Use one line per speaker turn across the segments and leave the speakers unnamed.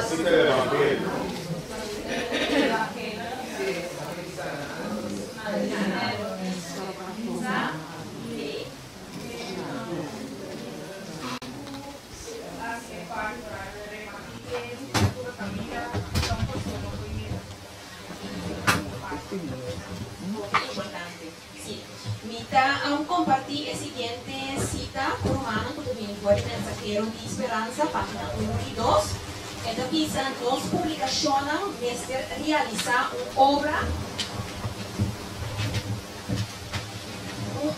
cita del Evangelio.
Aún compartí la siguiente cita romana con el mensajero de esperanza, página 1 y 2. Esta pisa nos publicaciona desde realizar una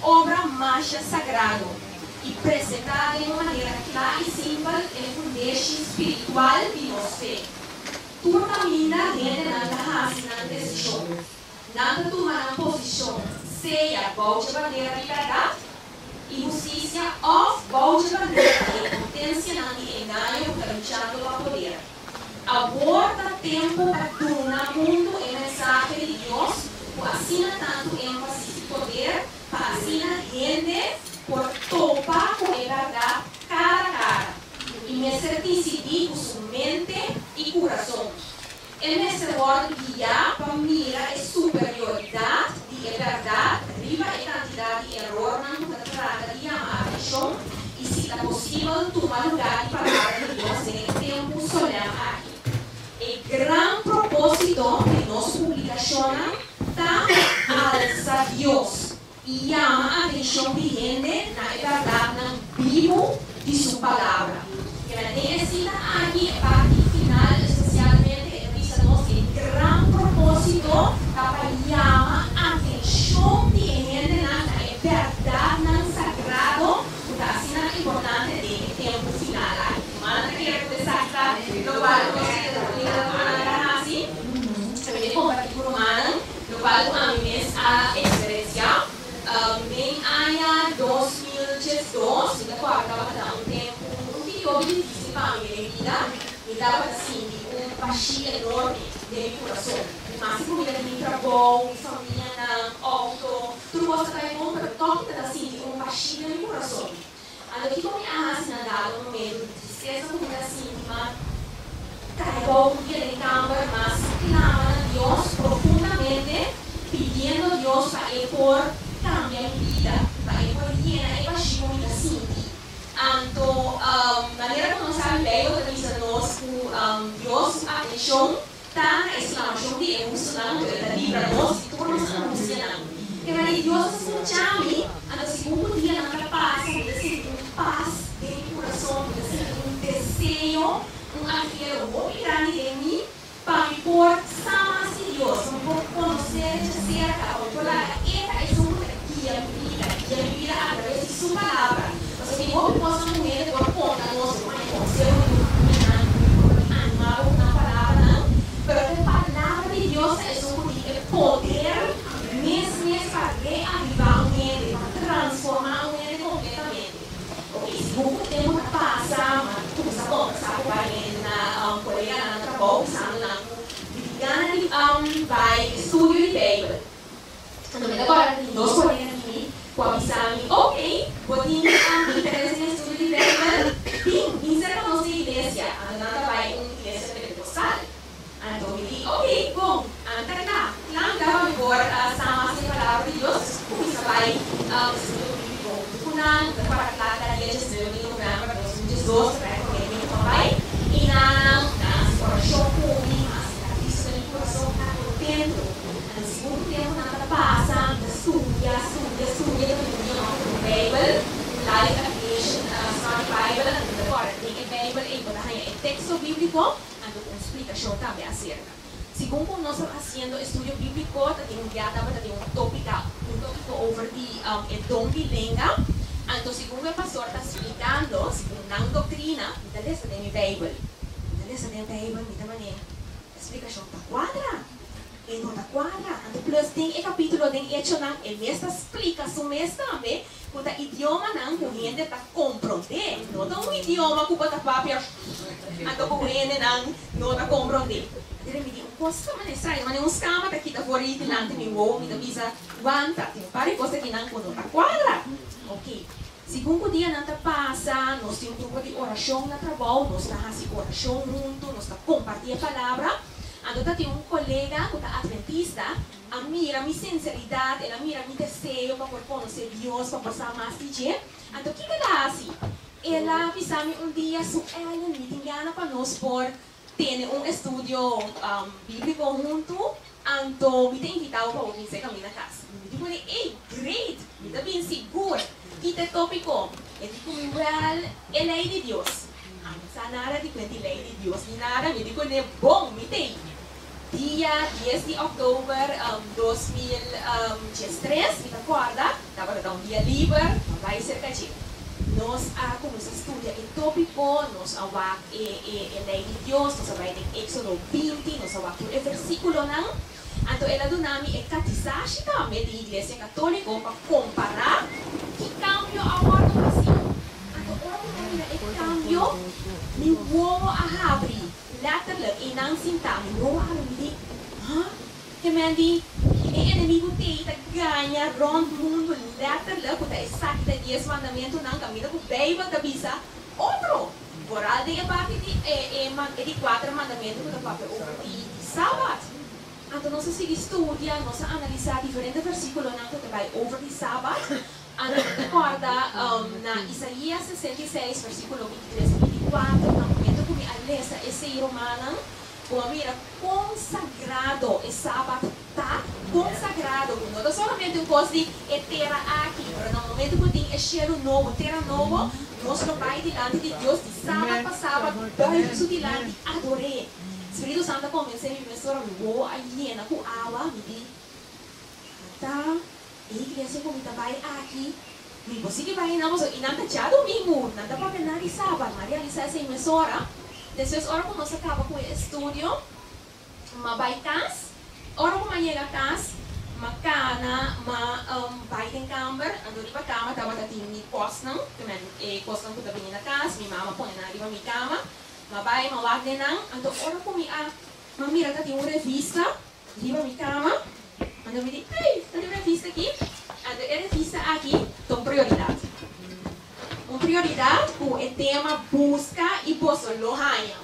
obra más sagrada y presentar de una manera clara y simple el fundamento espiritual de nuestra fe. Tu caminha rende na decisão, nada tomar posição, seja volte bandeira de liberdade e justiça ou volte bandeira de potência na engano garantindo o poder. Aborta tempo para tornar mundo a mensagem de Deus, por assim tanto ênfase e poder, para assim rende por topar com a verdade cara a cara. E me decidir com sua mente e coração. Ele se pode guiar para mirar a superioridade de verdade, riba a quantidade de erro não trata de chamar a atenção e, se é possível, tomar lugar para a de Deus em tempo solar aqui. O grande propósito de nossa publicação está alça Deus e chama a atenção de gente na verdade, na Bíblia de sua palavra. Que a gente aqui a parte final, especialmente, o grande propósito para chamar a atenção de gente na verdade, na sagrado, porque assim é importante de tempo final. Mas que é o sagrado, do qual você está assim, se compartilhar com o humano, do qual a minha experiência, bem aí 2012, da qual estava dando tempo. Eu difícil para a minha vida, me dava assim, pastilha enorme de meu coração. Mas comida de mim para bom, família na auto, tudo gosta de bom, mas toque assim, uma pastilha no meu coração. Aí eu fico me arrasando no momento de tristeza, comida assim, mas carregou um dia de câmara, mas clama a Deus profundamente, pedindo a Deus para ele por cambiar minha vida, para ele por llenar e baixar muito assim. Então, maneira como nós sabemos, Deus, a atenção está na exclamação de emoção, da livra-nos e tudo nos emocionando. E aí, Deus nos chama, então, segundo dia, na paz, paz de coração, desejo, anhelo muito grande de mim, para me pôr sama de Deus, para me conhecer de cerca, para falar, esta é uma guia minha vida através de sua palavra. Se eu posso morrer, eu conta nosso pai, se eu não animava uma palavra, não. Mas a palavra de Deus é poder, mesmo para reavivar o mundo, para transformar o mundo completamente. Ok, se pouco tempo passa, começa a conversar com o pai na colega, na trabalho, pensando na vai estúdio de Bíblia. Agora, nós colegas aqui, com a missão, ok, vou ter interesse no estudo de Bíblia, sim, isso é para nossa igreja, a Nanda vai uma igreja pentecostal. Então, eu disse, ok, bom, anda cá, lá vamos agora, sama a palavra de Deus, isso vai, estudo bíblico, kunang, para a da igreja, se eu me lembro, para 2012, para comer meu pai, e na coração comigo, mas a Cristo no coração está contento. No segundo tempo, nada passa, estuda, Bible, Live Application, Smart Bible, agora tem a Bible e o texto bíblico, ando com explicação também acerca. Segundo nós estamos fazendo estudo bíblico, tem um tópico over the dom de língua. Então, segundo o pastor está explicando, segundo a doutrina, então essa tem a Bible. Então essa tem a Bible, então a explicação está quadra. E não está quadra. Então, plus tem o capítulo de hecho, e mesma explicação mesmo também, quando o idioma não, o gente está compreendendo. Não é um idioma que está papel, então o gente não está compreendendo. Ele me diz, coisa mais estranha, mas uns camas aqui da fora e delante me vou, me avisa, aguanta, tem várias coisas que não está quadra. Ok. Segundo dia não passa, nós temos um grupo de oração no trabalho, nós fazemos oração junto, nós compartilhamos a palavra. Então, tem um colega que é adventista, mira minha sinceridade, ela mira meu desejo para conhecer Deus, para passar mais de dia. Então, o que ela faz? Ela avisou-me dia, se ela me engana para nós por ter estúdio bíblico junto, então, me tem invitado para ouvir a minha casa. Eu digo, hey, great, me está bem seguro. Que te tópico? Eu digo, well, é lei de Deus. Não nada de que lei de Deus, nem nada, me digo, é bom, me tem. Dia 10 de outubro 2013, me recorda, estava um dia livre, vai ser que nós começamos a estudar o tópico, nós vamos a lei de Deus, nós vamos em Éxodo 20, nós vamos a versículo não. Então ela deu-me a catecisagem também da Igreja Católica para comparar que cambio agora no Brasil. Então o cambio, me vou a abrir. Letterlijk, en dan zien we waarom die, que me di, inimigo te ganha rond mundo letterlijk, porque é exato de 10 mandamentos não caminha com Bíblia da bisa outro. Vooral de parte de 4 mandamentos que papai de sábado. Então nós estudia, nós analisar diferentes versículos não que vai over de sábado. Então recorda na Isaías 66 versículo 23 e 24, me alessa esse romano, como mira, consagrado, o sábado está consagrado, não é somente um coisa de terra aqui, mas no momento que tem cheiro novo, terra novo, nós não vai diante de Deus, de sábado para sábado, vai isso diante, adorei. Espírito Santo comecei a me mensurar, vou aliena com água, me diz, tá, a igreja como vai aqui, me você que vai não, e não está domingo, não está para ver sábado, mas realizar essa emissora. Depois, hora que nós acaba com o estúdio, mas vai casa, hora que chega a casa, mas cana, vai em câmara, ando para a cama, estava tendo minha cosna, que cosna que estava na casa, minha mama põe na riba minha cama, mas vai, mas lá de não, ando hora que me mira que tem uma revista, riba minha cama, ando me diz, ei, tem uma revista aqui, ando a revista aqui, tem prioridade. Uma prioridade com o tema busca e posolohanha.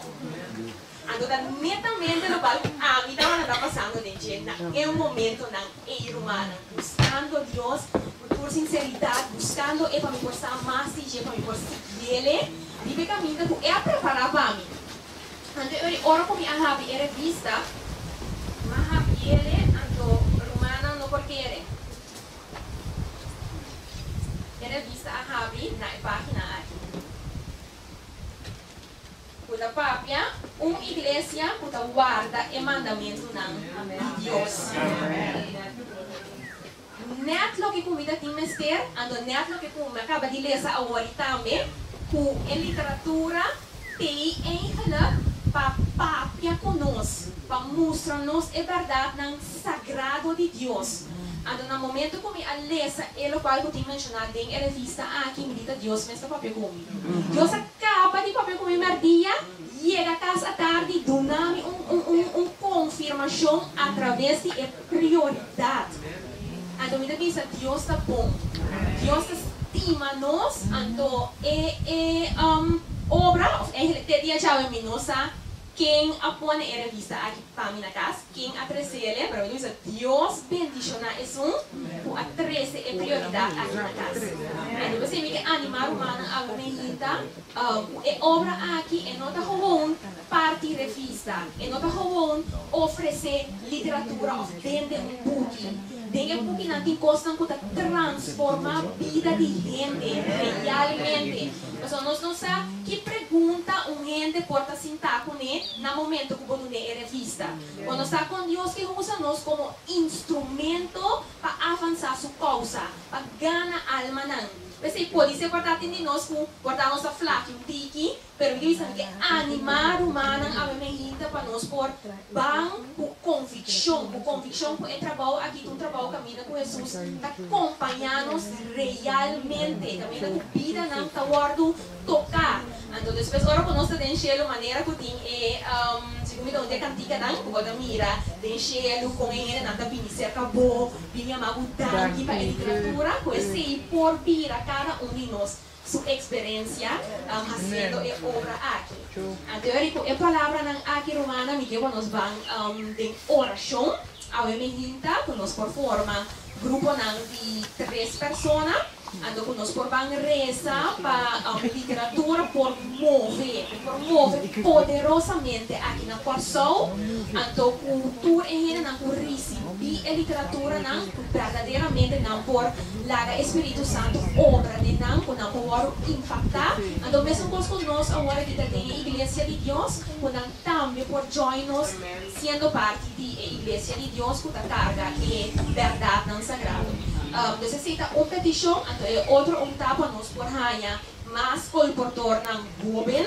Então, netamente, no palco, a vida não está passando de jeito, é um momento na humana, buscando Deus, por sinceridade, buscando é para me postar mais de jeito, para me postar ele, e caminho é a preparar para mim. Então, ora como a rabi é revista, mas rabi ele, então, romana não porque ele. Revista a Rabi na página aqui. Puta papia, igreja puta guarda e mandamento de Deus. Net lo que comida tem mester, ando net lo que comida acaba de ler agora também, com a literatura tem eigenlijk para papia conosco, para mostrar-nos a verdade não sagrado de Deus. No momento que eu leio ele qual eu tenho mencionado em revista aqui me diz Deus me está papel comigo. Deus acaba de papel comigo dia, chega a casa à tarde, dá-me uma confirmação através de prioridade. Então me diz Deus está bom, Deus estima nós, então obra, ele dia já é minosa. Quem apõe a revista aqui para mim na casa, quem atrece ele, para mim, Deus bendiciona isso, o atrece é prioridade aqui na casa. Então você me quer animar humana a menina, é obra aqui, é nota comum, parte revista, é nota comum, oferecer literatura, vender book. Tem um pouquinho que gostam de transformar a vida de gente realmente. Então, nós não sabemos que pergunta um gente porta sentar com ele no momento que você lê a revista. Quando está com Deus que usa nós como instrumento para avançar sua causa, para ganhar alma. Você pode ser portado de nós com portar nossa flaca, um tiki, mas eu que animar humana a menina para nós por bem com convicção que é trabalho aqui, um trabalho caminho com Jesus, acompanhar-nos realmente, também a vida não está guardo tocar. Então, después ahora conosco den cielo maneira que tem segundo onde cantica dan, porque mira den cielo com ele nada bini se acabou, bini amagudan que para literatura, pues se por vir a cada um de nós sua experiência fazendo a obra aqui. Então, a palavra nan aqui romana me que nós vamos de oração, a me hinta, nós por forma grupo nan de 3 pessoas. Ando conosco por van reza para literatura por mover poderosamente aqui na coração. Ando cultura e na por receber a literatura não verdadeiramente não por laga Espírito Santo obra de não por impactar. Ando mesmo conosco nós agora que tem a Igreja de Deus, quando também por join-nos sendo parte da Igreja de Deus que carga e verdade não sagrado. Necessita petição, então outro tapa nos por ranha, mas o portor ng goben,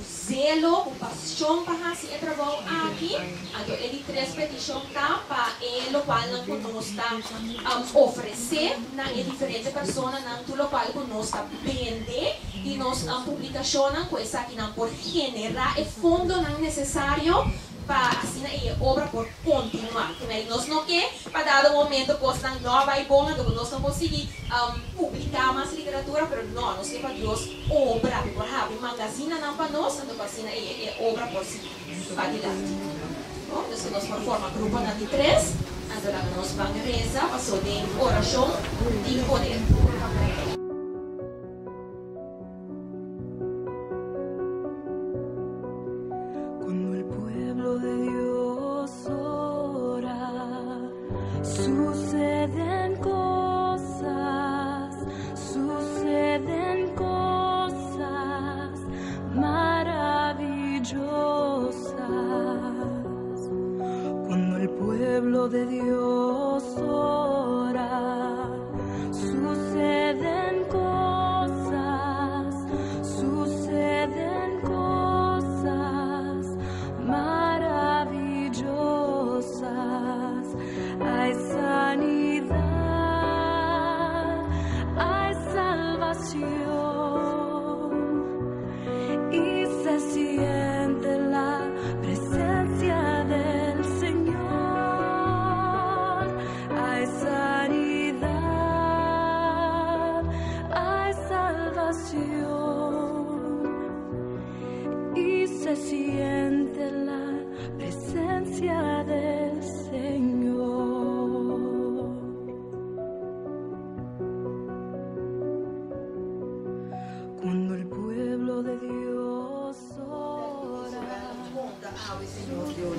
zelo, paixão para fazer o trabalho aqui, então ele 3 petições para o qual não conosco oferecer na diferentes pessoas, não tudo qual conosco vende e nos publicação coisa que não por generar o fundo não necessário para assim a obra por continuar. Nós não quer para dado momento costa nova e boa, nós não conseguimos publicar mais literatura, mas não, nós quer para Deus obra por rápido, magazina não para nós, então assim a obra por si para adiante. Então nós por forma grupo de 3, então nós vamos rezar, passou de oração e poder.
De Dios ora, suceden cosas maravillosas, hay sanidad, hay salvación y se siente la presencia del Señor. Y se siente la presencia del Señor. Cuando el pueblo de Dios ora.
Senhor Deus,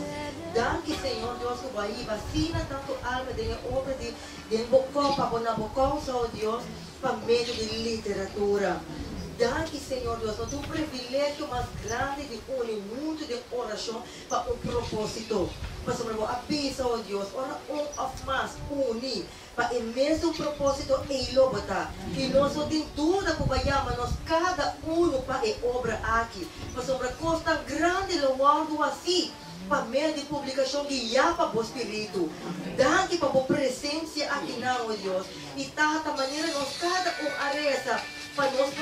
danke Senhor Deus que vai vacina tanto alma de obra de bocó para na bocó só Deus para meio de literatura. Danke Senhor Deus, por um privilégio mais grande de unir muito de oração para propósito. Para sobre a pisa, oh Deus, ora of mais unir para o mesmo propósito e lobota. E nós não tem dúvida que vai nós cada para a obra aqui. Para sobre a costa grande do mundo assim. Para meio de publicação de para o Espírito. Danke para a presença aqui na oh Deus. E da maneira nós cada areza para nós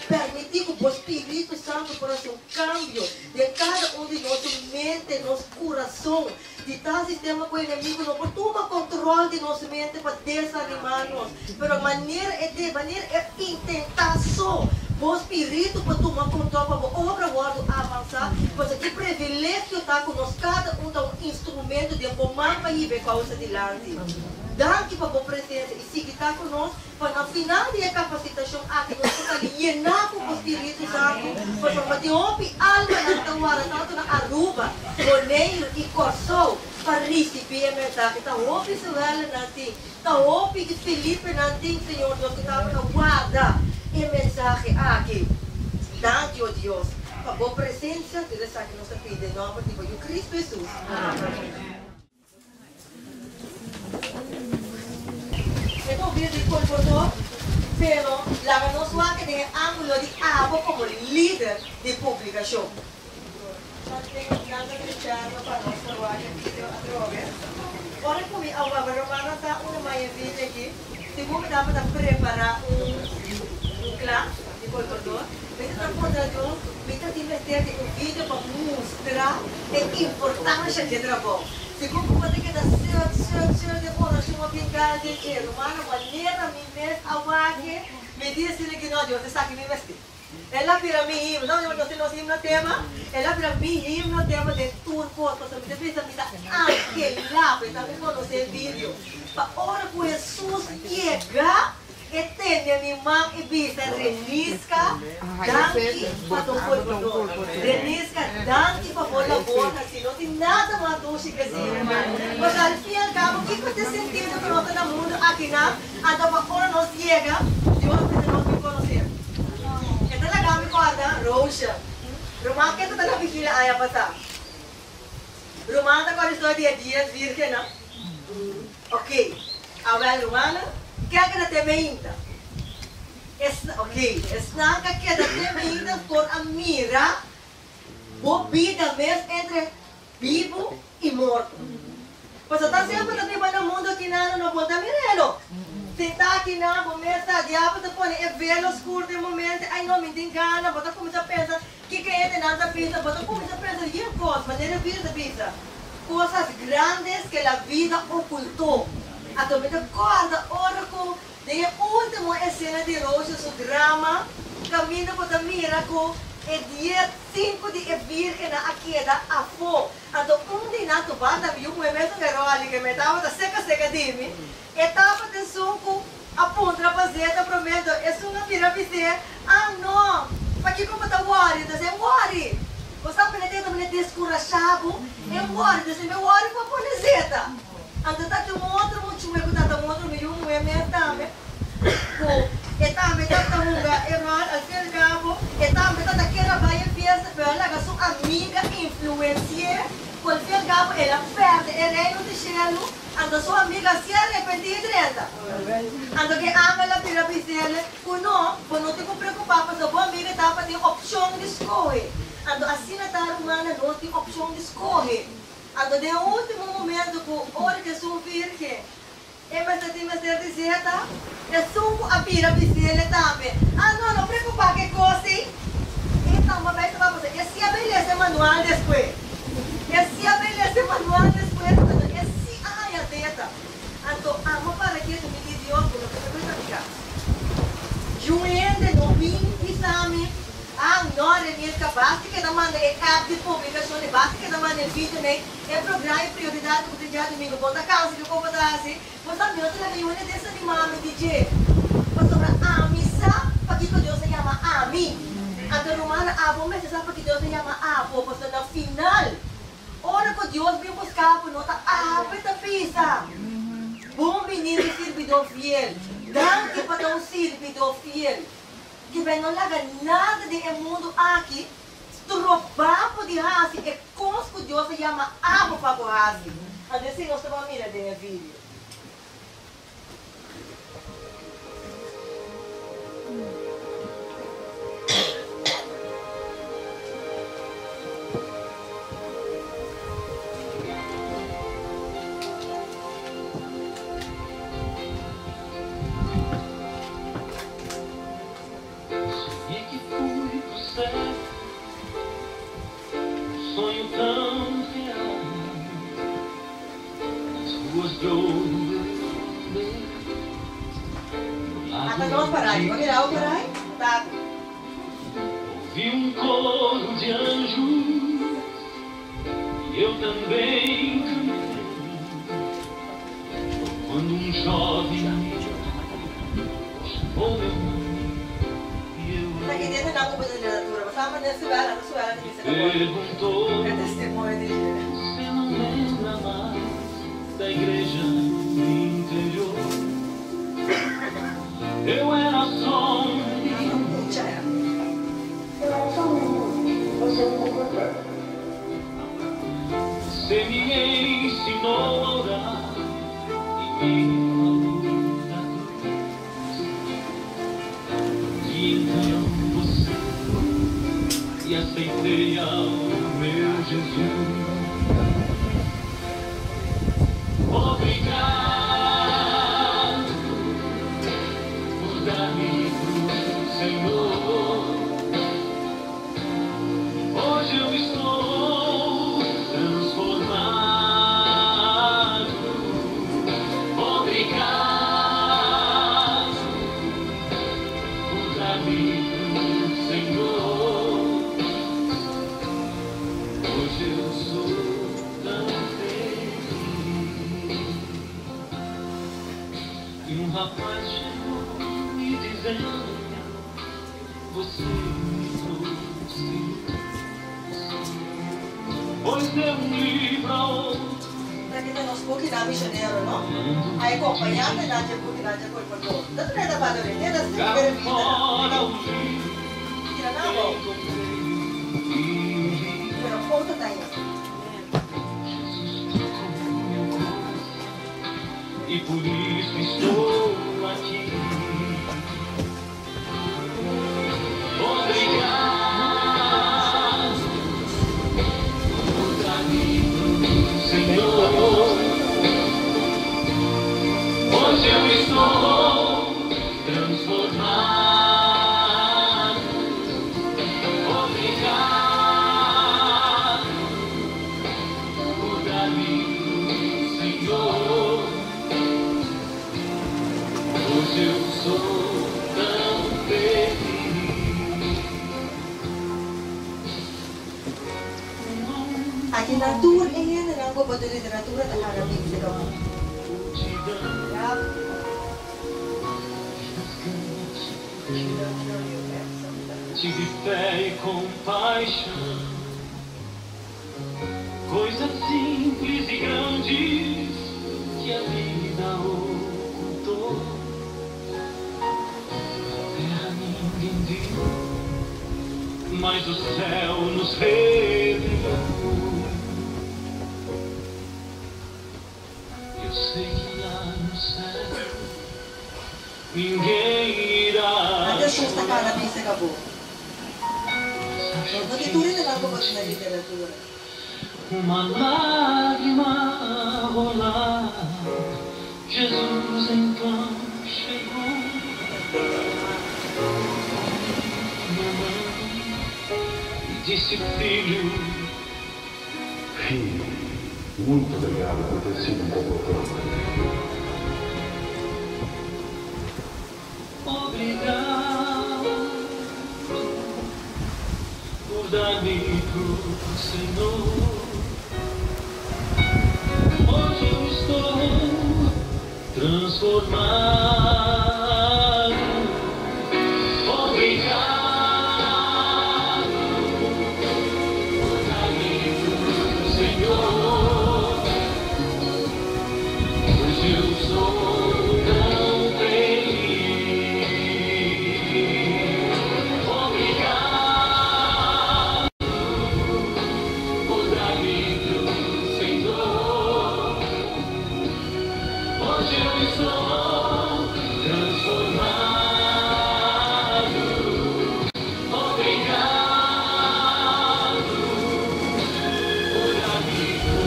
permitir que o Espírito Santo faça cambio de cada de nossa mente, nosso coração, de tal sistema que o inimigo não pode tomar controle de nossa mente para desanimar-nos. Mas a maneira é intentação. O Espírito para tomar controle para a obra avançar, mas que privilégio está conosco, cada um instrumento de comando para ir causa adiante. Danke para a presença e se está conosco, para no final da capacitação, aqui nós podemos llenar com o Espírito Santo, para ter alma na tawara, tanto na Aruba, Boneiro e Corsol, para receber a mensagem. Está ouve Suela natin, está ouve que Felipe natin, Senhor Deus, que está na guarda a mensagem aqui. Danke, oh Deus, para a presença, que nós pedimos em nome de Cristo Jesus. Amém. Ito video ko po, pero laga nos wake dengan ángulo de abo como líder de publicación. Ora kami awal berumah sa una maya video aqui, siguro dapat preparar classe de depois cortou. Mas está contra Deus, muita investir em um vídeo para mostrar a importância de trabalho. Se como pode que dar certo, depois nós uma pingada de dinheiro, uma maneira, me mesmo, a vaga, me disse que não, Deus está aqui me investir. Ela vira mi himno, não nós himno tema, ela vira mi himno tema de tudo coisa, porque me pensa me dá aquele lá, para também conhecer vídeo. Para hora que Jesus chega, e tem a minha mãe e bisa renisca, danke para o renisca, danke para a boca, se não tem nada mais doce que assim. Mas ao fim e ao cabo, o que você sentindo que nós estamos no mundo aqui na, anda para hora nós chega, Deus precisa nos conhecer. Talaga kami ko ada, Rosia. Rumah kita talaga bigila ayah pata. Rumah kita kalau sudah dia virke na. Okay. Awal rumah na, kaya kita temeinta. Okay. Esnaka kaya temeinta por amira, bo vida mes entre vivo e morto. Pois está sempre também para o mundo que não no ponta mirelo. Sentar aqui na começa, diabo te põe é velo escuro de momento, ai não me engana, você começa a pensar que é nada pisa, você começa a pensar e coisas, maneira vida pisa, coisas grandes que a vida ocultou. A tu me acorda ora com de última cena de Rosa, o drama, caminho para miracle, e dia 5 de virgem na queda a fo. A tu dia na tu bata viu um evento que era ali que me estava da seca de mim. Etapa de suco, a ponta fazenda, prometo, é uma pirâmide. Ah, não! Para que como está worry? Você worry! Você está pensando que descurachado? É worry, você me worry para a polizeta. Anda tá de um outro muito que tá de um outro meio também. Etapa tá munga, errar, al fim cabo, etapa tá daquela vai fiesta, ela que sua amiga influencia, quando fim cabo ela perde, é reino de cielo. Ando sua amiga se arrepentir direta. Ando que ama la pirapizele, não te preocupar, porque a boa amiga estava tem opção de escolher. Ando assim na tarde humana não tem opção de escolher. Ando de último momento que hora que sou virgem, mas tem mais dizer tá, é só a pirapizele também. Ah não preocupar que coisa. Então uma vez vai fazer, e se a beleza manual depois, Anto amo para que tu me diz Deus por lo que te cuesta ficar. Juende no vim exame. Ah, não é minha capaz que da manda é app de publicação de base que da manda é vídeo né. É programa e prioridade que tu já domingo bota casa que como tá assim. Você também não tem nenhuma dessa de mami DJ. Você sobre a missa, para que Deus se chama ami. Anto romana abo mas sabe que Deus se chama abo, você no final. Ora que Deus vem buscar por nota peta pisa. Bom menino servidor fiel, danke para um servidor fiel, que bem não larga nada de mundo aqui, tropapo de raça, é como que Deus se chama abo para o raça. Assim nós estamos mirando no vídeo.
Sonho tão real, suas dores.
Até nós parar, vamos virar o parar? Tá.
Ouvi coro de anjos e eu também cantei. Quando jovem chamou meu nome e eu
Nakitin na ako ba sa literatura? Masama niya suwala na bisa na po.
perguntou
É testemunho de Jesus.
se não lembra mais da igreja interior. Eu era só um menino. Você me ensinou a orar e me falou da cruz. E então você e aceitei ao meu Jesus. Obrigado por dar-me cruz, Senhor.
Nakita nos buki na misionero, no? Ay accompagnate la già col pastor. Dato ne da padre, ne da scrivere vita. Tiravo. Pero foto tayo.
E por isso estou aqui. Obrigado por caminho, Senhor. Hoje eu estou transformado. Obrigado por caminho, Senhor. Hoje eu sou tão feliz.
Aqui na tour ini na ko bodo literatura ta Arabic se ko.
Tive fé e compaixão, coisas simples e grandes que a vida ocultou. Terra ninguém viu, mas o céu nos revelou. Eu sei que lá no céu ninguém irá.
Ada siya ta Arabic se ko. Bodo na ko bodo na literatura.
Uma lágrima rolar, Jesus então chegou. Mamãe disse, filho,
muito obrigado por ter sido um bom doutor.
obrigado por dar-me pro Senhor. Hoje eu estou transformado. Obrigado por dar-me pro Senhor. Hoje eu sou tão feliz. Obrigado por dar-me pro Senhor. Hoje eu estou transformado. Obrigado por dar-me pro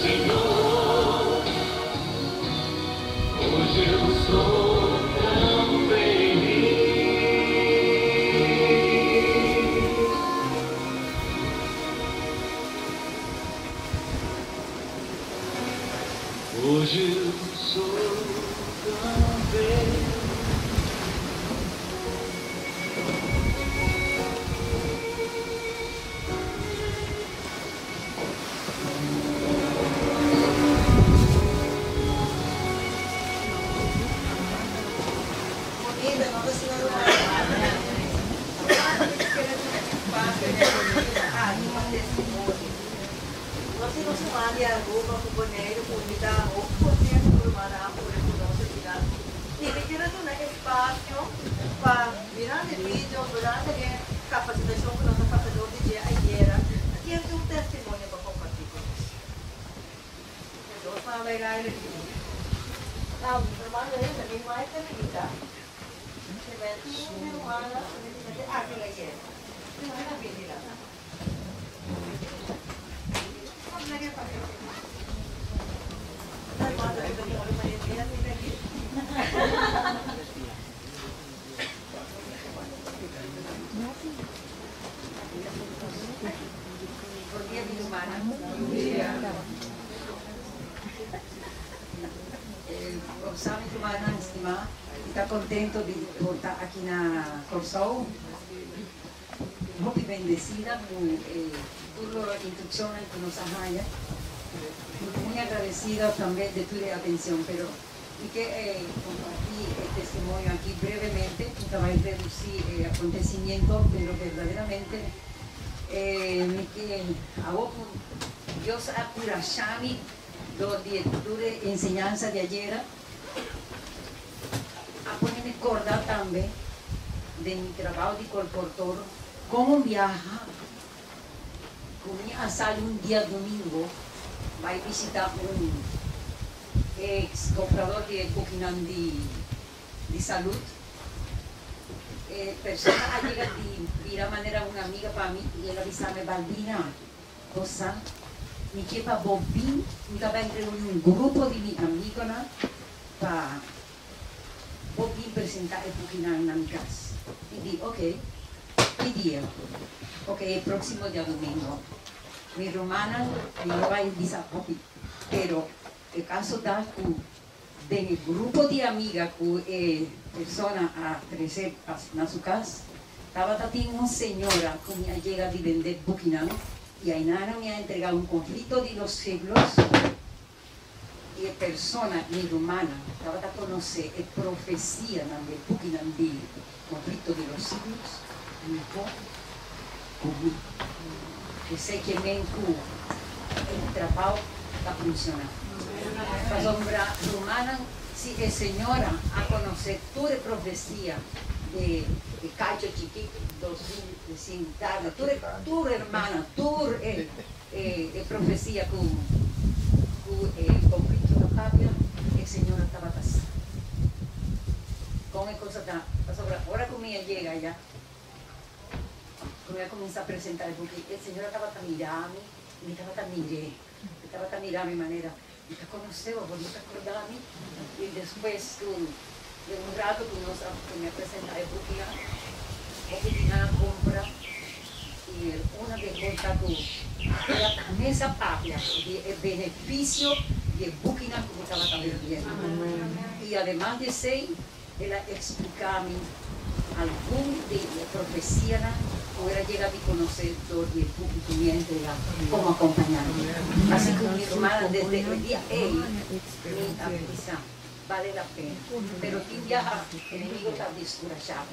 Senhor. Hoje eu sou tão feliz. Hoje eu sou tão feliz.
Bonita, no sinarumana. Uma testemunha. Nós temos uma área rua, com boneiro, com vida, ou poder formar a por nossa vida. E me tira do espaço para virar de vídeo, virar de capacitação que nós fazemos de dia a dia. Aqui é um testemunho para compartilhar com nós. Então, para vai lá ele. Não, irmã, ele mais que me dá. Se vê tudo, irmã, ele aqui lá é. Não é na vida lá.
Sabe que vai na estima, está contento de voltar aqui na Corsol. Muito bendecida por toda a instrução que nos arranha. Muito agradecida também de toda a atenção, pero y que compartí el testimonio aquí brevemente para reducir acontecimientos, pero verdaderamente me que a vos Dios ha curado los de enseñanza de ayer. A ponerme acordar también de mi trabajo de colportor, cómo viaja, como sale un día domingo, va a visitar un ex comprador de Buchanan de salud. Persona ha llegado de la manera una amiga para mí y ella dice, Balbina, cosa, mi chepa Bobín, me estaba entre un grupo de mi amigos para Bobín presentar el Buchanan en mi casa. Y dije, ok, ¿qué día? Ok, el próximo día domingo. Mi hermana me va a decir, pero el caso da que del grupo de amigas que persona a crecer en su casa, estaba también una señora que me llega de vender Buchanan y Ainara me ha entregado un conflicto de los siglos y la persona, mi hermana, estaba a conocer la profecía de Buchanan de conflicto de los siglos y me dijo, que sé que el trabajo está funcionando. La sombra romana, si es señora a conocer toda la profecía de Cacho Chiquito, 2005, tu hermana, tu profecía con el conflicto de la patria, el señor estaba pasando. Con el cosa la sombra, ahora como ella llega allá, como ella comienza a presentar, porque el señor estaba a mirarme, me estaba a mirar mi manera. Y te conocemos, vos no te acordás a mí. Y después de un rato que me presenta el Buchanan, Buchanan compra y una vez conta con la camisa patria, el beneficio de Buchanan como estaba también viendo. Y además de ser, ella explicaba algún de la profecía o era llegar a conocer todo el cumplimiento como acompañante. Así que mi hermana desde el día me avisa, vale la pena. Pero quien viaja, el enemigo está descurajado.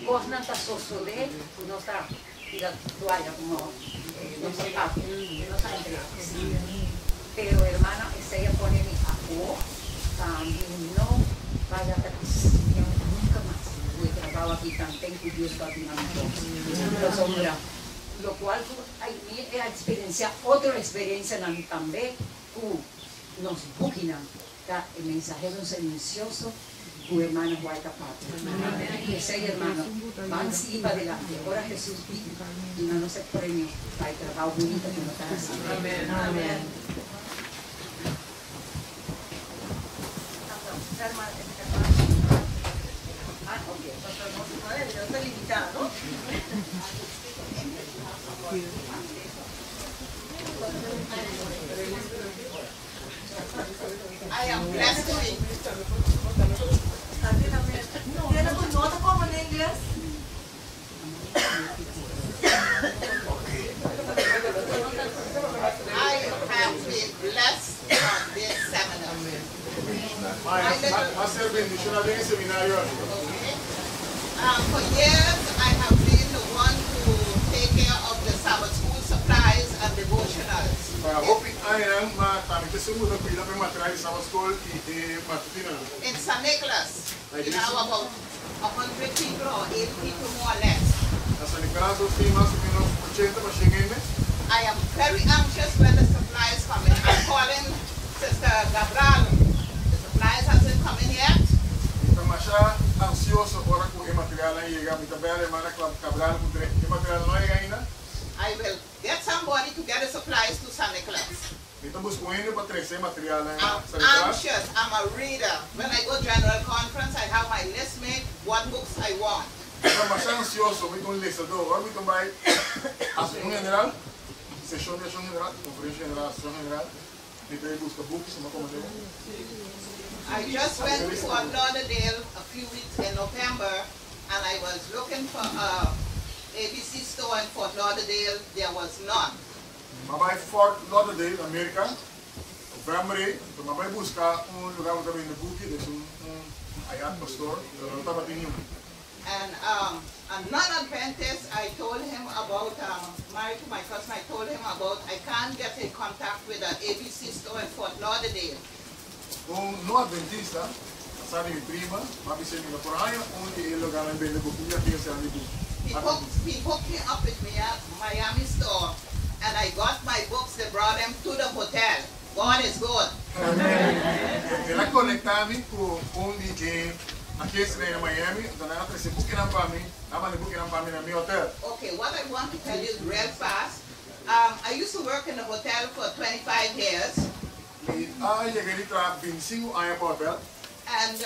Cosna está sosodé, no está y la toalla como los zapatos, no está entregado. Pero hermana, ella pone mi ajo, también no vaya a nunca más. Yo trabajo aquí también con Dios para la sombra. Lo cual hay una experiencia, otra experiencia también que nos Buchanan, el mensajero silencioso, tu hermano Guaita Patria. Y ese hermano, van sí para adelante. Ahora Jesús y no nos premio para el trabajo bonito que nos está haciendo.
Amén. Amén.
No está limitado, ¿no?
I am blessed to be.
¿Tiene tu nota como en inglés?
I have been blessed from this seminar. For years, I have been the one to take care of the Sabbath school supplies and devotionals. In San Nicholas, we have about 100 people or 80 people more or less. I am very anxious when the supplies come in. I'm calling Sister Gabriel. The supplies hasn't come in yet. I will get somebody to get the supplies to San Nicholas. I'm anxious. I'm a reader. When I go general conference, I have my list made, what books I want. I just went to Fort Lauderdale a few weeks in November, and I was looking for a ABC store in Fort Lauderdale. There was none.
Fort Lauderdale, America, November, mamãe buscar lugar onde vende book, de ayat pastor, não estava tendo.
And a non-Adventist, I told him about, married to my cousin, I told him about, I can't get in contact with an ABC store in Fort Lauderdale.
No adventista, sabe mi prima, mami se mi por año, onde ele lugar em vende boquinha que se ande
He hooked me up with me at Miami store, and I got my books, they brought them to the hotel. God is good.
Ela conectava-me com onde que aqui em Miami, então ela trouxe booking para mim, ela me booking para mim no meu hotel.
Okay, what I want to tell you is real fast. I used to work in the hotel for 25 years.
E cheguei para 25 anos para o hotel.
And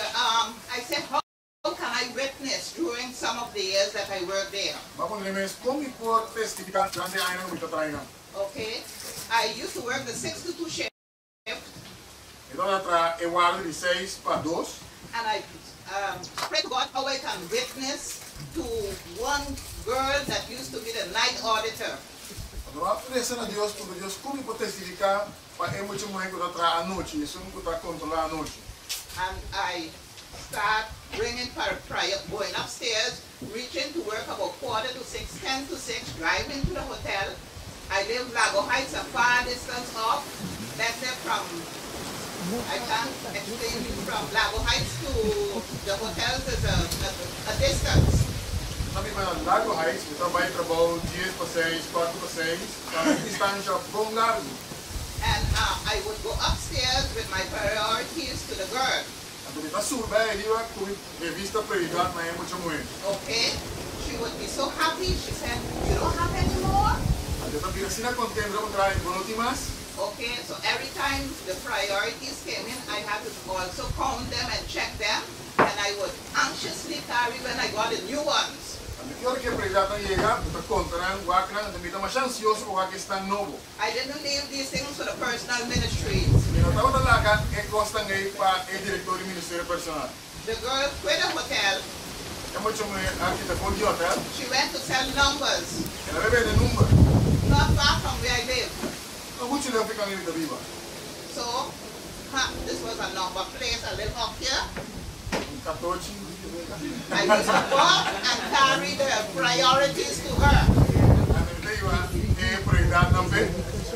I said, how can I witness during some of the years that I worked there?
Mas quando ele me como por testificar durante anos que eu trabalhei.
Okay, I used to work the 6 to 2 shift.
Então eu guardo de 6 para 2.
And I pray to God how I can witness to one girl that used to be the night auditor.
Quando eu aprecio a Deus, porque Deus como por testificar para eu muito mais que eu trabalho à noite, isso não está controlar à noite.
And I start bringing prayer, going upstairs, reaching to work about 4 to 6, 10 to 6, driving to the hotel. I live Lago Heights, a far distance off. Let's say from, I can't explain you, from Lago Heights to the hotels is a distance.
Sabe, mas Lago Heights, eu trabalho dias para 6, 4 para 6, para distância bom largo.
And I would go upstairs with my priorities to the girl. Okay? She would be so happy. She said, you don't have any more? Okay, so every time the priorities came in, I had to also count them and check them. And I would anxiously carry when I got the new ones.
I didn't
leave these things for the personal ministries. The girl quit the hotel. She went to sell numbers. Not far from where I live. So, this was a number place. I live up here. I used to walk and carry the priorities to her.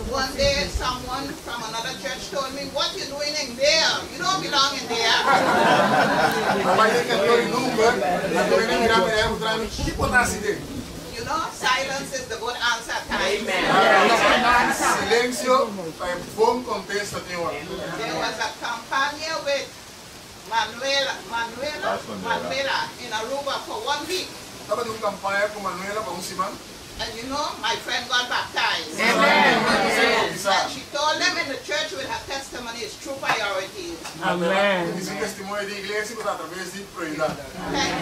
One day, someone from another church told me, what you doing in there? You don't belong in there. You know, silence is the good answer at times. There was a campaign with Manuela in Aruba for 1 week. And you know, my friend got baptized. Amen. And she told them in the church with her testimony is true priorities.
Amen.
Thank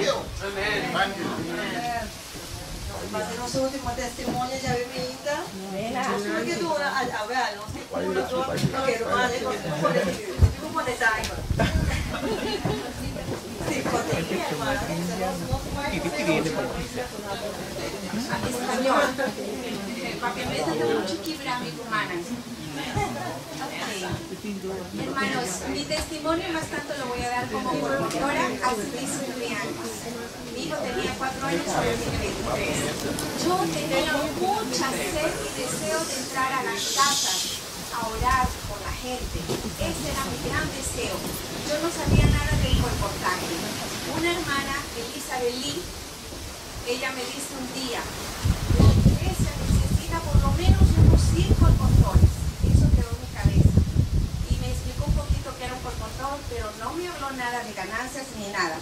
you.
Amen. Thank you.
Para nuestro último testimonio ya vivida. Porque tú a ver, no sé cómo lo quiero más de cómo de time. Sí, con mi hermana,
Español, para que me den un chiquibra mi hermana. Hermanos, mi testimonio más tanto lo voy a dar como promotora hace 19 años. Mi hijo tenía 4 años, ahora tiene 23. Yo tenía mucha sed y deseo de entrar a las casas a orar por la gente. Ese era mi gran deseo. Yo no sabía nada del colportaje. Una hermana, Elizabeth Lee, ella me dice un día, la iglesia necesita por lo menos unos 100 colportores. Eso quedó en mi cabeza. Y me explicó un poquito qué era un colportor, pero no me habló nada de ganancias ni nada.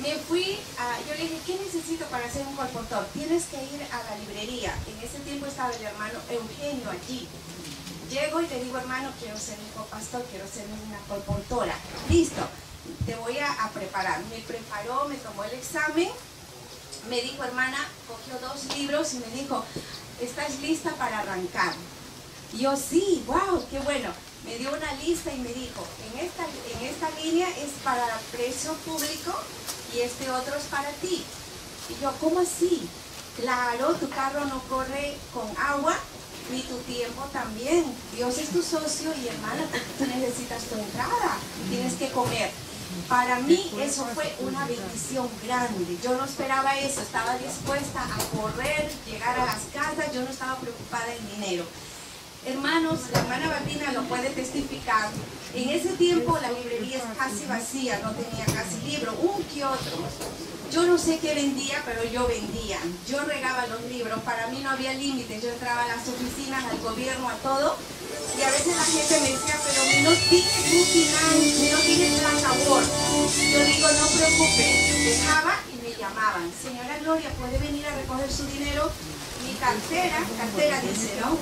Me fui, yo le dije, ¿qué necesito para ser un colportor? Tienes que ir a la librería. En ese tiempo estaba el hermano Eugenio allí. Llego y le digo, hermano, quiero ser un copastor, quiero ser una colportora. Listo, te voy a preparar. Me preparó, me tomó el examen. Me dijo, hermana, cogió 2 libros y me dijo, ¿estás lista para arrancar? Y yo, sí, wow, qué bueno. Me dio una lista y me dijo, en esta línea es para precio público y este otro es para ti. Y yo, ¿cómo así? Claro, tu carro no corre con agua, ni tu tiempo también. Dios es tu socio y hermana, tú necesitas tu entrada, tienes que comer. Para mí eso fue una bendición grande. Yo no esperaba eso, estaba dispuesta a correr, llegar a las casas, yo no estaba preocupada en dinero. Hermanos, la hermana Balbina lo puede testificar. En ese tiempo la librería es casi vacía, no tenía casi libro, un que otro. Yo no sé qué vendía, pero yo vendía. Yo regaba los libros, para mí no había límites. Yo entraba a las oficinas, al gobierno, a todo. Y a veces la gente me decía, pero no tienes un final, no tienes plan labor. Yo digo, no preocupe. Dejaba y me llamaban. Señora Gloria, ¿puede venir a recoger su dinero? Mi cartera dice, ¿no?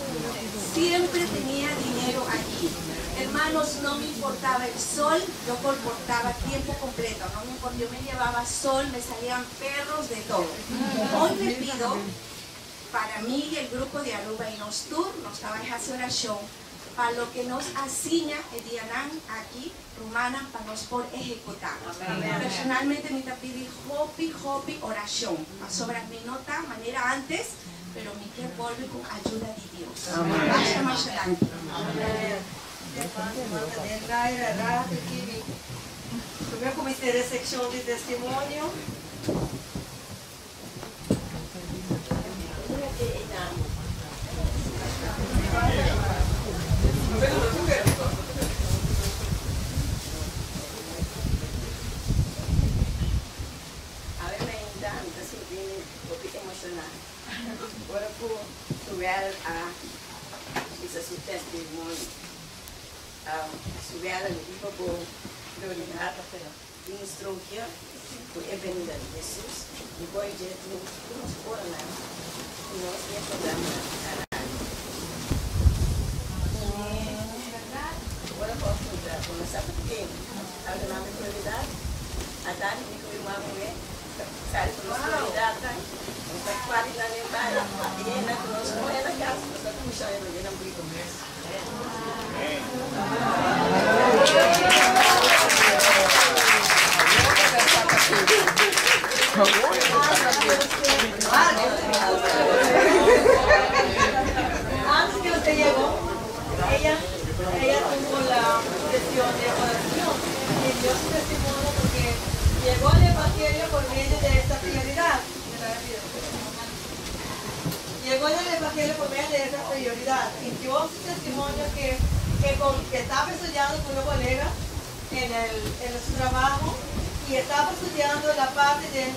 Siempre tenía dinero allí. Hermanos, no me importaba el sol, yo colportaba tiempo completo, no me importaba, yo me llevaba sol, me salían perros, de todo. Hoy le pido, para mí y el grupo de Aruba y Nostur, nos trabaja esa oración, para lo que nos asigna el Dianán aquí, rumana, para nos por ejecutar. Personalmente me pidi hopi oración, sobre mi nota, manera antes, pero me que vuelve con ayuda de Dios. Basta más adelante.
Primeiro comecei a secção de testemunho.
A ver, me encanta sentir un poquito emocional. Ahora puedo subir a su testimonio. Subir al equipo por prioridad, instrucción, por el venida de Jesús, y voy a decir, no nos por nada, no es el programa. ¿Verdad? Ahora puedo comenzar porque al ganar mi prioridad, a dar mi prioridad, sale con la prioridad, está cualidad de barra, y en la que nos pone la casa, nos está escuchando, y en un poquito más.
Antes que usted llegó, ella tuvo la sesión de oración y dio su testimonio porque llegó al Evangelio por medio de esta prioridad. Llegó al Evangelio por medio de esta prioridad y dio su testimonio que estaba estudiando con una colega en su trabajo y estaba estudiando la parte de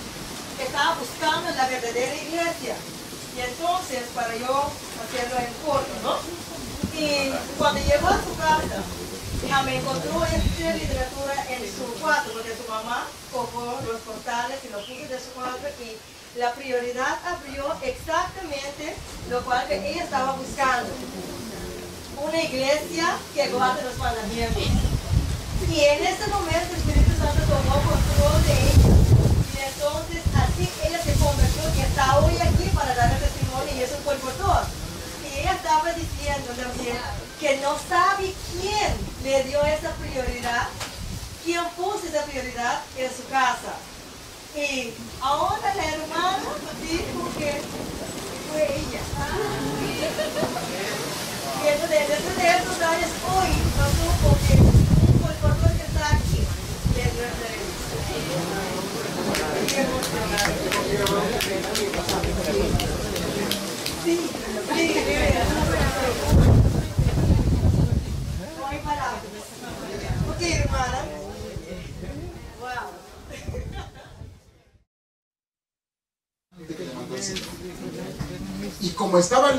que estaba buscando la verdadera iglesia. Y entonces, para yo hacerlo en corto, ¿no? Y cuando llegó a su casa, me encontró esta literatura en su cuarto, porque su mamá cogió los portales y los puso de su cuarto y la prioridad abrió exactamente lo cual que ella estaba buscando. Una iglesia que guarde los mandamientos. Y en ese momento el Espíritu Santo tomó control de ella. Y entonces así ella se convirtió y está hoy aquí para dar el testimonio y eso fue por todo. Y ella estaba diciendo también que no sabe quién le dio esa prioridad, quién puso esa prioridad en su casa. Y ahora la hermana dijo que fue ella. Y entonces después de estos años hoy no supo que un colportor que está aquí le dio esa sí, no hay palabras. Ok, hermana. Wow.
Y como estaba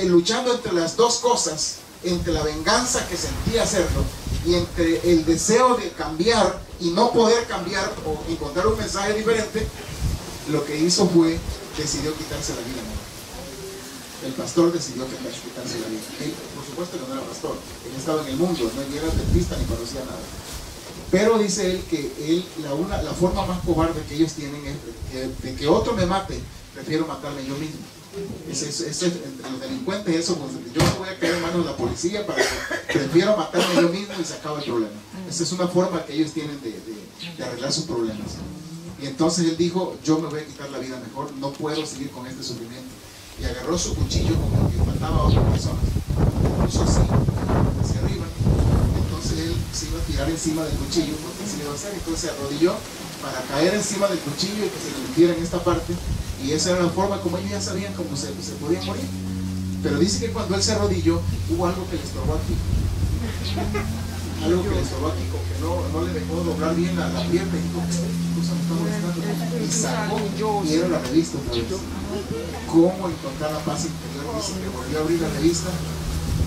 luchando entre las dos cosas, entre la venganza que sentía hacerlo y entre el deseo de cambiar y no poder cambiar o encontrar un mensaje diferente, lo que hizo fue, decidió quitarse la vida. El pastor decidió quitarse la vida. Él, por supuesto que no era pastor, él estaba en el mundo, no era dentista ni conocía nada. Pero dice él que la forma más cobarde que ellos tienen es de que otro me mate, prefiero matarme yo mismo. Entre los delincuentes eso, pues, yo no voy a caer en manos de la policía, prefiero matarme yo mismo y se acaba el problema. Esa es una forma que ellos tienen de arreglar sus problemas. Y entonces él dijo, yo me voy a quitar la vida mejor, no puedo seguir con este sufrimiento. Y agarró su cuchillo como que mataba a otras personas, lo puso así, hacia arriba. Entonces él se iba a tirar encima del cuchillo, porque así le iba a hacer. Entonces se arrodilló para caer encima del cuchillo y que se le metiera en esta parte, y esa era la forma como ellos ya sabían cómo se podía morir. Pero dice que cuando él se arrodilló, hubo algo que le estorbó aquí. Algo que le estorbó aquí, como que no le dejó doblar bien la pierna, y dijo, ¿qué cosa me está molestando? Y sacó, y era la revista otra vez. ¿Cómo encontrar la paz interior? Dice que volvió a abrir la revista.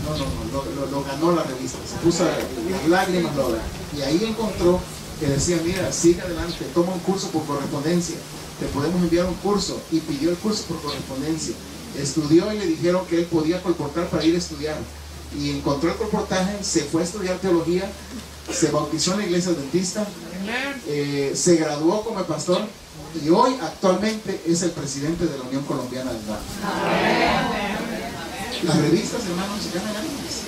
No, lo ganó la revista. Se puso las lágrimas, y ahí encontró que decía, mira, sigue adelante, toma un curso por correspondencia, te podemos enviar un curso. Y pidió el curso por correspondencia. Estudió y le dijeron que él podía colportar para ir a estudiar. Y encontró el colportaje, se fue a estudiar teología, se bautizó en la iglesia adventista, se graduó como pastor, y hoy actualmente es el presidente de la Unión Colombiana del Mar. Las revistas, hermanos, ganan almas.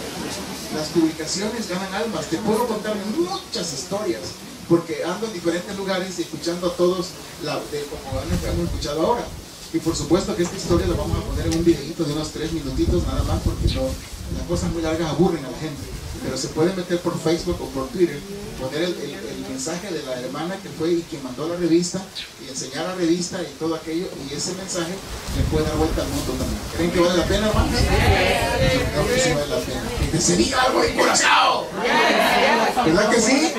Las publicaciones ganan almas. Te puedo contar muchas historias, porque ando en diferentes lugares y escuchando a todos como hemos escuchado ahora. Y por supuesto que esta historia la vamos a poner en un videito de unos 3 minutitos nada más, porque las cosas muy largas aburren a la gente. Pero se puede meter por Facebook o por Twitter, poner el mensaje de la hermana que fue y que mandó la revista, y enseñar la revista y todo aquello, y ese mensaje le puede dar vuelta al mundo también. ¿Creen que vale la pena, hermanos? Yo creo que sí vale la pena. Que se diga algo de corazón. ¿Verdad que sí?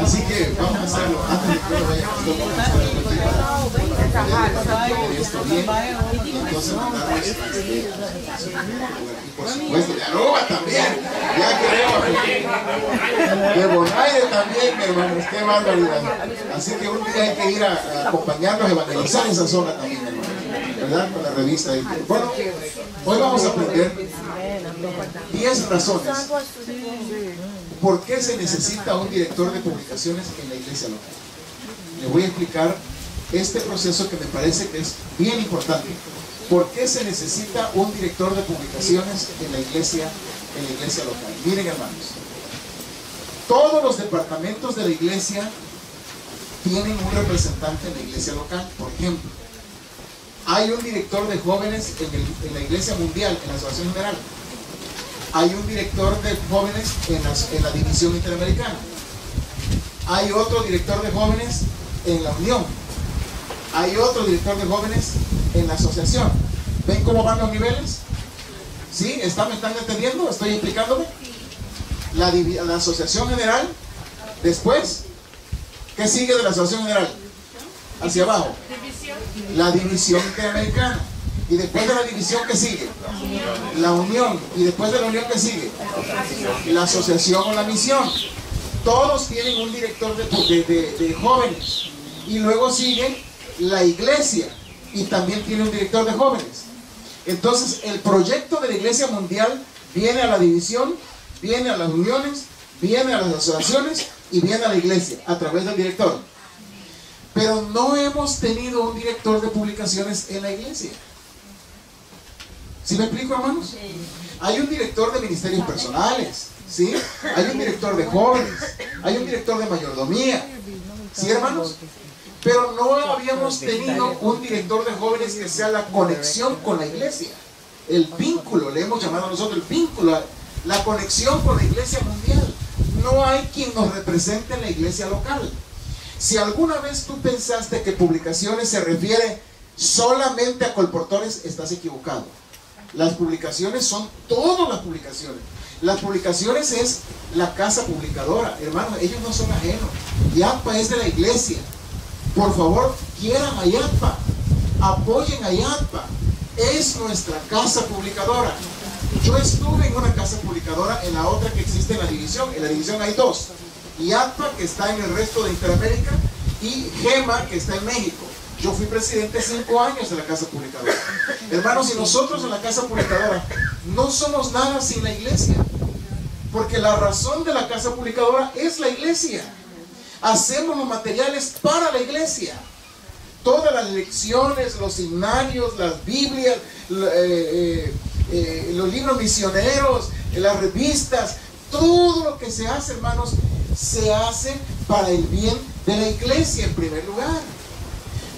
Así que vamos a hacerlo. Antes de que lo vaya a esto bien, entonces mandarles y por supuesto de Aruba también, ya queremos, de Bonaire también, hermanos, qué barbaridad. Así que un día hay que ir a acompañarlos, evangelizar esa zona también, hermanos, ¿verdad? Con la revista. Bueno, hoy vamos a aprender 10 razones por qué se necesita un director de publicaciones en la iglesia local. Le voy a explicar este proceso que me parece que es bien importante. ¿Por qué se necesita un director de publicaciones en la iglesia local? Miren, hermanos, todos los departamentos de la iglesia tienen un representante en la iglesia local. Por ejemplo, hay un director de jóvenes en la iglesia mundial, en la asociación general. Hay un director de jóvenes en la división interamericana. Hay otro director de jóvenes en la unión. Hay otro director de jóvenes en la asociación. ¿Ven cómo van los niveles? ¿Sí? ¿Me están entendiendo? ¿Estoy explicándome? La asociación general. Después, ¿qué sigue de la asociación general? Hacia abajo. La división interamericana. Y después de la división, ¿qué sigue? La unión. Y después de la unión, ¿qué sigue? La asociación o la misión. Todos tienen un director de jóvenes. Y luego sigue la iglesia. Y también tiene un director de jóvenes. Entonces, el proyecto de la iglesia mundial viene a la división, viene a las uniones, viene a las asociaciones y viene a la iglesia a través del director. Pero no hemos tenido un director de publicaciones en la iglesia. ¿Sí me explico, hermanos? Hay un director de ministerios personales, ¿sí? Hay un director de jóvenes, hay un director de mayordomía, ¿sí, hermanos? Pero no habíamos tenido un director de jóvenes que sea la conexión con la iglesia. El vínculo, le hemos llamado nosotros el vínculo, la conexión con la iglesia mundial. No hay quien nos represente en la iglesia local. Si alguna vez tú pensaste que publicaciones se refiere solamente a colportores, estás equivocado. Las publicaciones son todas las publicaciones. Las publicaciones es la casa publicadora. Hermanos, ellos no son ajenos. YATPA es de la iglesia. Por favor, quieran a YATPA. Apoyen a YATPA. Es nuestra casa publicadora. Yo estuve en una casa publicadora, en la otra que existe en la división. En la división hay dos. YATPA, que está en el resto de Interamérica, y GEMA, que está en México. Yo fui presidente 5 años de la casa publicadora. Hermanos, y nosotros en la casa publicadora no somos nada sin la iglesia. Porque la razón de la casa publicadora es la iglesia. Hacemos los materiales para la iglesia. Todas las lecciones, los himnarios, las Biblias, los libros misioneros, las revistas, todo lo que se hace, hermanos, se hace para el bien de la iglesia en primer lugar.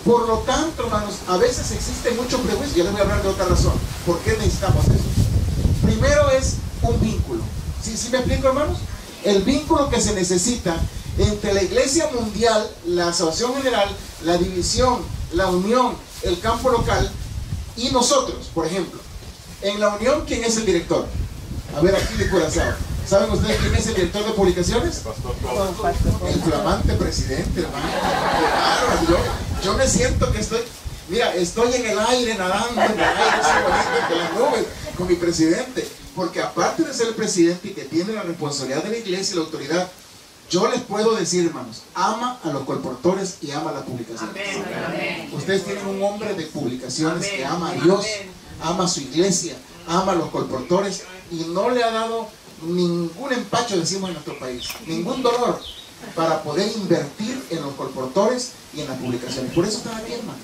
Por lo tanto, hermanos, a veces existe mucho prejuicio. Ya les voy a hablar de otra razón. ¿Por qué necesitamos eso? Primero es un vínculo. ¿Sí me explico, hermanos? el vínculo que se necesita entre la Iglesia Mundial, la Asociación General, la División, la Unión, el campo local y nosotros, por ejemplo. En la Unión, ¿quién es el director? A ver, aquí de Curazao. ¿Saben ustedes quién es el director de publicaciones? El flamante presidente, hermano. Claro, yo me siento que estoy en el aire, nadando en el aire, entre las nubes, con mi presidente. Porque aparte de ser el presidente y que tiene la responsabilidad de la iglesia y la autoridad, yo les puedo decir, hermanos, ama a los colportores y ama a las publicaciones. Amén. Ustedes tienen un hombre de publicaciones que ama a Dios, ama a su iglesia, ama a los colportores y no le ha dado ningún empacho, decimos en nuestro país, ningún dolor para poder invertir en los colportores y en las publicaciones. Por eso están aquí, hermanos.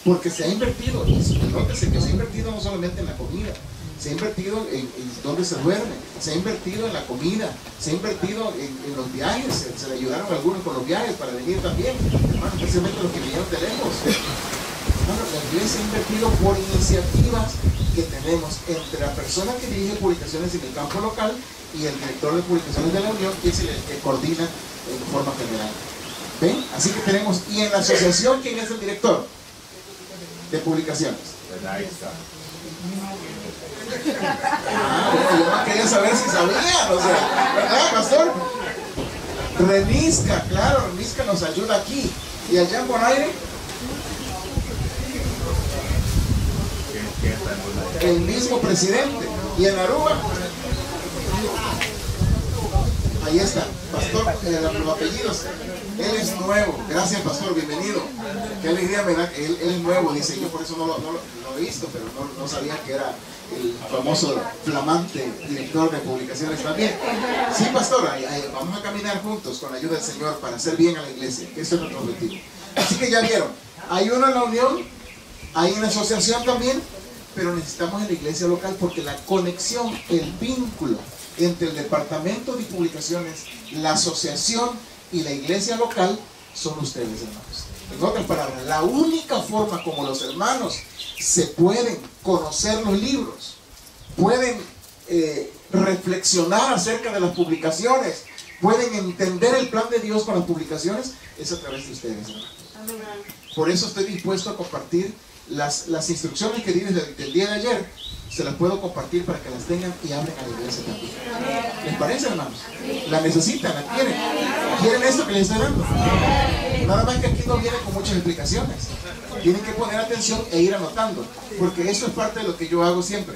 Porque se ha invertido, y nótese que se ha invertido no solamente en la comida, se ha invertido en dónde se duerme, se ha invertido en la comida, se ha invertido en los viajes, se le ayudaron a algunos con los viajes para venir también, hermano, especialmente los que vinieron de lejos. Bueno, la iglesia ha invertido por iniciativas que tenemos entre la persona que dirige publicaciones en el campo local y el director de publicaciones de la Unión, que es el que coordina en forma general. ¿Ven? Así que tenemos, y en la asociación, ¿quién es el director de publicaciones? Bueno, yo no quería saber si sabían, o sea, ¿verdad, pastor? Renisca, claro, Renisca nos ayuda aquí. ¿Y allá en Bonaire? El mismo presidente. ¿Y en Aruba? Ahí está, pastor, los apellidos. Él es nuevo. Gracias, pastor, bienvenido. Qué alegría me da que él es nuevo, dice. Yo por eso no lo he visto, pero no sabía que era el famoso flamante director de publicaciones también. Sí, pastor, vamos a caminar juntos con la ayuda del Señor para hacer bien a la iglesia, que eso es nuestro objetivo. Así que ya vieron, hay uno en la unión, hay en la asociación también, pero necesitamos en la iglesia local porque la conexión, el vínculo entre el departamento de publicaciones, la asociación y la iglesia local son ustedes, hermanos. En otras palabras, la única forma como los hermanos se pueden conocer los libros, pueden reflexionar acerca de las publicaciones, pueden entender el plan de Dios con las publicaciones, es a través de ustedes, hermanos. Por eso estoy dispuesto a compartir las instrucciones que di desde el día de ayer. Se las puedo compartir para que las tengan y hablen a la iglesia también. ¿Les parece, hermanos? ¿La necesitan? ¿La quieren? ¿Quieren esto que les estoy dando? Nada más que aquí no viene con muchas explicaciones. Tienen que poner atención e ir anotando, porque eso es parte de lo que yo hago siempre.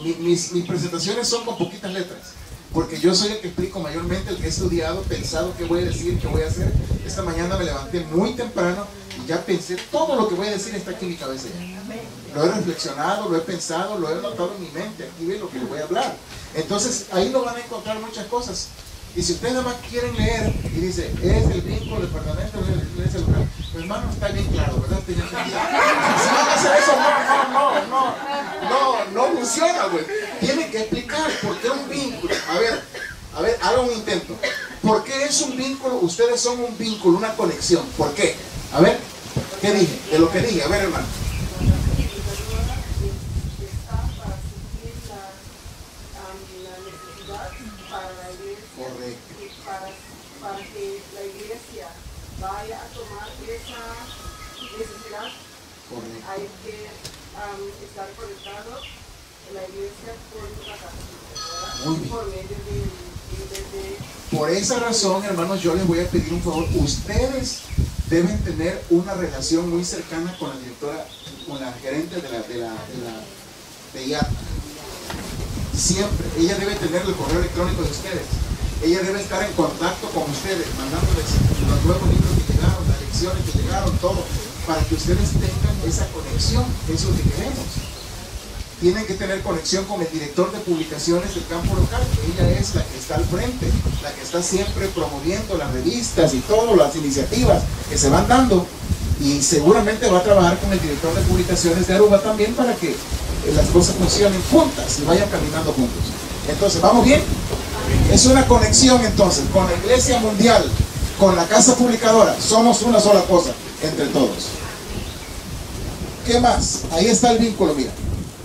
Mis presentaciones son con poquitas letras, porque yo soy el que explico mayormente, el que he estudiado, pensado qué voy a decir, qué voy a hacer. Esta mañana me levanté muy temprano y ya pensé, todo lo que voy a decir está aquí en mi cabeza ya. Lo he reflexionado, lo he pensado, lo he anotado en mi mente. Aquí ve lo que les voy a hablar. Entonces, ahí no van a encontrar muchas cosas. Y si ustedes nada más quieren leer y dice, es el vínculo del parlamento de la iglesia local, pues hermano, está bien claro, ¿verdad? Si van a hacer eso, no funciona, güey. Tienen que explicar por qué un vínculo. A ver, hagan un intento. ¿Por qué es un vínculo? Ustedes son un vínculo, una conexión. ¿Por qué? A ver, ¿qué dije? De lo que dije, a ver, hermano.
Para que la iglesia vaya a tomar esa necesidad, hay que estar conectado en la iglesia por la casa,
muy bien.
Por medio de...
Por esa razón, hermanos, yo les voy a pedir un favor. Ustedes deben tener una relación muy cercana con la directora, con la gerente de IATA. Siempre. Ella debe tener el correo electrónico de ustedes. Ella debe estar en contacto con ustedes, mandándoles los nuevos libros que llegaron, las lecciones que llegaron, todo, para que ustedes tengan esa conexión. Eso es lo que queremos. Tienen que tener conexión con el director de publicaciones del campo local, que ella es la que está al frente, la que está siempre promoviendo las revistas y todas las iniciativas que se van dando. Y seguramente va a trabajar con el director de publicaciones de Aruba también para que las cosas funcionen juntas y vayan caminando juntos. Entonces, ¿vamos bien? Es una conexión entonces con la iglesia mundial, con la casa publicadora. Somos una sola cosa entre todos. ¿Qué más? Ahí está el vínculo, mira.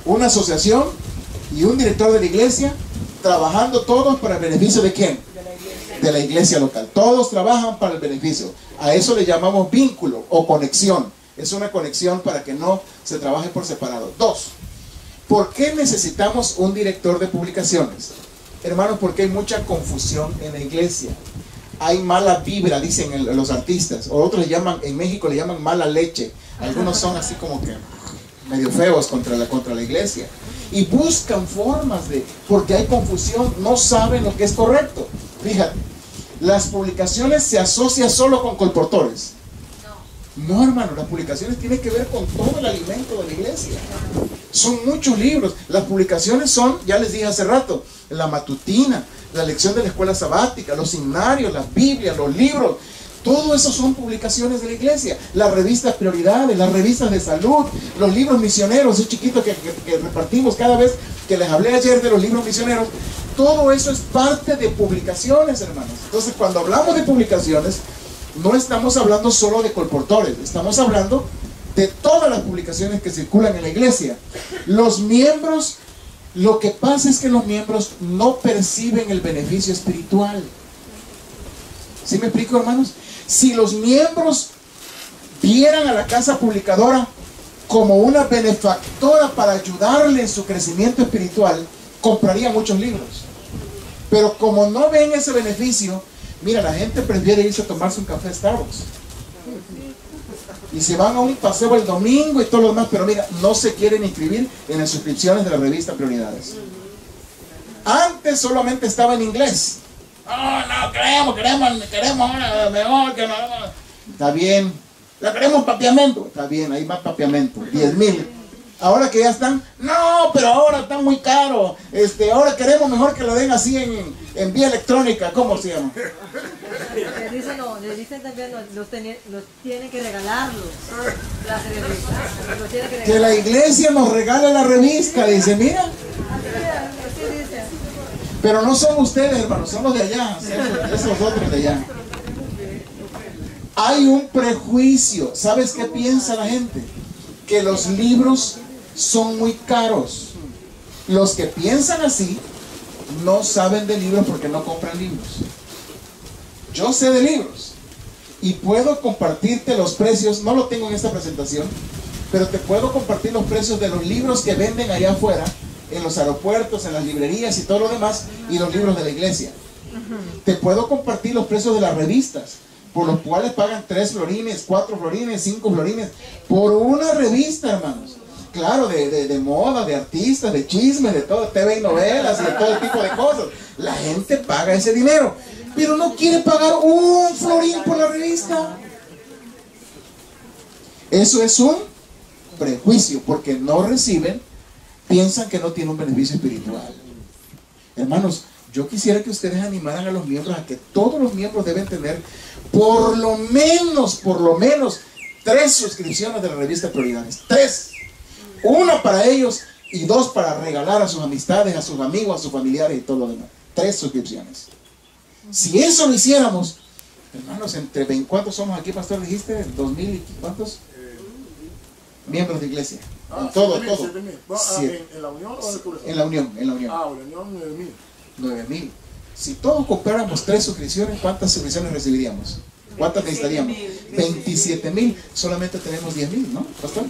Una asociación y un director de la iglesia trabajando todos para el beneficio de ¿quién? De la iglesia local. Todos trabajan para el beneficio. A eso le llamamos vínculo o conexión. Es una conexión para que no se trabaje por separado. 2. ¿Por qué necesitamos un director de publicaciones? Hermanos, porque hay mucha confusión en la iglesia. Hay mala vibra, dicen los artistas. O otros le llaman, en México le llaman mala leche. Algunos son así como que medio feos contra la iglesia. Y buscan formas de, porque hay confusión, no saben lo que es correcto. Fíjate, las publicaciones se asocian solo con colportores. No, hermano, las publicaciones tienen que ver con todo el alimento de la iglesia. Son muchos libros. Las publicaciones son, ya les dije hace rato, la matutina, la lección de la escuela sabática, los himnarios, las Biblias, los libros. Todo eso son publicaciones de la iglesia. Las revistas Prioridades, las revistas de salud, los libros misioneros, esos chiquitos que repartimos cada vez que les hablé ayer de los libros misioneros. Todo eso es parte de publicaciones, hermanos. Entonces, cuando hablamos de publicaciones, no estamos hablando solo de colportores, estamos hablando de todas las publicaciones que circulan en la iglesia. Los miembros, lo que pasa es que los miembros no perciben el beneficio espiritual. ¿Sí me explico, hermanos? Si los miembros vieran a la casa publicadora como una benefactora para ayudarle en su crecimiento espiritual, comprarían muchos libros. Pero como no ven ese beneficio, mira, la gente prefiere irse a tomarse un café a Starbucks. Y se van a un paseo el domingo y todo lo demás, pero mira, no se quieren inscribir en las suscripciones de la revista Prioridades. Antes solamente estaba en inglés. No, queremos ahora mejor que no. Está bien. La queremos papiamento. Está bien, hay más papiamento. 10,000. Ahora que ya están, no, pero ahora están muy caros. Ahora queremos mejor que lo den así en vía electrónica. ¿Cómo se llama?
Le dicen también, los tienen que regalarlos. Las revistas. Los tienen que regalar.
Que la iglesia nos regale la revista. Dice, mira.
Así dice.
Pero no son ustedes, hermanos, son los de allá. Esos otros de allá. Hay un prejuicio. ¿Sabes qué piensa la gente? Que los libros son muy caros. Los que piensan así no saben de libros porque no compran libros. Yo sé de libros y puedo compartirte los precios. No lo tengo en esta presentación, pero te puedo compartir los precios de los libros que venden allá afuera, en los aeropuertos, en las librerías y todo lo demás, y los libros de la iglesia. Te puedo compartir los precios de las revistas, por los cuales pagan 3 florines, 4 florines, 5 florines, por una revista, hermanos. Claro, de moda, de artistas, de chismes, de todo, TV y novelas y de todo tipo de cosas. La gente paga ese dinero, pero no quiere pagar un florín por la revista. Eso es un prejuicio, porque no reciben, piensan que no tiene un beneficio espiritual. Hermanos, yo quisiera que ustedes animaran a los miembros a que todos los miembros deben tener por lo menos 3 suscripciones de la revista Prioridades. 3. Una para ellos y 2 para regalar a sus amistades, a sus amigos, a sus familiares y todo lo demás. 3 suscripciones. Si eso lo hiciéramos, hermanos, entre 20, ¿cuántos somos aquí, pastor? Dijiste, 2,000 y ¿cuántos? Miembros de iglesia. En todo.
7,000. ¿En la unión o en el curso?
En la unión.
La unión 9,000.
9,000. Si todos compráramos 3 suscripciones, ¿cuántas suscripciones recibiríamos? ¿Cuántas necesitaríamos? 27,000. Solamente tenemos 10,000, ¿no? ¿Pastor?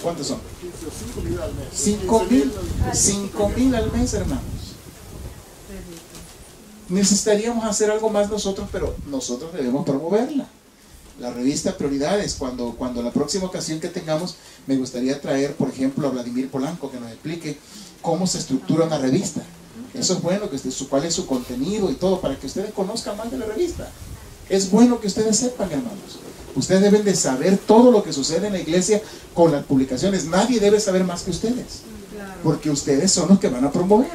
¿Cuántos son?
5,000 al mes.
5,000 al mes, hermanos. Necesitaríamos hacer algo más nosotros, pero nosotros debemos promoverla. La revista Prioridades, cuando la próxima ocasión que tengamos, me gustaría traer, por ejemplo, a Vladimir Polanco, que nos explique cómo se estructura una revista. Eso es bueno, cuál es su contenido y todo, para que ustedes conozcan más de la revista. Es bueno que ustedes sepan, hermanos. Ustedes deben de saber todo lo que sucede en la iglesia con las publicaciones. Nadie debe saber más que ustedes, porque ustedes son los que van a promover.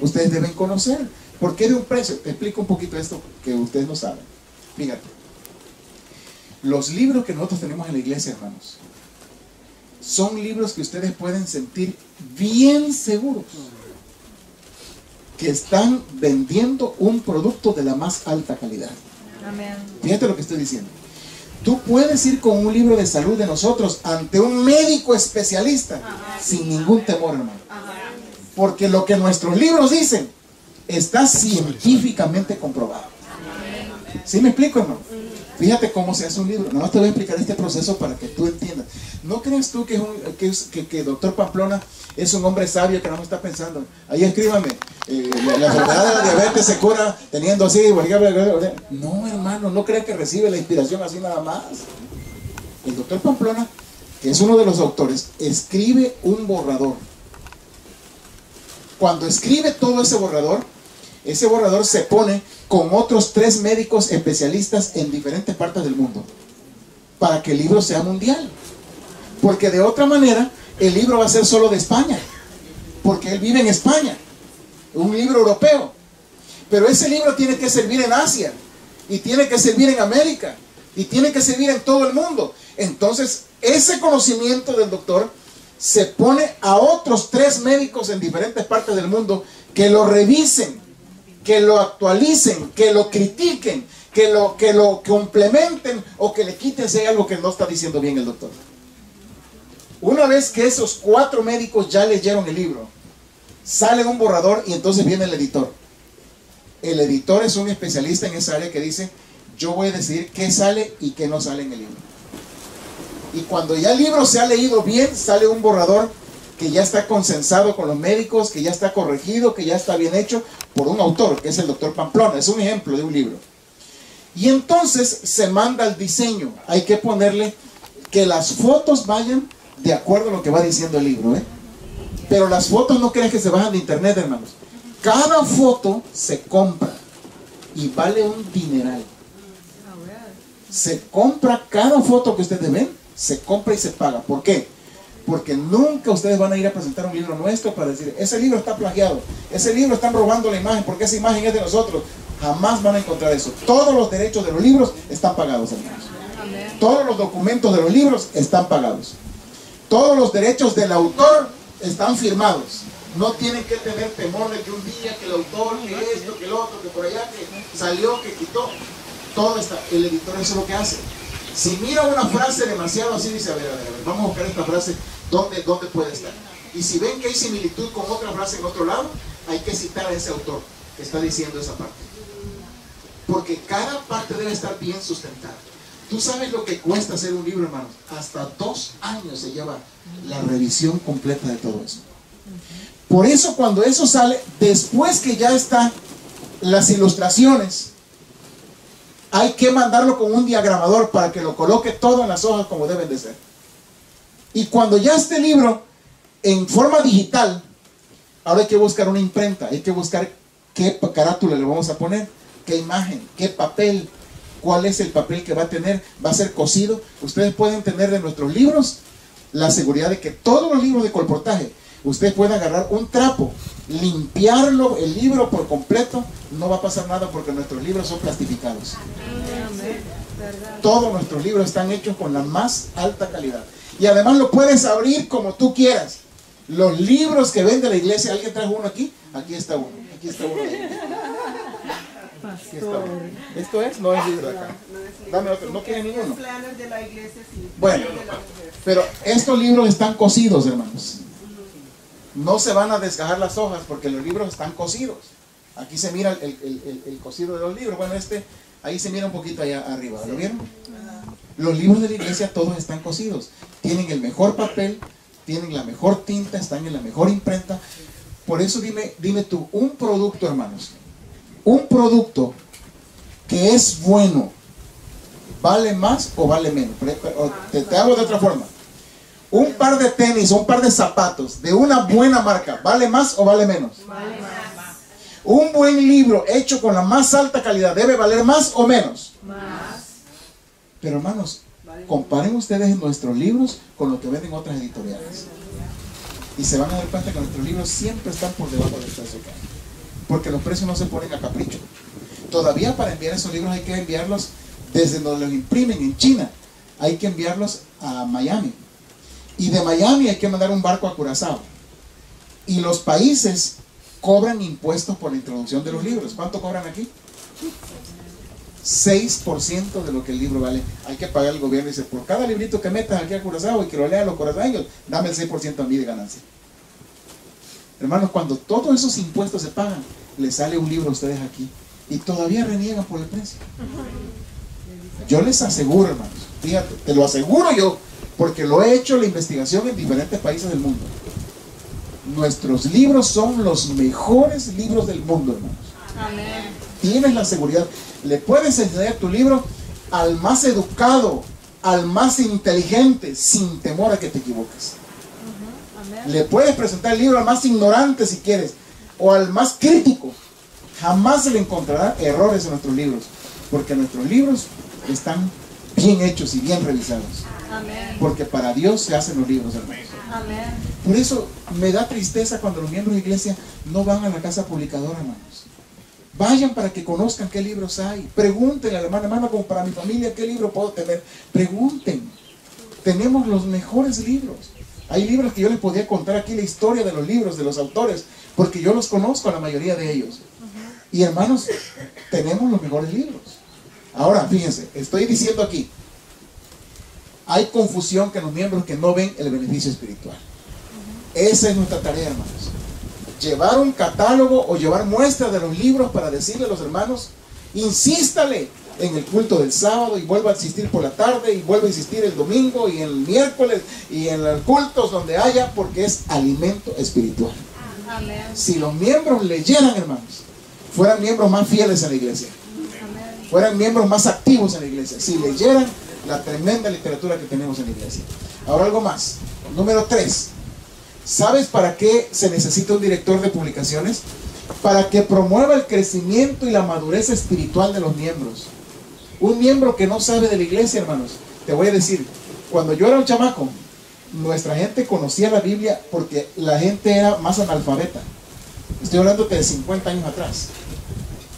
Ustedes deben conocer. ¿Por qué de un precio? Te explico un poquito esto que ustedes no saben. Fíjate. Los libros que nosotros tenemos en la iglesia, hermanos, son libros que ustedes pueden sentir bien seguros que están vendiendo un producto de la más alta calidad.
Amén.
Fíjate lo que estoy diciendo. Tú puedes ir con un libro de salud de nosotros ante un médico especialista sin ningún temor, hermano. Porque lo que nuestros libros dicen está científicamente comprobado. ¿Sí me explico, hermano? Fíjate cómo se hace un libro. Nada más te voy a explicar este proceso para que tú entiendas. No creas tú que el doctor Pamplona es un hombre sabio que no está pensando. Ahí escríbame, la enfermedad de la diabetes se cura teniendo así. No, hermano, no creas que recibe la inspiración así nada más. El doctor Pamplona, que es uno de los autores, escribe un borrador. Cuando escribe todo ese borrador se pone con otros 3 médicos especialistas en diferentes partes del mundo para que el libro sea mundial, porque de otra manera el libro va a ser solo de España, porque él vive en España, un libro europeo, pero ese libro tiene que servir en Asia, y tiene que servir en América, y tiene que servir en todo el mundo. Entonces ese conocimiento del doctor se pone a otros 3 médicos en diferentes partes del mundo que lo revisen, que lo actualicen, que lo critiquen, que lo complementen o que le quiten si hay algo que no está diciendo bien el doctor. Una vez que esos 4 médicos ya leyeron el libro, sale un borrador y entonces viene el editor. El editor es un especialista en esa área que dice, yo voy a decidir qué sale y qué no sale en el libro. Y cuando ya el libro se ha leído bien, sale un borrador que ya está consensado con los médicos, que ya está corregido, que ya está bien hecho por un autor, que es el doctor Pamplona. Es un ejemplo de un libro. Y entonces se manda al diseño. Hay que ponerle que las fotos vayan de acuerdo a lo que va diciendo el libro, ¿eh? Pero las fotos no crean que se bajan de internet, hermanos. Cada foto se compra y vale un dineral. Se compra cada foto que ustedes ven, se compra y se paga. ¿Por qué? Porque nunca ustedes van a ir a presentar un libro nuestro para decir, ese libro está plagiado, ese libro están robando la imagen porque esa imagen es de nosotros. Jamás van a encontrar eso. Todos los derechos de los libros están pagados, hermanos. Todos los documentos de los libros están pagados. Todos los derechos del autor están firmados. No tienen que tener temor de que un día que el autor, que esto, que el otro, que por allá, que salió, que quitó. Todo está. El editor eso es lo que hace. Si mira una frase demasiado así, dice, a ver, vamos a buscar esta frase, ¿dónde puede estar? Y si ven que hay similitud con otra frase en otro lado, hay que citar a ese autor que está diciendo esa parte. Porque cada parte debe estar bien sustentada. ¿Tú sabes lo que cuesta hacer un libro, hermanos? Hasta 2 años se lleva la revisión completa de todo eso. Por eso cuando eso sale, después que ya están las ilustraciones, hay que mandarlo con un diagramador para que lo coloque todo en las hojas como deben de ser. Y cuando ya esté el libro en forma digital, ahora hay que buscar una imprenta, hay que buscar qué carátula le vamos a poner, qué imagen, qué papel, cuál es el papel que va a tener, va a ser cosido. Ustedes pueden tener de nuestros libros la seguridad de que todos los libros de colportaje, ustedes pueden agarrar un trapo, limpiarlo, el libro por completo, no va a pasar nada porque nuestros libros son plastificados. Todos nuestros libros están hechos con la más alta calidad. Y además lo puedes abrir como tú quieras. Los libros que vende la iglesia, ¿alguien trajo uno aquí? Aquí está uno. Aquí está uno. Aquí está uno. ¿Esto es? No es libro de acá. Dame otro. ¿No quiere ninguno? Bueno, pero estos libros están cosidos, hermanos. No se van a desgajar las hojas porque los libros están cosidos. Aquí se mira el cosido de los libros. Bueno, ahí se mira un poquito allá arriba. ¿Lo vieron? Los libros de la iglesia todos están cosidos. Tienen el mejor papel, tienen la mejor tinta, están en la mejor imprenta. Por eso dime tú, un producto, hermanos, un producto que es bueno, ¿vale más o vale menos? Te hago de otra forma. Un par de tenis o un par de zapatos de una buena marca, ¿vale más o vale menos? Vale más. Un buen libro hecho con la más alta calidad, ¿debe valer más o menos? Más. Pero hermanos, comparen ustedes nuestros libros con lo que venden otras editoriales. Y se van a dar cuenta que nuestros libros siempre están por debajo del precio que hay. Porque los precios no se ponen a capricho. Todavía para enviar esos libros hay que enviarlos desde donde los imprimen en China. Hay que enviarlos a Miami. Y de Miami hay que mandar un barco a Curazao. Y los países cobran impuestos por la introducción de los libros. ¿Cuánto cobran aquí? 6% de lo que el libro vale. Hay que pagar al gobierno y dice, por cada librito que metas aquí a Curazao y que lo lean los curazaños, dame el 6% a mí de ganancia. Hermanos, cuando todos esos impuestos se pagan, les sale un libro a ustedes aquí y todavía reniegan por el precio. Yo les aseguro, hermanos, fíjate, te lo aseguro yo, porque lo he hecho la investigación en diferentes países del mundo. Nuestros libros son los mejores libros del mundo, hermanos.
Amén.
Tienes la seguridad. Le puedes enseñar tu libro al más educado, al más inteligente, sin temor a que te equivoques. Le puedes presentar el libro al más ignorante si quieres, o al más crítico. Jamás se le encontrará errores en nuestros libros, porque nuestros libros están bien hechos y bien revisados.
Amén.
Porque para Dios se hacen los libros, hermanos.
Amén.
Por eso me da tristeza cuando los miembros de iglesia no van a la casa publicadora, hermanos. Vayan para que conozcan qué libros hay. Pregúntenle a la hermana, como para mi familia, ¿qué libro puedo tener? Pregunten. Tenemos los mejores libros. Hay libros que yo les podía contar aquí la historia de los libros, de los autores, porque yo los conozco a la mayoría de ellos. Y hermanos, tenemos los mejores libros. Ahora, fíjense, estoy diciendo aquí, hay confusión que los miembros que no ven el beneficio espiritual. Esa es nuestra tarea, hermanos. Llevar un catálogo o llevar muestras de los libros para decirle a los hermanos, insístale en el culto del sábado y vuelva a asistir por la tarde y vuelva a insistir el domingo y el miércoles y en los cultos donde haya, porque es alimento espiritual.
Amén.
Si los miembros leyeran, hermanos, fueran miembros más fieles en la iglesia, fueran miembros más activos en la iglesia, si leyeran la tremenda literatura que tenemos en la iglesia. Ahora algo más. Número 3. ¿Sabes para qué se necesita un director de publicaciones? Para que promueva el crecimiento y la madurez espiritual de los miembros. Un miembro que no sabe de la iglesia, hermanos, te voy a decir, cuando yo era un chamaco, nuestra gente conocía la Biblia porque la gente era más analfabeta. Estoy hablando de 50 años atrás.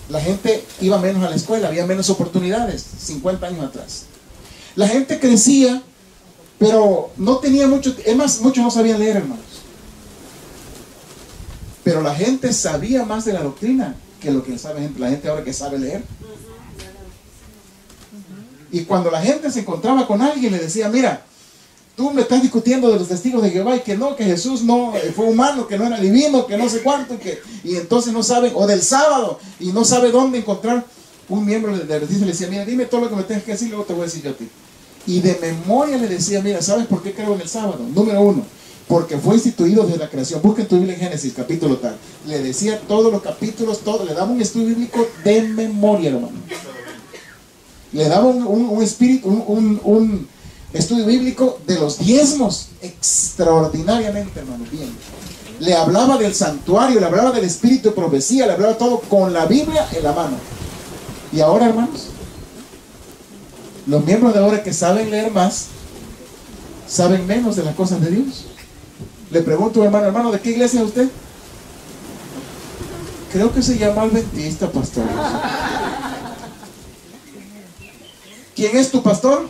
La gente iba menos a la escuela, había menos oportunidades, 50 años atrás. La gente crecía, pero no tenía mucho, es más, muchos no sabían leer, hermanos. Pero la gente sabía más de la doctrina que lo que sabe la gente ahora que sabe leer. Y cuando la gente se encontraba con alguien, le decía, mira, tú me estás discutiendo de los testigos de Jehová y que no, que Jesús no fue humano, que no era divino, que no sé cuánto, y entonces no saben, o del sábado, y no sabe dónde encontrar. Un miembro de la iglesia le decía, mira, dime todo lo que me tengas que decir, luego te voy a decir yo a ti. Y de memoria le decía, mira, ¿sabes por qué creo en el sábado? Número 1, porque fue instituido desde la creación. Busquen tu Biblia en Génesis, capítulo tal. Le decía todos los capítulos, todo, le daba un estudio bíblico de memoria, hermano. Le daba un estudio bíblico de los diezmos, extraordinariamente, hermano, bien. Le hablaba del santuario, le hablaba del espíritu de profecía, le hablaba todo con la Biblia en la mano. Y ahora, hermanos, los miembros de ahora que saben leer más, saben menos de las cosas de Dios. Le pregunto, hermano, ¿de qué iglesia es usted? Creo que se llama Adventista, pastor. ¿Quién es tu pastor?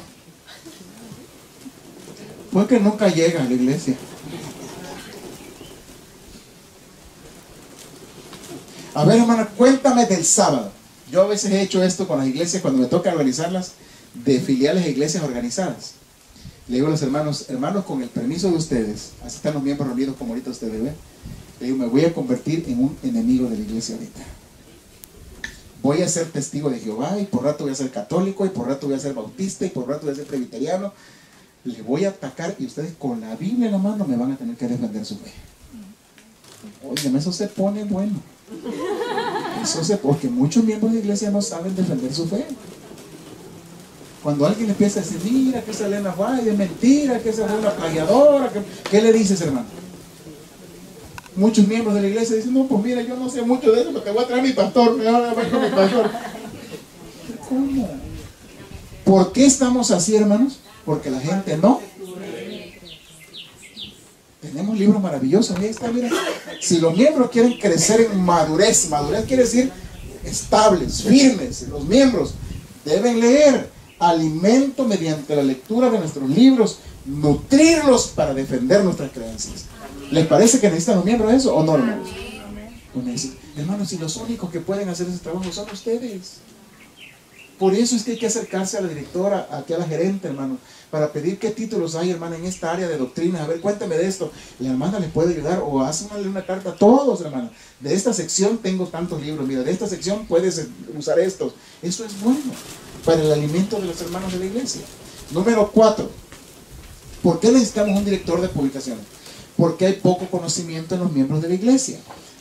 Pues que nunca llega a la iglesia. A ver, hermana, cuéntame del sábado. Yo a veces he hecho esto con las iglesias cuando me toca organizarlas, de filiales e iglesias organizadas. Le digo a los hermanos, con el permiso de ustedes, así están los miembros reunidos como ahorita ustedes ven, le digo, me voy a convertir en un enemigo de la iglesia ahorita. Voy a ser testigo de Jehová, y por rato voy a ser católico, y por rato voy a ser bautista, y por rato voy a ser presbiteriano. Le voy a atacar, y ustedes con la Biblia en la mano me van a tener que defender su fe. Oigan, eso se pone bueno. Porque muchos miembros de la iglesia no saben defender su fe. Cuando alguien le empieza a decir, mira que esa Elena White es mentira, que esa es una plagiadora, ¿qué le dices, hermano? Muchos miembros de la iglesia dicen, no, pues mira, yo no sé mucho de eso, pero te voy a traer a mi pastor, me voy a ver con mi pastor. ¿Cómo? ¿Por qué estamos así, hermanos? Porque la gente no. Tenemos libros maravillosos, ahí está, mira. Si los miembros quieren crecer en madurez, madurez quiere decir estables, firmes, los miembros deben leer. Alimento mediante la lectura de nuestros libros, nutrirlos para defender nuestras creencias. ¿Les parece que necesitan los miembros eso o no, hermanos? Hermanos, y los únicos que pueden hacer ese trabajo son ustedes. Por eso es que hay que acercarse a la directora, aquí a la gerente, hermanos, para pedir qué títulos hay, hermana, en esta área de doctrina. A ver, cuéntame de esto. La hermana les puede ayudar, o hace una carta a todos, hermana. De esta sección tengo tantos libros, mira, de esta sección puedes usar estos. Eso es bueno para el alimento de los hermanos de la iglesia. Número 4. ¿Por qué necesitamos un director de publicaciones? Porque hay poco conocimiento en los miembros de la iglesia,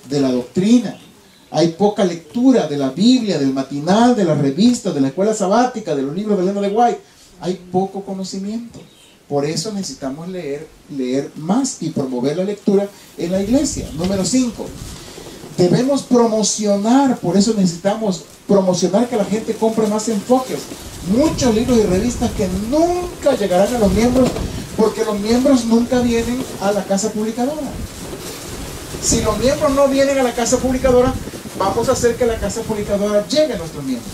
de la doctrina. Hay poca lectura de la Biblia, del matinal, de las revistas, de la escuela sabática, de los libros de Ellen G. White. Hay poco conocimiento. Por eso necesitamos leer más y promover la lectura en la iglesia. Número 5. Debemos promocionar, por eso necesitamos promocionar que la gente compre más enfoques. Muchos libros y revistas que nunca llegarán a los miembros, porque los miembros nunca vienen a la casa publicadora. Si los miembros no vienen a la casa publicadora, vamos a hacer que la casa publicadora llegue a nuestros miembros.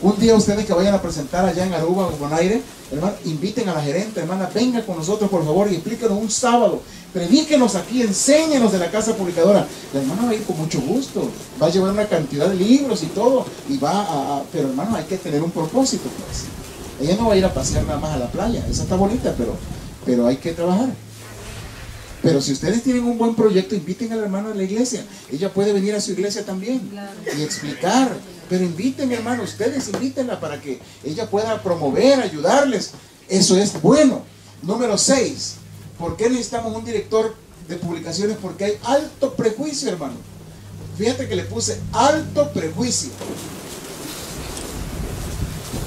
Un día ustedes que vayan a presentar allá en Aruba o Bonaire, hermano, inviten a la gerente, hermana, venga con nosotros por favor y explíquenos un sábado, predíquenos aquí, enséñenos de la casa publicadora. La hermana va a ir con mucho gusto, va a llevar una cantidad de libros y todo, y pero hermano, hay que tener un propósito, pues. Ella no va a ir a pasear nada más a la playa, esa está bonita, pero hay que trabajar. Pero si ustedes tienen un buen proyecto, inviten a la hermana a la iglesia. Ella puede venir a su iglesia también y explicar. Pero inviten, hermano, ustedes invítenla para que ella pueda promover, ayudarles. Eso es bueno. Número 6. ¿Por qué necesitamos un director de publicaciones? Porque hay alto prejuicio, hermano. Fíjate que le puse alto prejuicio.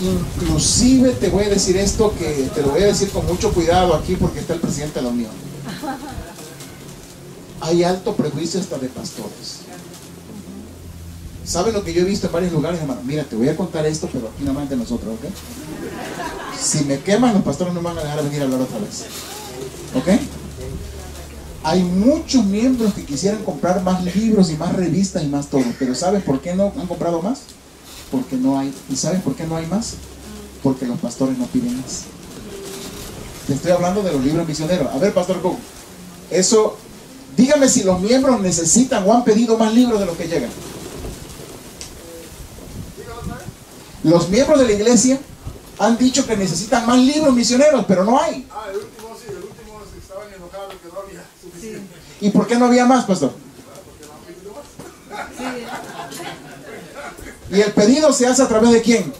Inclusive te voy a decir esto, que te lo voy a decir con mucho cuidado aquí porque está el presidente de la Unión. Hay alto prejuicio hasta de pastores. ¿Saben lo que yo he visto en varios lugares, hermano? Mira, te voy a contar esto, pero aquí nada más de nosotros, ¿ok? Si me queman, los pastores no me van a dejar venir a hablar otra vez, ¿ok? Hay muchos miembros que quisieran comprar más libros y más revistas y más todo, pero ¿sabes por qué no han comprado más? Porque no hay. ¿Y sabes por qué no hay más? Porque los pastores no piden más. Te estoy hablando de los libros misioneros. A ver, Pastor Cook, eso, dígame si los miembros necesitan o han pedido más libros de los que llegan. Los miembros de la iglesia han dicho que necesitan más libros misioneros, pero no hay.
El último estaban enojados que no había suficiente.
¿Y por qué no había más, pastor?
Porque no han pedido más.
¿Y el pedido se hace a través de quién?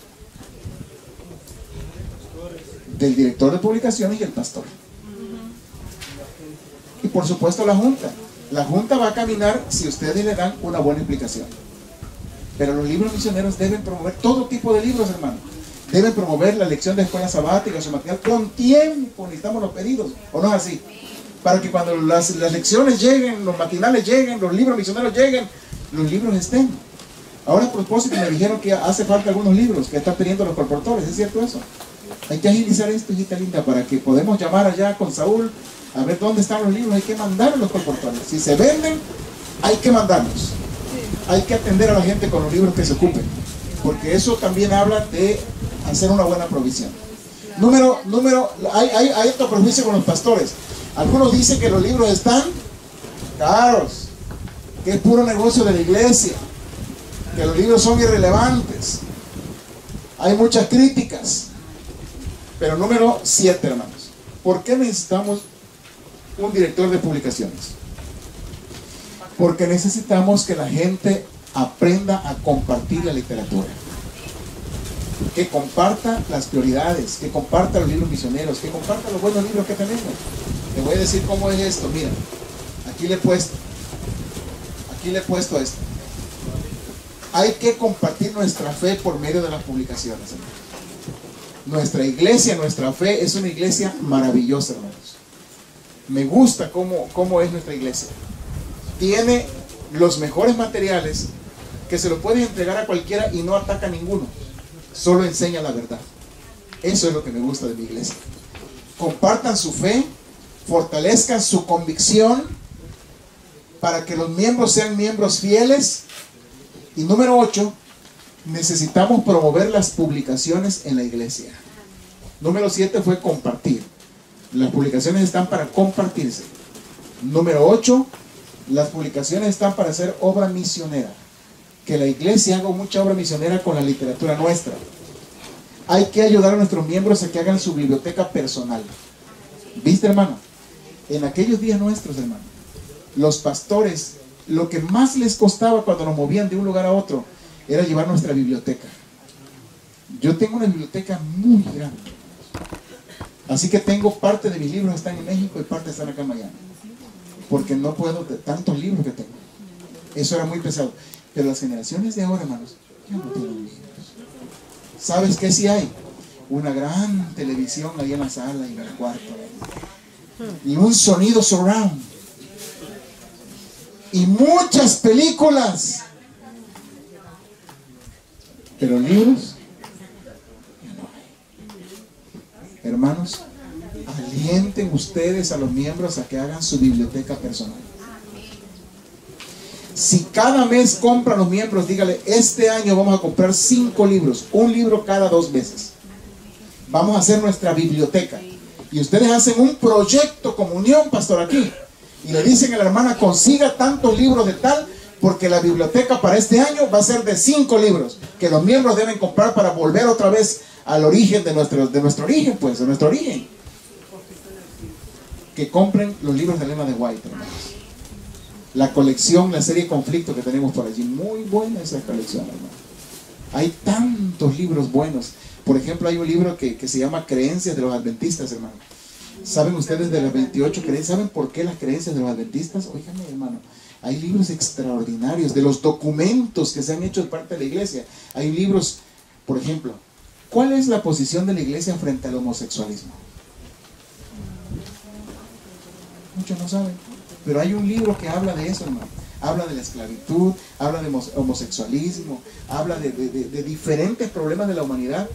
Del director de publicaciones y el pastor. Y por supuesto la junta. La junta va a caminar si ustedes le dan una buena explicación. Pero los libros misioneros deben promover todo tipo de libros, hermano. Deben promover la lección de escuela sabática, su material con tiempo. Necesitamos los pedidos, ¿o no es así? Para que cuando las lecciones lleguen, los matinales lleguen, los libros misioneros lleguen, los libros estén. Ahora a propósito me dijeron que hace falta algunos libros que están pidiendo los colportores. ¿Es cierto eso? Hay que agilizar esto, hijita linda, para que podamos llamar allá con Saúl a ver dónde están los libros. Hay que mandar los colportores. Si se venden, hay que mandarlos. Hay que atender a la gente con los libros que se ocupen, porque eso también habla de hacer una buena provisión. Hay otro prejuicio con los pastores. Algunos dicen que los libros están caros, que es puro negocio de la iglesia, que los libros son irrelevantes. Hay muchas críticas. Pero número 7, hermanos. ¿Por qué necesitamos un director de publicaciones? Porque necesitamos que la gente aprenda a compartir la literatura, que comparta las prioridades, que comparta los libros misioneros, que comparta los buenos libros que tenemos. Te voy a decir cómo es esto. Mira, aquí le he puesto esto. Hay que compartir nuestra fe por medio de las publicaciones, hermanos. Nuestra iglesia, nuestra fe es una iglesia maravillosa, hermanos. Me gusta cómo es nuestra iglesia. Tiene los mejores materiales que se lo pueden entregar a cualquiera y no ataca a ninguno. Solo enseña la verdad. Eso es lo que me gusta de mi iglesia. Compartan su fe, fortalezcan su convicción para que los miembros sean miembros fieles. Y número 8, necesitamos promover las publicaciones en la iglesia. Número 7 fue compartir. Las publicaciones están para compartirse. Número 8, las publicaciones están para hacer obra misionera. Que la iglesia haga mucha obra misionera con la literatura nuestra. Hay que ayudar a nuestros miembros a que hagan su biblioteca personal. ¿Viste, hermano? En aquellos días nuestros, hermano, los pastores, lo que más les costaba cuando nos movían de un lugar a otro era llevar nuestra biblioteca. Yo tengo una biblioteca muy grande. Así que tengo parte de mis libros están en México y parte están acá en Miami. Porque no puedo de tantos libros que tengo. Eso era muy pesado. Pero las generaciones de ahora, hermanos, ya no tienen libros. ¿Sabes qué sí hay? Una gran televisión ahí en la sala y en el cuarto. Y un sonido surround. Y muchas películas. Pero libros ya no hay. Hermanos, alienten ustedes a los miembros a que hagan su biblioteca personal. Si cada mes compran los miembros, dígale, este año vamos a comprar 5 libros, un libro cada 2 meses. Vamos a hacer nuestra biblioteca. Y ustedes hacen un proyecto comunión, pastor, aquí. Y le dicen a la hermana, consiga tantos libros de tal, porque la biblioteca para este año va a ser de 5 libros, que los miembros deben comprar para volver otra vez al origen de nuestro origen, pues, de nuestro origen. Que compren los libros de Elena de White, hermanos. La colección, la serie Conflicto que tenemos por allí, muy buena esa colección, hermano. Hay tantos libros buenos. Por ejemplo, hay un libro que se llama Creencias de los Adventistas, hermano. ¿Saben ustedes de las 28 creencias? ¿Saben por qué las creencias de los adventistas? Óigame, hermano, hay libros extraordinarios de los documentos que se han hecho de parte de la iglesia. Hay libros, por ejemplo, ¿cuál es la posición de la iglesia frente al homosexualismo? Muchos no saben, pero hay un libro que habla de eso, hermano. Habla de la esclavitud, habla de homosexualismo, habla de diferentes problemas de la humanidad.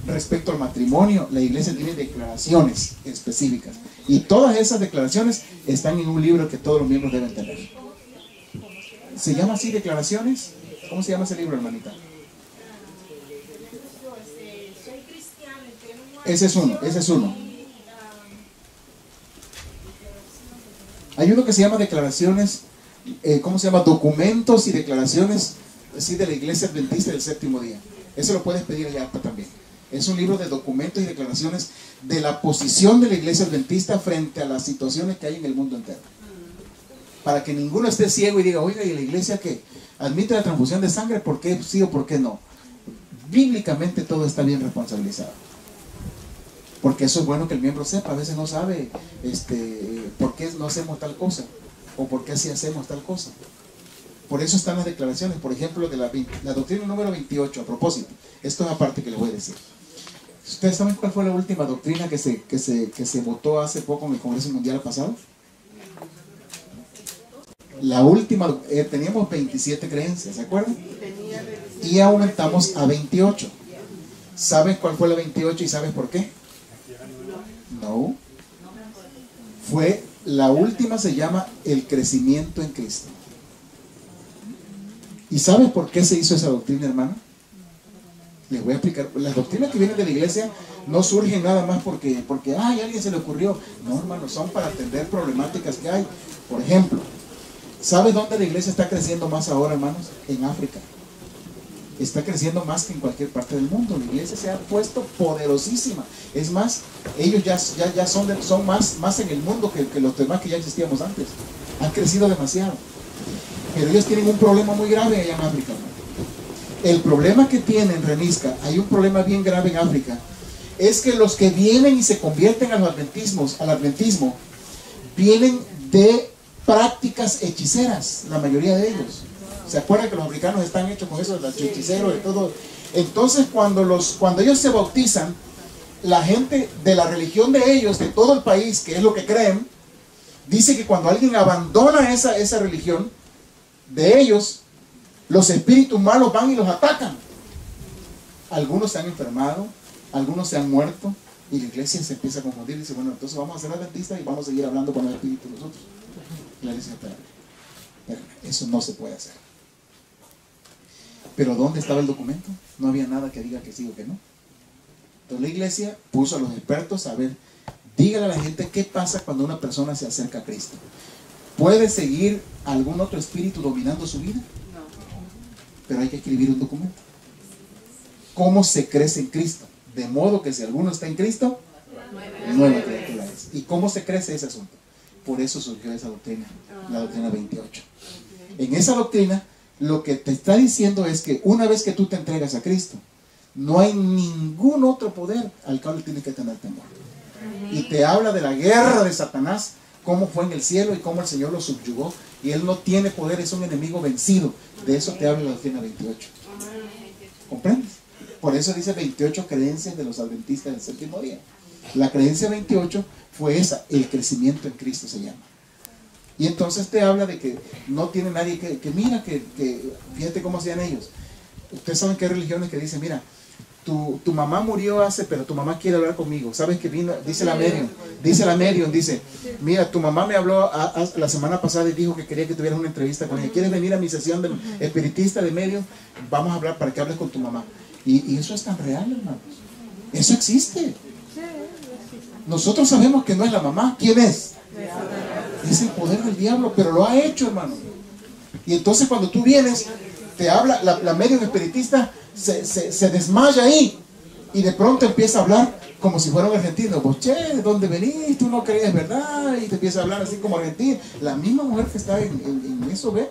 Respecto al matrimonio, la iglesia tiene declaraciones específicas. Y todas esas declaraciones están en un libro que todos los miembros deben tener. ¿Se llama así, Declaraciones? ¿Cómo se llama ese libro, hermanita? Ese es uno. Hay uno que se llama Declaraciones, ¿cómo se llama? Documentos y declaraciones así de la iglesia adventista del séptimo día. Eso lo puedes pedir allá también. Es un libro de documentos y declaraciones de la posición de la iglesia adventista frente a las situaciones que hay en el mundo entero. Para que ninguno esté ciego y diga, oiga, ¿y la iglesia que admite la transfusión de sangre? ¿Por qué sí o por qué no? Bíblicamente todo está bien responsabilizado. Porque eso es bueno que el miembro sepa. A veces no sabe por qué no hacemos tal cosa o por qué sí hacemos tal cosa. Por eso están las declaraciones, por ejemplo, de la doctrina número 28, a propósito. Esto es aparte que les voy a decir. ¿Ustedes saben cuál fue la última doctrina que se votó hace poco en el Congreso Mundial pasado? La última, teníamos 27 creencias, ¿se acuerdan? Y aumentamos a 28. ¿Saben cuál fue la 28 y saben por qué? No. Fue, la última se llama el crecimiento en Cristo. ¿Y sabes por qué se hizo esa doctrina, hermano? Les voy a explicar. Las doctrinas que vienen de la iglesia no surgen nada más porque a alguien se le ocurrió. No, hermano, son para atender problemáticas que hay. Por ejemplo, ¿sabes dónde la iglesia está creciendo más ahora, hermanos? En África. Está creciendo más que en cualquier parte del mundo. La iglesia se ha puesto poderosísima. Es más, ellos ya son más en el mundo que los demás que ya existíamos antes. Han crecido demasiado. Pero ellos tienen un problema muy grave allá en África, hermano. El problema que tienen, Renisca, hay un problema bien grave en África, es que los que vienen y se convierten al adventismo, vienen de prácticas hechiceras, la mayoría de ellos. ¿Se acuerdan que los africanos están hechos con eso, de los hechiceros, de todo? Entonces, cuando ellos se bautizan, la gente de la religión de ellos, de todo el país, que es lo que creen, dice que cuando alguien abandona esa religión de ellos, los espíritus malos van y los atacan. Algunos se han enfermado, algunos se han muerto, y la iglesia se empieza a confundir y dice, bueno, entonces vamos a ser adventistas y vamos a seguir hablando con los espíritus nosotros. Y la iglesia, espérame, eso no se puede hacer. Pero ¿dónde estaba el documento? No había nada que diga que sí o que no. Entonces la iglesia puso a los expertos a ver, dígale a la gente qué pasa cuando una persona se acerca a Cristo. ¿Puede seguir algún otro espíritu dominando su vida? No. Pero hay que escribir un documento. ¿Cómo se crece en Cristo? De modo que si alguno está en Cristo, nueva criatura es. ¿Y cómo se crece ese asunto? Por eso surgió esa doctrina, la doctrina 28. En esa doctrina, lo que te está diciendo es que una vez que tú te entregas a Cristo, no hay ningún otro poder al cual tienes que tener temor. Y te habla de la guerra de Satanás, cómo fue en el cielo y cómo el Señor lo subyugó. Y él no tiene poder, es un enemigo vencido. De eso te habla la doctrina 28. ¿Comprendes? Por eso dice 28 creencias de los adventistas del séptimo día. La creencia 28 fue esa, el crecimiento en Cristo se llama. Y entonces te habla de que no tiene nadie que mira, que fíjate cómo hacían ellos. Ustedes saben que hay religiones que dicen, mira, tu mamá murió pero tu mamá quiere hablar conmigo. ¿Sabes que vino? Dice la medium, dice, mira, tu mamá me habló la semana pasada y dijo que quería que tuvieras una entrevista con ella. ¿Quieres venir a mi sesión de espiritista de medium? Vamos a hablar para que hables con tu mamá. Y eso es tan real, hermanos. Eso existe. Nosotros sabemos que no es la mamá. ¿Quién es? Es el poder del diablo, pero lo ha hecho, hermano. Y entonces cuando tú vienes, te habla, la medium espiritista se desmaya ahí. Y de pronto empieza a hablar como si fuera un argentino. Pues, che, ¿de dónde venís? Tú no crees, ¿verdad? Y te empieza a hablar así como argentino. La misma mujer que está en eso, ¿ve?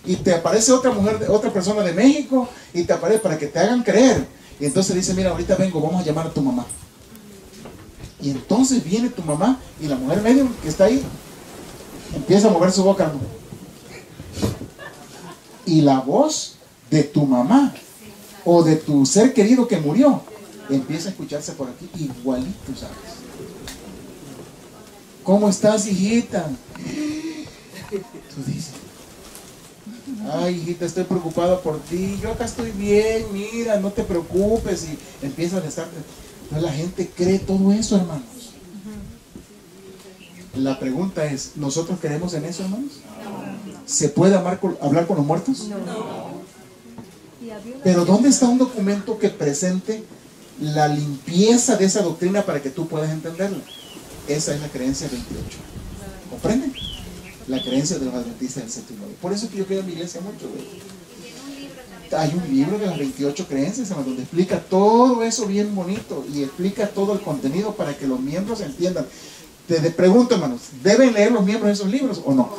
Y te aparece otra persona de México, y te aparece para que te hagan creer. Y entonces dice, mira, ahorita vengo, vamos a llamar a tu mamá. Y entonces viene tu mamá, y la mujer medium que está ahí empieza a mover su boca. Y la voz de tu mamá o de tu ser querido que murió empieza a escucharse por aquí igualito, ¿sabes? ¿Cómo estás, hijita? Tú dices, ay, hijita, estoy preocupado por ti. Yo acá estoy bien, mira, no te preocupes. Y empiezan a estar. Pero la gente cree todo eso, hermanos. La pregunta es, ¿nosotros creemos en eso, hermanos? ¿Se puede hablar con los muertos?
No.
Pero ¿dónde está un documento que presente la limpieza de esa doctrina para que tú puedas entenderla? Esa es la creencia 28. ¿Comprenden? La creencia de los adventistas del séptimo día. Por eso que yo creo en mi iglesia mucho, ¿ve? Hay un libro de las 28 creencias, hermano, donde explica todo eso bien bonito y explica todo el contenido para que los miembros entiendan. Te pregunto, hermanos, ¿deben leer los miembros esos libros o no?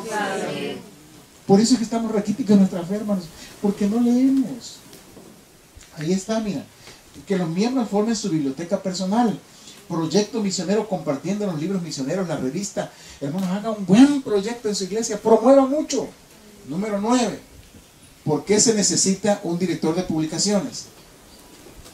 Por eso es que estamos raquíticos en nuestra fe, hermanos, porque no leemos. Ahí está, mira, que los miembros formen su biblioteca personal. Proyecto misionero, compartiendo los libros misioneros, la revista. Hermanos, haga un buen proyecto en su iglesia, promueva mucho. Número 9. ¿Por qué se necesita un director de publicaciones?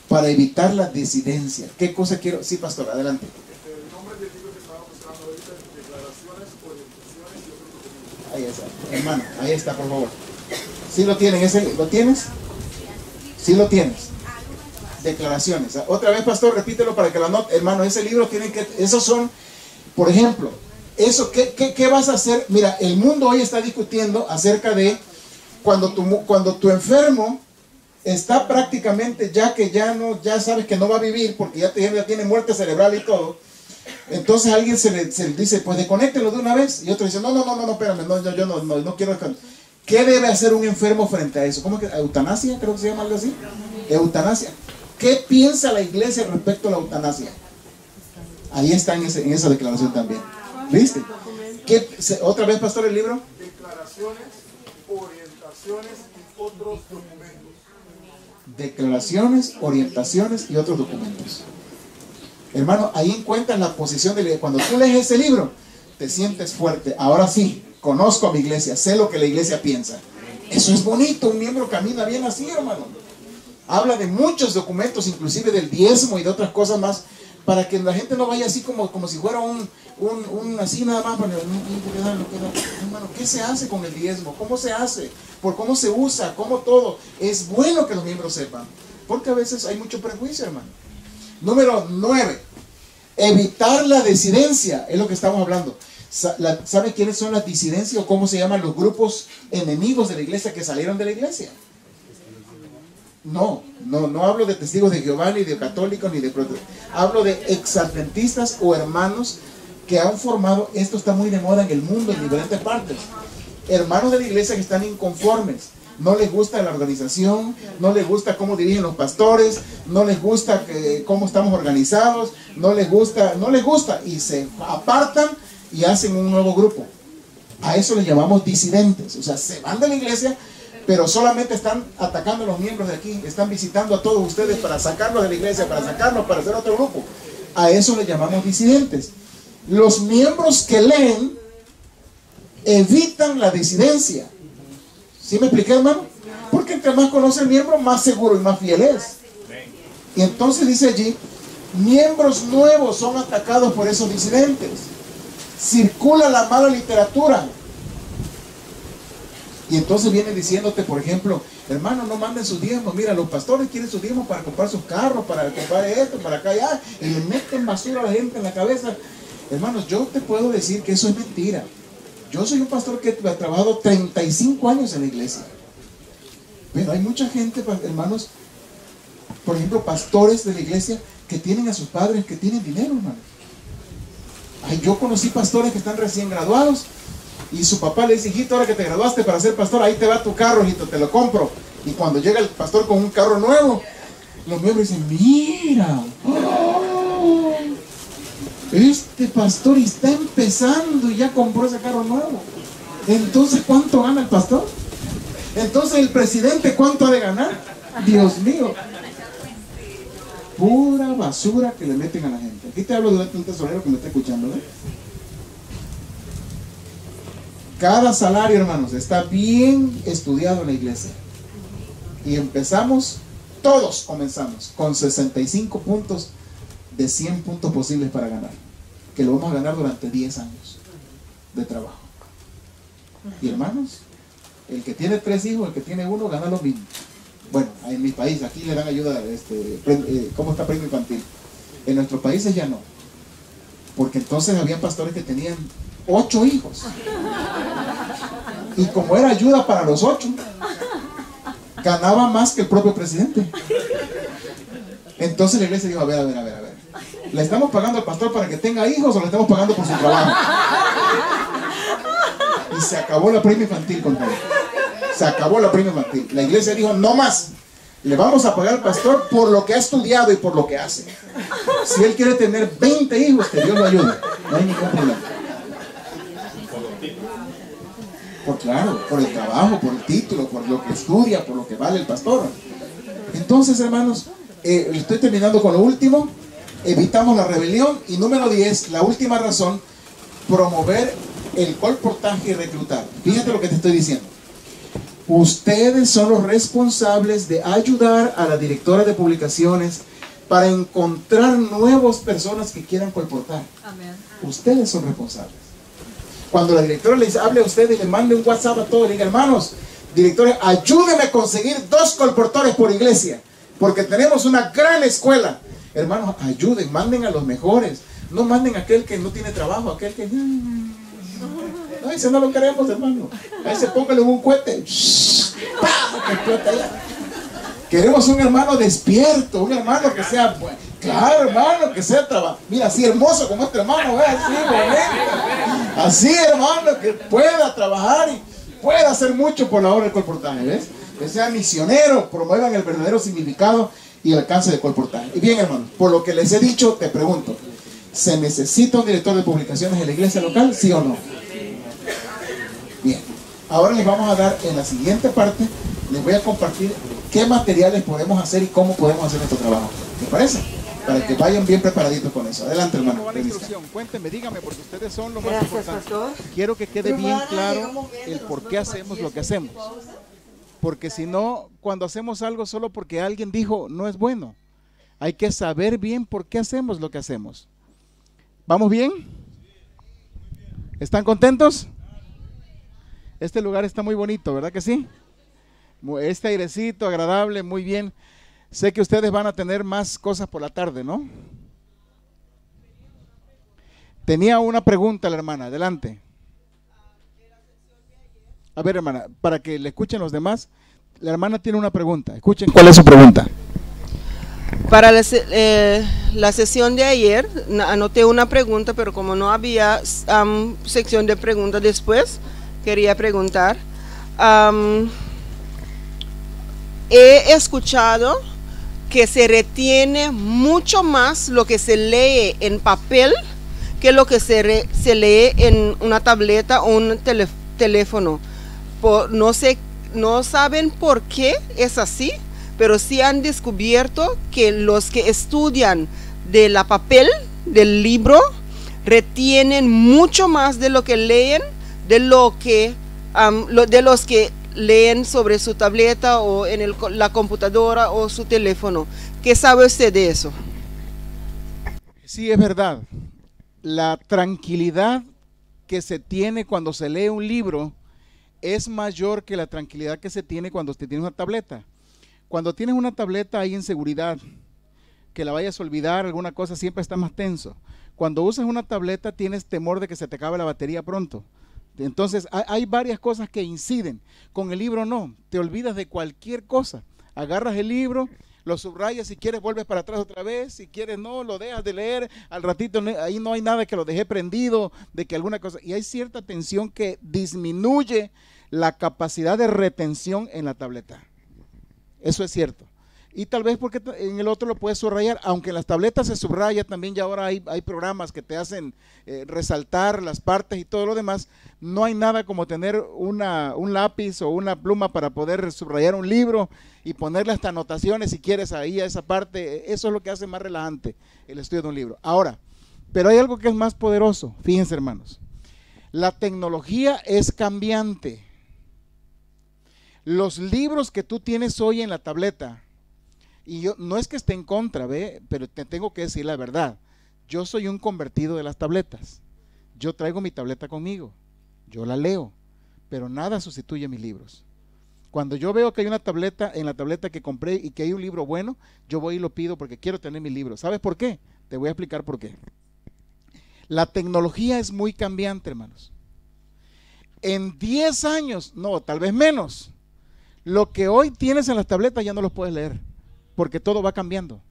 Para evitar la disidencia. ¿Qué cosa quiero? Sí, pastor, adelante.
El nombre del libro que estaba mostrando ahorita es Declaraciones, Orientaciones y otros documentos.
Ahí está, hermano, ahí está, por favor. ¿Sí lo tienen? ¿Lo tienes? ¿Sí lo tienes? Declaraciones. Otra vez, pastor, repítelo para que lo anote. Hermano, ese libro tienen que... Esos son, por ejemplo, eso, ¿qué vas a hacer? Mira, el mundo hoy está discutiendo acerca de cuando tu enfermo está prácticamente ya sabes que no va a vivir porque ya tiene muerte cerebral y todo. Entonces a alguien se le dice, pues desconéctelo de una vez. Y otro dice, no, espérame, yo no quiero desconectar. ¿Qué debe hacer un enfermo frente a eso? ¿Cómo que? ¿Eutanasia? Creo que se llama algo así. Eutanasia. ¿Qué piensa la iglesia respecto a la eutanasia? Ahí está en esa declaración también. ¿Viste? ¿Otra vez, pastor, el libro?
Declaraciones, orientaciones y otros documentos.
Declaraciones, orientaciones y otros documentos. Hermano, ahí encuentras la posición de... Cuando tú lees ese libro, te sientes fuerte. Ahora sí, conozco a mi iglesia, sé lo que la iglesia piensa. Eso es bonito, un miembro camina bien así, hermano. Habla de muchos documentos, inclusive del diezmo y de otras cosas más, para que la gente no vaya así como si fuera un así nada más. Hermano, ¿qué se hace con el diezmo? ¿Cómo se hace? ¿Por cómo se usa? ¿Cómo todo? Es bueno que los miembros sepan, porque a veces hay mucho prejuicio, hermano. Número 9. Evitar la disidencia, es lo que estamos hablando. ¿Sabe quiénes son las disidencias o cómo se llaman los grupos enemigos de la iglesia que salieron de la iglesia? No hablo de testigos de Jehová, ni de católicos, ni de protestantes. Hablo de exadventistas o hermanos que han formado, esto está muy de moda en el mundo, en diferentes partes. Hermanos de la iglesia que están inconformes, no les gusta la organización, no les gusta cómo dirigen los pastores, no les gusta cómo estamos organizados, no les gusta, y se apartan y hacen un nuevo grupo. A eso les llamamos disidentes. O sea, se van de la iglesia, pero solamente están atacando a los miembros de aquí, están visitando a todos ustedes para sacarlos de la iglesia, para sacarlos, para hacer otro grupo. A eso les llamamos disidentes. Los miembros que leen evitan la disidencia. ¿Sí me expliqué, hermano? Porque entre más conoce el miembro, más seguro y más fiel es. Y entonces dice allí, miembros nuevos son atacados por esos disidentes. Circula la mala literatura. Y entonces viene diciéndote, por ejemplo, hermano, no manden sus diezmos. Mira, los pastores quieren sus diezmos para comprar sus carros, para comprar esto, para acá, allá, y le meten basura a la gente en la cabeza. Hermanos, yo te puedo decir que eso es mentira. Yo soy un pastor que ha trabajado 35 años en la iglesia. Pero hay mucha gente, hermanos, por ejemplo, pastores de la iglesia que tienen a sus padres que tienen dinero, hermanos. Ay, yo conocí pastores que están recién graduados y su papá le dice, hijito, ahora que te graduaste para ser pastor, ahí te va tu carro, hijito, te lo compro. Y cuando llega el pastor con un carro nuevo, los miembros dicen, mira, oh, este pastor está empezando y ya compró ese carro nuevo. Entonces, ¿cuánto gana el pastor? Entonces, ¿el presidente cuánto ha de ganar? Dios mío. Pura basura que le meten a la gente. Aquí te hablo de un tesorero que me está escuchando, ¿eh? Cada salario, hermanos, está bien estudiado en la iglesia. Y empezamos, todos comenzamos con 65 puntos de 100 puntos posibles para ganar. Que lo vamos a ganar durante 10 años de trabajo. Y hermanos, el que tiene 3 hijos, el que tiene 1, gana lo mismo. Bueno, en mi país, aquí le dan ayuda, ¿cómo está premio infantil? En nuestros países ya no. Porque entonces había pastores que tenían 8 hijos. Y como era ayuda para los 8, ganaba más que el propio presidente. Entonces la iglesia dijo, a ver. ¿Le estamos pagando al pastor para que tenga hijos o le estamos pagando por su trabajo? Y se acabó la premio infantil con todo. Se acabó la premio infantil. La iglesia dijo, no más. Le vamos a pagar al pastor por lo que ha estudiado y por lo que hace. Si él quiere tener 20 hijos, que Dios lo ayude. No hay ningún problema. Claro, por el trabajo, por el título, por lo que estudia, por lo que vale el pastor. Entonces, hermanos, estoy terminando con lo último. Evitamos la rebelión. Y número 10, la última razón, promover el colportaje y reclutar. Fíjate lo que te estoy diciendo. Ustedes son los responsables de ayudar a la directora de publicaciones para encontrar nuevas personas que quieran colportar. Amén. Ustedes son responsables. Cuando la directora les hable a ustedes y le mande un WhatsApp a todos, le diga, hermanos, directores, ayúdenme a conseguir 2 colportores por iglesia, porque tenemos una gran escuela. Hermanos, ayuden, manden a los mejores. No manden a aquel que no tiene trabajo, aquel que... No, ese no lo queremos, hermano. A ese póngale un cohete. Queremos un hermano despierto, un hermano que sea bueno. Claro, hermano, que sea trabajo. Mira, así hermoso como este hermano, así bonito. Así, hermano, que pueda trabajar y pueda hacer mucho por la obra del colportaje, ¿ves? Que sea misionero, promuevan el verdadero significado y alcance del colportaje. Y bien, hermano, por lo que les he dicho, te pregunto, ¿se necesita un director de publicaciones en la iglesia local, sí o no? Bien, ahora les vamos a dar en la siguiente parte, les voy a compartir qué materiales podemos hacer y cómo podemos hacer nuestro trabajo. ¿Te parece? Para que vayan bien preparaditos con eso. Adelante, hermano.
¿Cómo va la instrucción? Cuéntenme, dígame, porque ustedes son los más importantes. Quiero que quede bien claro el por qué hacemos lo que hacemos. Porque si no, cuando hacemos algo solo porque alguien dijo, no es bueno. Hay que saber bien por qué hacemos lo que hacemos. ¿Vamos bien? ¿Están contentos? Este lugar está muy bonito, ¿verdad que sí? Este airecito agradable, muy bien. Sé que ustedes van a tener más cosas por la tarde, ¿no? Tenía una pregunta la hermana, adelante. A ver, hermana, para que le escuchen los demás, la hermana tiene una pregunta. Escuchen cuál es su pregunta.
Para la sesión de ayer, anoté una pregunta, pero como no había sección de preguntas después, quería preguntar. he escuchado que se retiene mucho más lo que se lee en papel que lo que se lee en una tableta o un teléfono. No saben por qué es así, pero sí han descubierto que los que estudian de la papel, del libro, retienen mucho más de lo que leen de los que leen sobre su tableta o en la computadora o su teléfono. ¿Qué sabe usted de eso?
Sí, es verdad. La tranquilidad que se tiene cuando se lee un libro es mayor que la tranquilidad que se tiene cuando se tiene una tableta. Cuando tienes una tableta hay inseguridad, que la vayas a olvidar, alguna cosa, siempre está más tenso. Cuando usas una tableta tienes temor de que se te acabe la batería pronto. Entonces hay varias cosas que inciden. Con el libro no, te olvidas de cualquier cosa. Agarras el libro, lo subrayas, si quieres vuelves para atrás otra vez, si quieres no, lo dejas de leer, al ratito ahí no hay nada que lo dejé prendido, de que alguna cosa, y hay cierta tensión que disminuye la capacidad de retención en la tableta. Eso es cierto. Y tal vez porque en el otro lo puedes subrayar, aunque en las tabletas se subraya también, ya ahora hay programas que te hacen resaltar las partes y todo lo demás. No hay nada como tener un lápiz o una pluma para poder subrayar un libro y ponerle hasta anotaciones si quieres ahí a esa parte. Eso es lo que hace más relajante el estudio de un libro. Ahora, pero hay algo que es más poderoso, fíjense hermanos, la tecnología es cambiante. Los libros que tú tienes hoy en la tableta, y yo no es que esté en contra, pero te tengo que decir la verdad. Yo soy un convertido de las tabletas. Yo traigo mi tableta conmigo. Yo la leo, pero nada sustituye mis libros. Cuando yo veo que hay una tableta en la tableta que compré y que hay un libro bueno, yo voy y lo pido porque quiero tener mi libro. ¿Sabes por qué? Te voy a explicar por qué. La tecnología es muy cambiante, hermanos. En 10 años, no, tal vez menos, lo que hoy tienes en las tabletas ya no los puedes leer, porque todo va cambiando.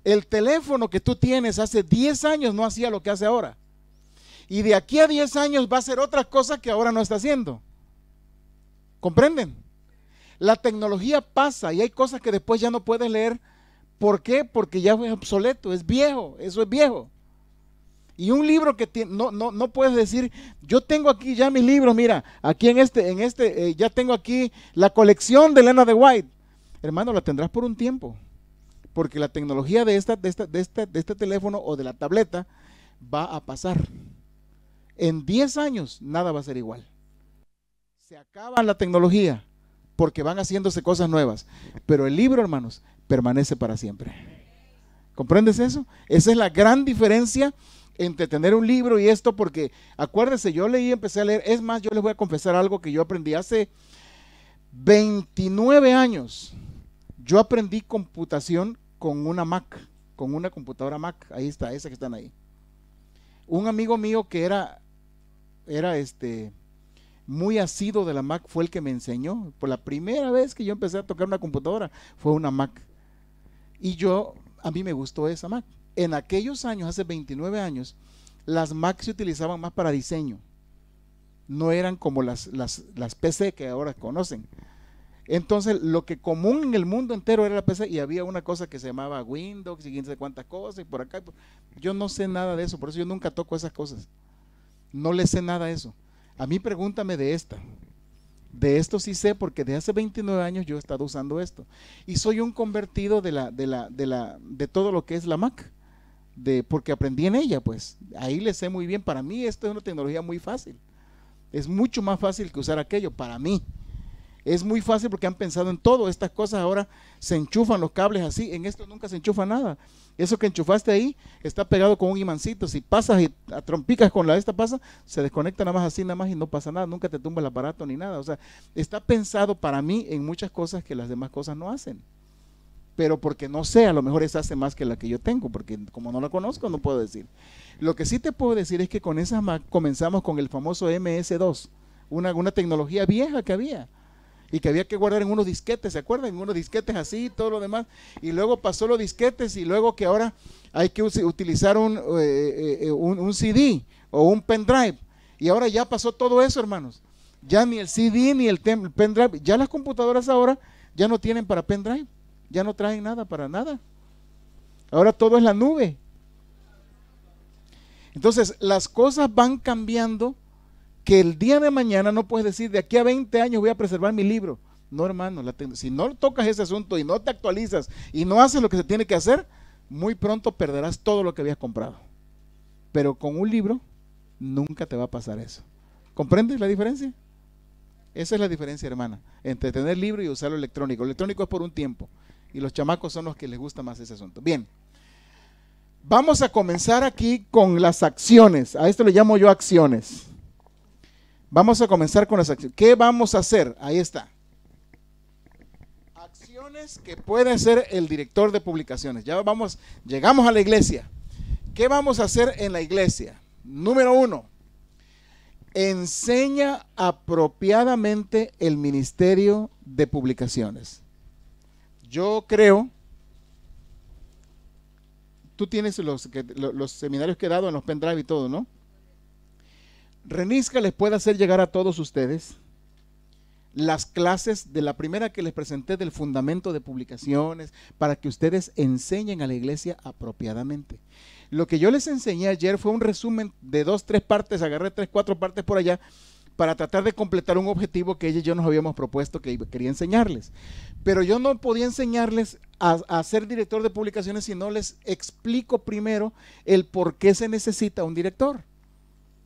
El teléfono que tú tienes hace 10 años no hacía lo que hace ahora. Y de aquí a 10 años va a hacer otras cosas que ahora no está haciendo. ¿Comprenden? La tecnología pasa y hay cosas que después ya no puedes leer. ¿Por qué? Porque ya es obsoleto, es viejo, eso es viejo. Y un libro que no puedes decir, yo tengo aquí ya mis libros, mira, aquí ya tengo aquí la colección de Elena de White. Hermano, la tendrás por un tiempo, porque la tecnología de este teléfono o de la tableta va a pasar. En 10 años nada va a ser igual. Se acaba la tecnología porque van haciéndose cosas nuevas, pero el libro, hermanos, permanece para siempre. ¿Comprendes eso? Esa es la gran diferencia entre tener un libro y esto, porque acuérdense, yo leí y empecé a leer. Es más, yo les voy a confesar algo que yo aprendí hace 29 años. Yo aprendí computación con una Mac, con una computadora Mac. Ahí está, esa que están ahí. Un amigo mío que era muy asiduo de la Mac fue el que me enseñó. Por la primera vez que yo empecé a tocar una computadora fue una Mac. Y a mí me gustó esa Mac. En aquellos años, hace 29 años, las Mac se utilizaban más para diseño. No eran como las PC que ahora conocen. Entonces, lo que común en el mundo entero era la PC, y había una cosa que se llamaba Windows y quién sabe cuántas cosas, y por acá. Yo no sé nada de eso, por eso yo nunca toco esas cosas. No le sé nada a eso. A mí pregúntame de esta. De esto sí sé, porque de hace 29 años yo he estado usando esto. Y soy un convertido de todo lo que es la Mac. Porque aprendí en ella, pues. Ahí le sé muy bien. Para mí esto es una tecnología muy fácil. Es mucho más fácil que usar aquello, para mí. Es muy fácil porque han pensado en todo. Estas cosas ahora se enchufan los cables así. En esto nunca se enchufa nada. Eso que enchufaste ahí está pegado con un imancito. Si pasas y trompicas con pasa, se desconecta nada más así, nada más, y no pasa nada. Nunca te tumba el aparato ni nada. O sea, está pensado para mí en muchas cosas que las demás cosas no hacen. Pero porque no sé, a lo mejor esa hace más que la que yo tengo, porque como no la conozco no puedo decir. Lo que sí te puedo decir es que con esa Mac comenzamos con el famoso MS2, una tecnología vieja que había, y que había que guardar en unos disquetes, ¿se acuerdan? En unos disquetes así y todo lo demás, y luego pasó los disquetes, y luego que ahora hay que utilizar un CD o un pendrive, y ahora ya pasó todo eso, hermanos. Ya ni el CD ni el pendrive, ya las computadoras ahora Ya no tienen para pendrive, ya no traen nada para nada. Ahora todo es la nube. Entonces las cosas van cambiando, que el día de mañana no puedes decir de aquí a 20 años voy a preservar mi libro. No, hermano, si no tocas ese asunto y no te actualizas y no haces lo que se tiene que hacer, muy pronto perderás todo lo que habías comprado. Pero con un libro nunca te va a pasar eso. ¿Comprendes la diferencia? Esa es la diferencia, hermana, entre tener libro y usarlo electrónico. Lo electrónico es por un tiempo y los chamacos son los que les gusta más ese asunto. Bien, vamos a comenzar aquí con las acciones. A esto le llamo yo acciones. Vamos a comenzar con las acciones. ¿Qué vamos a hacer? Ahí está. Acciones que puede hacer el director de publicaciones. Ya llegamos a la iglesia. ¿Qué vamos a hacer en la iglesia? Número 1, enseña apropiadamente el ministerio de publicaciones. Yo creo, tú tienes los seminarios que he dado en los pendrive y todo, ¿no? Renisca les puede hacer llegar a todos ustedes las clases de la primera que les presenté del fundamento de publicaciones para que ustedes enseñen a la iglesia apropiadamente. Lo que yo les enseñé ayer fue un resumen de 2, 3 partes, agarré 3, 4 partes por allá para tratar de completar un objetivo que ella y yo nos habíamos propuesto que quería enseñarles. Pero yo no podía enseñarles a ser director de publicaciones si no les explico primero el por qué se necesita un director.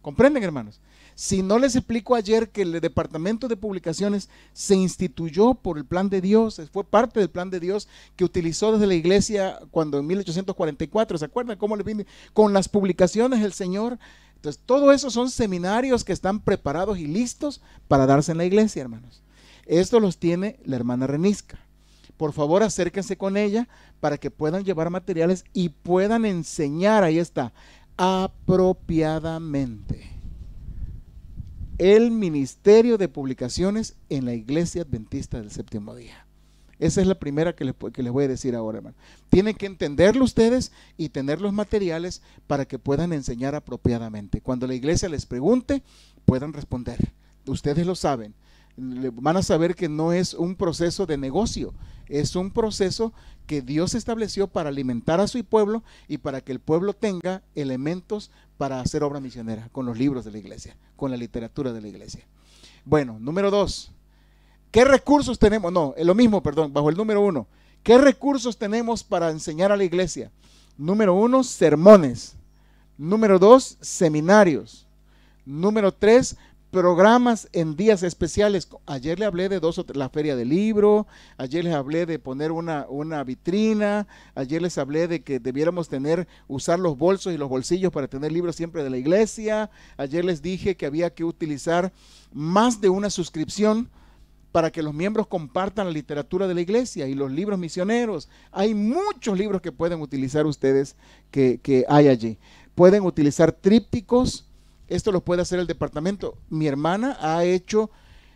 ¿Comprenden, hermanos? Si no les explico ayer que el departamento de publicaciones se instituyó por el plan de Dios, fue parte del plan de Dios que utilizó desde la iglesia cuando en 1844, ¿se acuerdan cómo le vine? Con las publicaciones del Señor. Entonces, todo eso son seminarios que están preparados y listos para darse en la iglesia, hermanos. Esto los tiene la hermana Renisca. Por favor, acérquense con ella para que puedan llevar materiales y puedan enseñar, ahí está, apropiadamente el ministerio de publicaciones en la iglesia adventista del séptimo día. Esa es la primera que les voy a decir ahora, hermano. Tienen que entenderlo ustedes y tener los materiales para que puedan enseñar apropiadamente. Cuando la iglesia les pregunte, puedan responder. Ustedes lo saben. Van a saber que no es un proceso de negocio, es un proceso que Dios estableció para alimentar a su pueblo y para que el pueblo tenga elementos para hacer obra misionera con los libros de la iglesia, con la literatura de la iglesia. Bueno, número 2, ¿qué recursos tenemos? No, lo mismo, perdón, bajo el número 1, ¿qué recursos tenemos para enseñar a la iglesia? Número 1, sermones. Número 2, seminarios. Número 3, programas en días especiales. Ayer le hablé de la feria del libro, ayer les hablé de poner una vitrina, ayer les hablé de que debiéramos usar los bolsos y los bolsillos para tener libros siempre de la iglesia, ayer les dije que había que utilizar más de una suscripción para que los miembros compartan la literatura de la iglesia y los libros misioneros. Hay muchos libros que pueden utilizar ustedes que hay allí. Pueden utilizar trípticos. Esto lo puede hacer el departamento. Mi hermana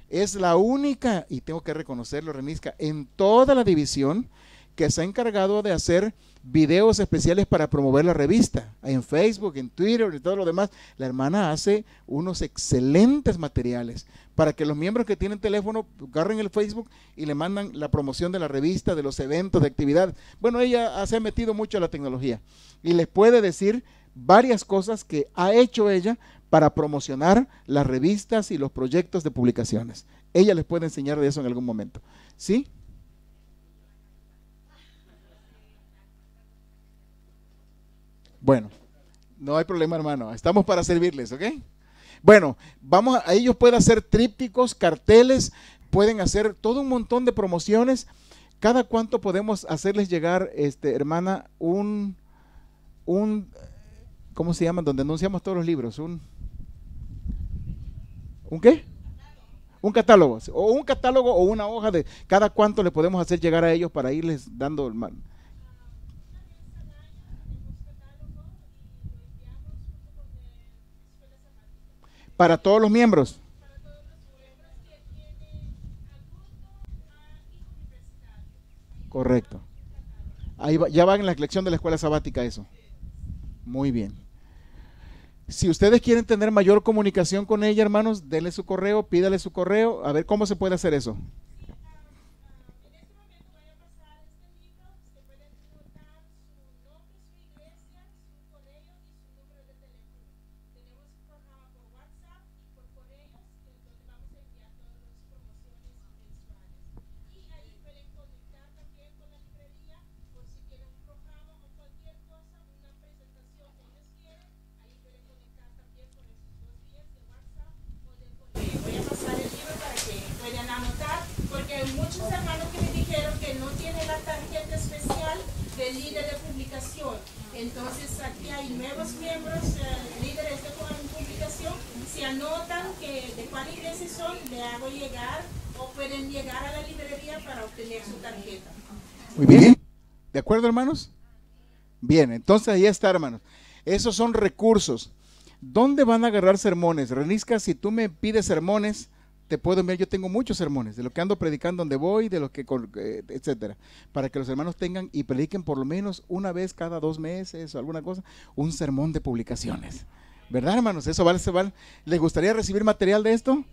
es la única, y tengo que reconocerlo, Renisca, en toda la división que se ha encargado de hacer videos especiales para promover la revista. En Facebook, en Twitter y todo lo demás. La hermana hace unos excelentes materiales para que los miembros que tienen teléfono agarren el Facebook y le mandan la promoción de la revista, de los eventos, de actividades. Bueno, ella se ha metido mucho a la tecnología y les puede decir varias cosas que ha hecho ella para promocionar las revistas y los proyectos de publicaciones. Ella les puede enseñar de eso en algún momento. ¿Sí? Bueno, no hay problema, hermano. Estamos para servirles, ¿ok? Bueno, ellos pueden hacer trípticos, carteles, pueden hacer todo un montón de promociones. ¿Cada cuánto podemos hacerles llegar, hermana, un ¿cómo se llama? Donde anunciamos todos los libros. ¿Un qué? Un catálogo. O un catálogo o una hoja de cada cuánto le podemos hacer llegar a ellos para irles dando el man. Para todos los miembros. Correcto. Ahí ya va en la lección de la escuela sabática eso. Muy bien. Si ustedes quieren tener mayor comunicación con ella, hermanos, denle su correo, pídale su correo, a ver cómo se puede hacer eso.
muchos hermanos que me dijeron que no tiene la tarjeta especial de líder de publicación. Entonces aquí hay nuevos miembros, líderes de publicación, se anotan de cuál iglesia son, le hago llegar o pueden llegar a la librería para obtener su tarjeta.
Muy bien. ¿De acuerdo, hermanos? Bien, entonces ahí está, hermanos. Esos son recursos. ¿Dónde van a agarrar sermones? Renisca, si tú me pides sermones, te puedo enviar. Yo tengo muchos sermones, de lo que ando predicando donde voy, de lo que, etcétera, para que los hermanos tengan y prediquen por lo menos una vez cada 2 meses o alguna cosa, un sermón de publicaciones. ¿Verdad, hermanos? Eso vale. ¿Les gustaría recibir material de esto?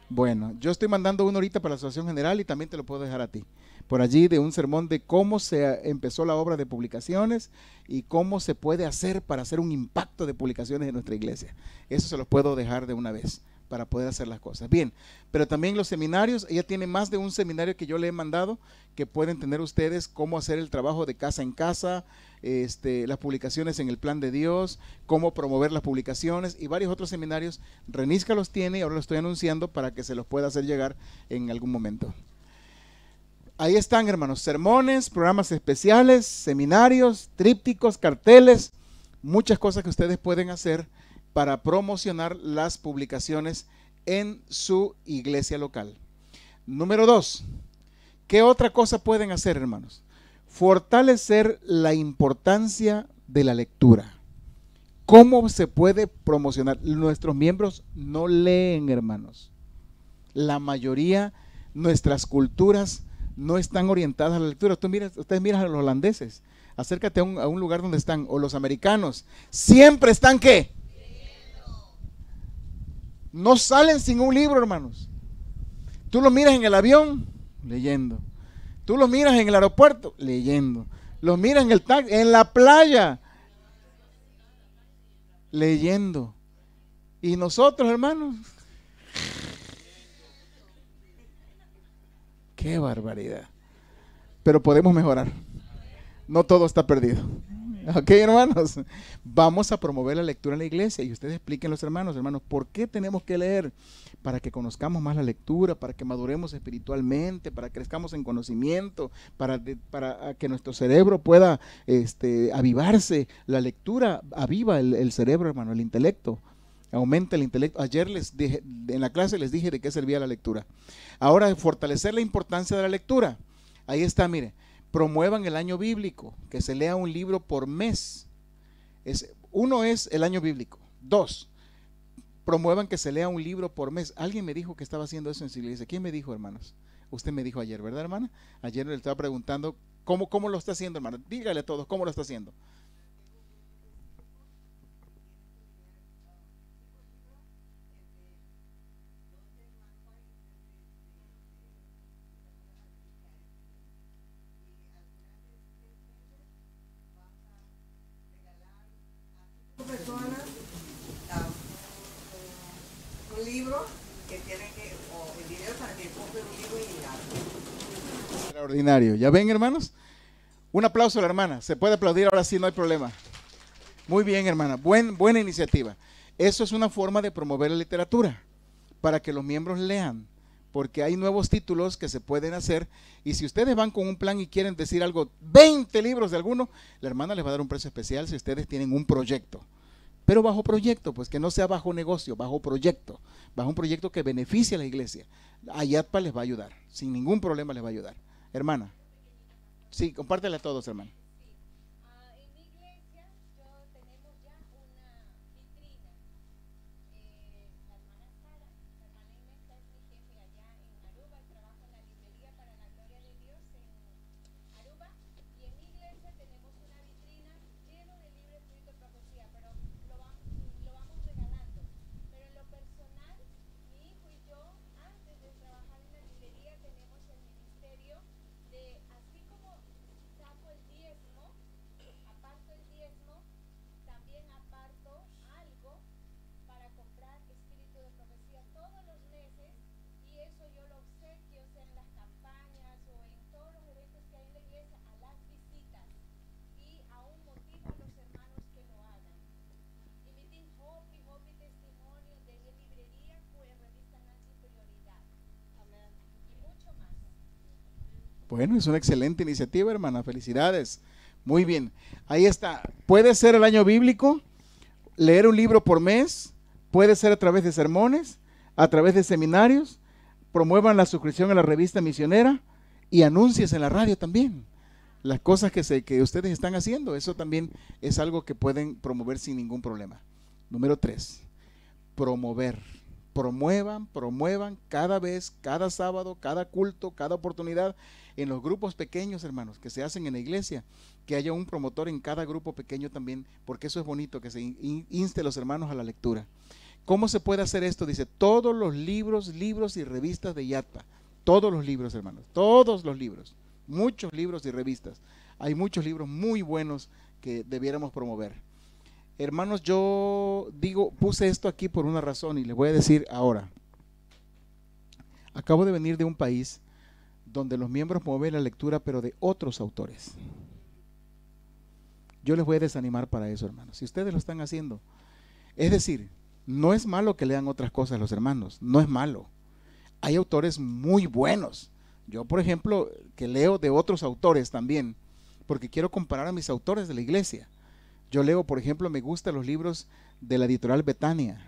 Bueno, yo estoy mandando uno ahorita para la Asociación General y también te lo puedo dejar a ti. Por allí de un sermón de cómo se empezó la obra de publicaciones y cómo se puede hacer para hacer un impacto de publicaciones en nuestra iglesia. Eso se los puedo dejar de una vez para poder hacer las cosas. Bien, pero también los seminarios, ella tiene más de un seminario que yo le he mandado, que pueden tener ustedes cómo hacer el trabajo de casa en casa, las publicaciones en el plan de Dios, cómo promover las publicaciones y varios otros seminarios. Renisca los tiene y ahora lo estoy anunciando para que se los pueda hacer llegar en algún momento. Ahí están, hermanos, sermones, programas especiales, seminarios, trípticos, carteles, muchas cosas que ustedes pueden hacer para promocionar las publicaciones en su iglesia local. Número 2, ¿qué otra cosa pueden hacer, hermanos? Fortalecer la importancia de la lectura. ¿Cómo se puede promocionar? Nuestros miembros no leen, hermanos. La mayoría, nuestras culturas no están orientadas a la lectura. Ustedes miran a los holandeses, acércate a un lugar donde están, o los americanos, siempre están, ¿qué? No salen sin un libro, hermanos. Tú lo miras en el avión, leyendo. Tú lo miras en el aeropuerto, leyendo. Los miras en el taxi, en la playa, leyendo. Y nosotros, hermanos, qué barbaridad. Pero podemos mejorar. No todo está perdido. Ok, hermanos, vamos a promover la lectura en la iglesia y ustedes expliquen a los hermanos, ¿por qué tenemos que leer? Para que conozcamos más la lectura, para que maduremos espiritualmente, para que crezcamos en conocimiento, para que nuestro cerebro pueda avivarse. La lectura aviva el cerebro, hermano, el intelecto, aumenta el intelecto. Ayer en la clase les dije de qué servía la lectura. Ahora, fortalecer la importancia de la lectura. Ahí está, mire. Promuevan el año bíblico, que se lea un libro por mes. Uno es el año bíblico. 2, promuevan que se lea un libro por mes. Alguien me dijo que estaba haciendo eso en su iglesia. ¿Quién me dijo, hermanos? Usted me dijo ayer, ¿verdad, hermana? Ayer le estaba preguntando cómo lo está haciendo, hermano. Dígale a todos cómo lo está haciendo.
Personas un libro que tienen o el dinero para que compren un libro y lean.
Extraordinario. ¿Ya ven, hermanos? Un aplauso a la hermana. Se puede aplaudir ahora sí, no hay problema. Muy bien, hermana. Buena iniciativa. Eso es una forma de promover la literatura para que los miembros lean, porque hay nuevos títulos que se pueden hacer y si ustedes van con un plan y quieren decir algo, 20 libros de alguno, la hermana les va a dar un precio especial si ustedes tienen un proyecto. Pero bajo proyecto, pues que no sea bajo negocio, bajo un proyecto que beneficie a la iglesia. Ayatpa les va a ayudar, sin ningún problema les va a ayudar. Hermana, sí, compártele a todos, hermana.
Así como saco el 10
Bueno, es una excelente iniciativa, hermana. Felicidades. Muy bien. Ahí está. Puede ser el año bíblico, leer un libro por mes, puede ser a través de sermones, a través de seminarios. Promuevan la suscripción a la revista misionera y anúnciese en la radio también. Las cosas que ustedes están haciendo, eso también es algo que pueden promover sin ningún problema. Número 3, promover. Promuevan cada vez, cada sábado, cada culto, cada oportunidad, en los grupos pequeños, hermanos, que se hacen en la iglesia, que haya un promotor en cada grupo pequeño también, porque eso es bonito, que se inste a los hermanos a la lectura. ¿Cómo se puede hacer esto? Dice, todos los libros y revistas de YATPA, todos los libros, hermanos, todos los libros, muchos libros y revistas. Hay muchos libros muy buenos que debiéramos promover. Hermanos, yo puse esto aquí por una razón y les voy a decir ahora. Acabo de venir de un país donde los miembros promueven la lectura, pero de otros autores. Yo les voy a desanimar para eso, hermanos. Si ustedes lo están haciendo, es decir, no es malo que lean otras cosas los hermanos, no es malo. Hay autores muy buenos. Yo, por ejemplo, que leo de otros autores también, porque quiero comparar a mis autores de la iglesia. Yo leo, por ejemplo, me gustan los libros de la editorial Betania.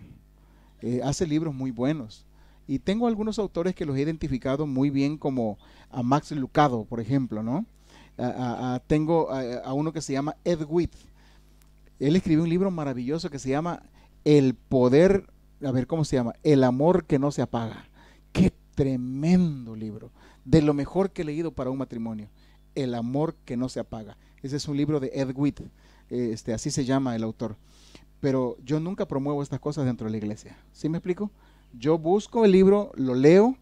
Hace libros muy buenos. Y tengo algunos autores que los he identificado muy bien, como a Max Lucado, por ejemplo, ¿no? Tengo a uno que se llama Ed Witt. Él escribió un libro maravilloso que se llama El poder, ¿cómo se llama? El amor que no se apaga. Qué tremendo libro. De lo mejor que he leído para un matrimonio. El amor que no se apaga. Ese es un libro de Ed Witt. Así se llama el autor. Pero yo nunca promuevo estas cosas dentro de la iglesia. ¿Sí me explico? Yo busco el libro, lo leo,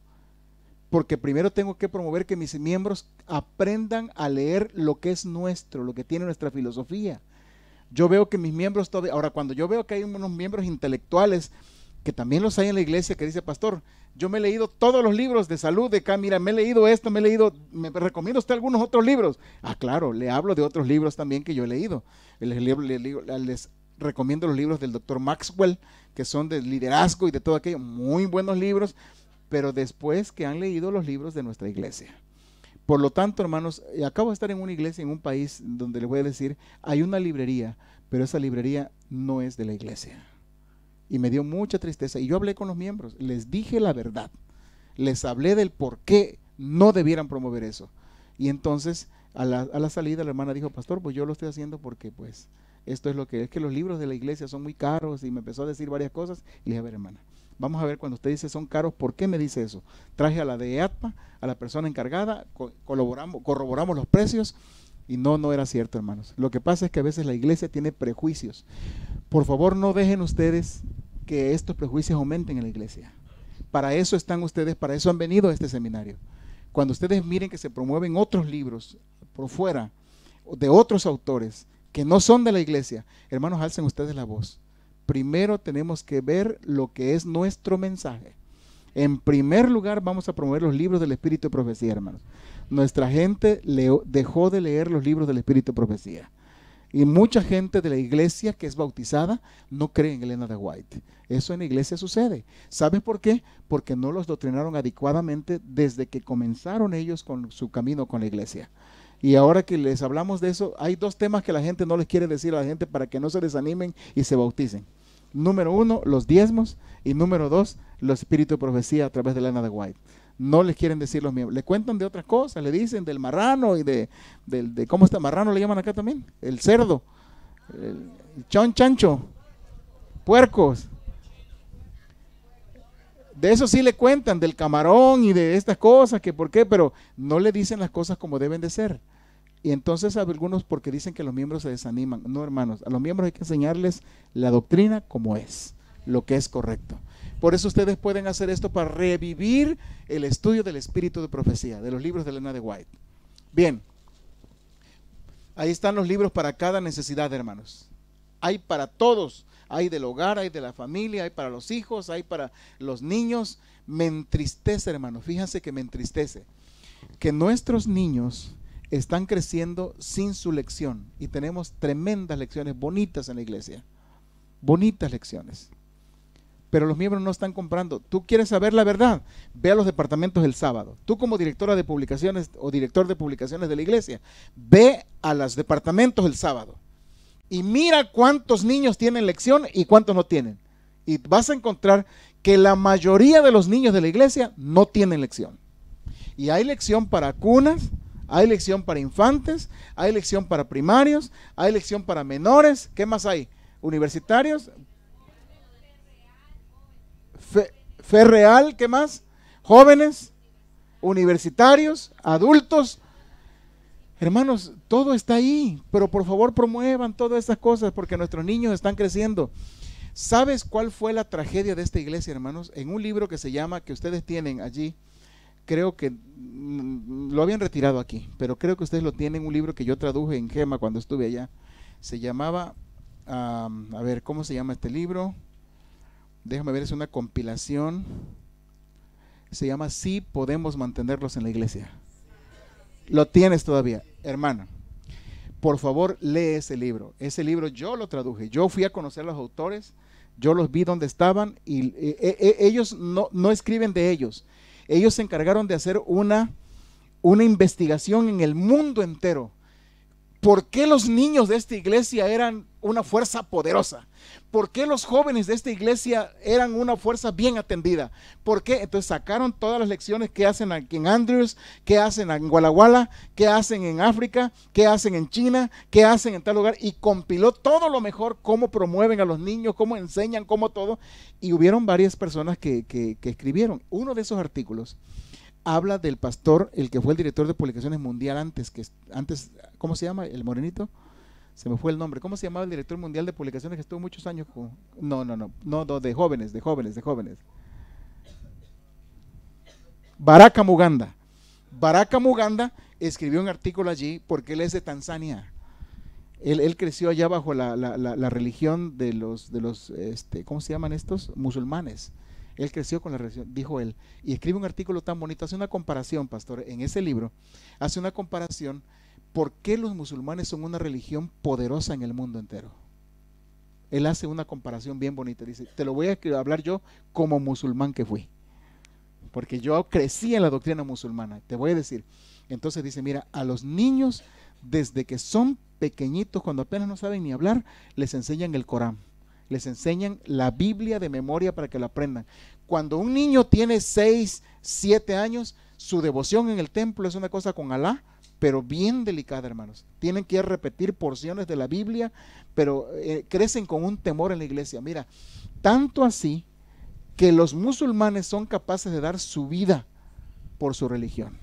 porque primero tengo que promover que mis miembros aprendan a leer lo que es nuestro, lo que tiene nuestra filosofía. Yo veo que mis miembros todavía, ahora cuando yo veo que hay unos miembros intelectuales, que también los hay en la iglesia, que dice, pastor, yo me he leído todos los libros de salud de acá, mira, me he leído esto, me recomienda usted algunos otros libros. Ah, claro, le hablo de otros libros también que yo he leído. Les recomiendo los libros del doctor Maxwell, que son de liderazgo y de todo aquello, muy buenos libros, pero después que han leído los libros de nuestra iglesia. Por lo tanto, hermanos, acabo de estar en una iglesia en un país donde les voy a decir, hay una librería, pero esa librería no es de la iglesia. Y me dio mucha tristeza. Y yo hablé con los miembros, les dije la verdad, les hablé del por qué no debieran promover eso. Y entonces, a la salida, la hermana dijo, pastor, pues yo lo estoy haciendo porque pues esto es lo que es, que los libros de la iglesia son muy caros, y me empezó a decir varias cosas. Y le dije, a ver, hermana, vamos a ver, cuando usted dice son caros, ¿por qué me dice eso? Traje a la de YATPA, a la persona encargada, corroboramos los precios, y no era cierto, hermanos. Lo que pasa es que a veces la iglesia tiene prejuicios. Por favor, no dejen ustedes que estos prejuicios aumenten en la iglesia. Para eso están ustedes, para eso han venido a este seminario. Cuando ustedes miren que se promueven otros libros por fuera, de otros autores, que no son de la iglesia, hermanos, alcen ustedes la voz. Primero tenemos que ver lo que es nuestro mensaje. En primer lugar, vamos a promover los libros del Espíritu de Profecía, hermanos. Nuestra gente dejó de leer los libros del Espíritu de Profecía. Y mucha gente de la iglesia que es bautizada no cree en Elena de White. Eso en la iglesia sucede. ¿Sabes por qué? Porque no los doctrinaron adecuadamente desde que comenzaron ellos con su camino con la iglesia. Y ahora que les hablamos de eso, hay dos temas que la gente no les quiere decir a la gente para que no se desanimen y se bauticen. Número 1, los diezmos, y número 2, los espíritus de profecía a través de Elena de White. No les quieren decir los miembros. Le cuentan de otras cosas, le dicen del marrano y de ¿cómo está? Marrano le llaman acá también, el cerdo, el chancho, puercos. De eso sí le cuentan, del camarón y de estas cosas, que por qué, pero no le dicen las cosas como deben de ser. Y entonces hay algunos porque dicen que los miembros se desaniman. No, hermanos, a los miembros hay que enseñarles la doctrina como es, lo que es correcto. Por eso ustedes pueden hacer esto para revivir el estudio del espíritu de profecía, de los libros de Elena de White. Bien, ahí están los libros para cada necesidad, hermanos. Hay para todos. Hay del hogar, hay de la familia, hay para los hijos, hay para los niños. Me entristece, hermano, fíjense que me entristece que nuestros niños están creciendo sin su lección, y tenemos tremendas lecciones bonitas en la iglesia, bonitas lecciones, pero los miembros no están comprando. ¿Tú quieres saber la verdad? Ve a los departamentos el sábado. Tú como directora de publicaciones o director de publicaciones de la iglesia, ve a los departamentos el sábado y mira cuántos niños tienen lección y cuántos no tienen. Y vas a encontrar que la mayoría de los niños de la iglesia no tienen lección. Y hay lección para cunas, hay lección para infantes, hay lección para primarios, hay lección para menores. ¿Qué más hay? Universitarios. Fe real, ¿qué más? Jóvenes, universitarios, adultos. Hermanos, todo está ahí, pero por favor promuevan todas estas cosas porque nuestros niños están creciendo. ¿Sabes cuál fue la tragedia de esta iglesia, hermanos? En un libro que se llama, que ustedes tienen allí, creo que lo habían retirado aquí, pero creo que ustedes lo tienen, un libro que yo traduje en Gema cuando estuve allá. Se llamaba, a ver, ¿cómo se llama este libro? Déjame ver, es una compilación. Se llama Sí podemos mantenerlos en la iglesia. Lo tienes todavía, hermana. Por favor, lee ese libro. Ese libro yo lo traduje. Yo fui a conocer a los autores, yo los vi donde estaban y ellos no escriben de ellos. Ellos se encargaron de hacer una investigación en el mundo entero. ¿Por qué los niños de esta iglesia eran una fuerza poderosa? ¿Por qué los jóvenes de esta iglesia eran una fuerza bien atendida? ¿Por qué? Entonces sacaron todas las lecciones que hacen aquí en Andrews, que hacen en Walla Walla, que hacen en África, que hacen en China, que hacen en tal lugar, y compiló todo lo mejor, cómo promueven a los niños, cómo enseñan, cómo todo. Y hubieron varias personas que escribieron. Uno de esos artículos habla del pastor, el que fue el director de publicaciones mundial antes, ¿cómo se llama? El morenito, se me fue el nombre. ¿Cómo se llamaba el director mundial de publicaciones que estuvo muchos años con? No, de jóvenes. Baraka Muganda. Baraka Muganda escribió un artículo allí porque él es de Tanzania. Él creció allá bajo la religión de los ¿cómo se llaman estos? Musulmanes. Él creció con la religión, dijo él, y escribe un artículo tan bonito, hace una comparación, pastor, en ese libro, hace una comparación, ¿por qué los musulmanes son una religión poderosa en el mundo entero? Él hace una comparación bien bonita, dice, te lo voy a hablar yo como musulmán que fui, porque yo crecí en la doctrina musulmana, te voy a decir, entonces dice, mira, a los niños, desde que son pequeñitos, cuando apenas no saben ni hablar, les enseñan el Corán. Les enseñan la Biblia de memoria para que la aprendan. Cuando un niño tiene 6, 7 años, su devoción en el templo es una cosa con Alá, pero bien delicada, hermanos. Tienen que repetir porciones de la Biblia, pero crecen con un temor en la iglesia. Mira, tanto así que los musulmanes son capaces de dar su vida por su religión.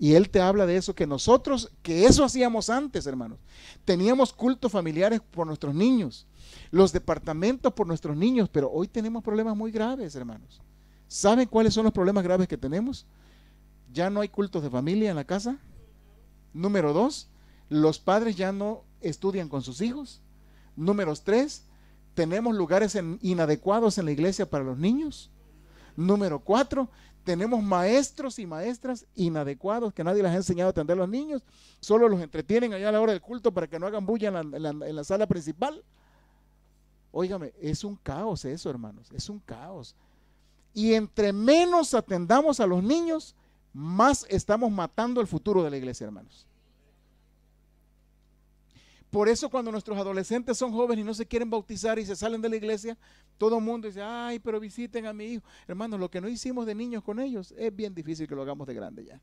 Y él te habla de eso, que nosotros, que eso hacíamos antes, hermanos. Teníamos cultos familiares por nuestros niños, los departamentos por nuestros niños, pero hoy tenemos problemas muy graves, hermanos. ¿Saben cuáles son los problemas graves que tenemos? Ya no hay cultos de familia en la casa. Número 2, los padres ya no estudian con sus hijos. Número 3, tenemos lugares inadecuados en la iglesia para los niños. Número 4, tenemos maestros y maestras inadecuados que nadie les ha enseñado a atender a los niños, solo los entretienen allá a la hora del culto para que no hagan bulla en la sala principal. Óigame, es un caos eso, hermanos, es un caos. Y entre menos atendamos a los niños, más estamos matando el futuro de la iglesia, hermanos. Por eso cuando nuestros adolescentes son jóvenes y no se quieren bautizar y se salen de la iglesia, todo el mundo dice, ay, pero visiten a mi hijo. Hermanos, lo que no hicimos de niños con ellos, es bien difícil que lo hagamos de grande ya.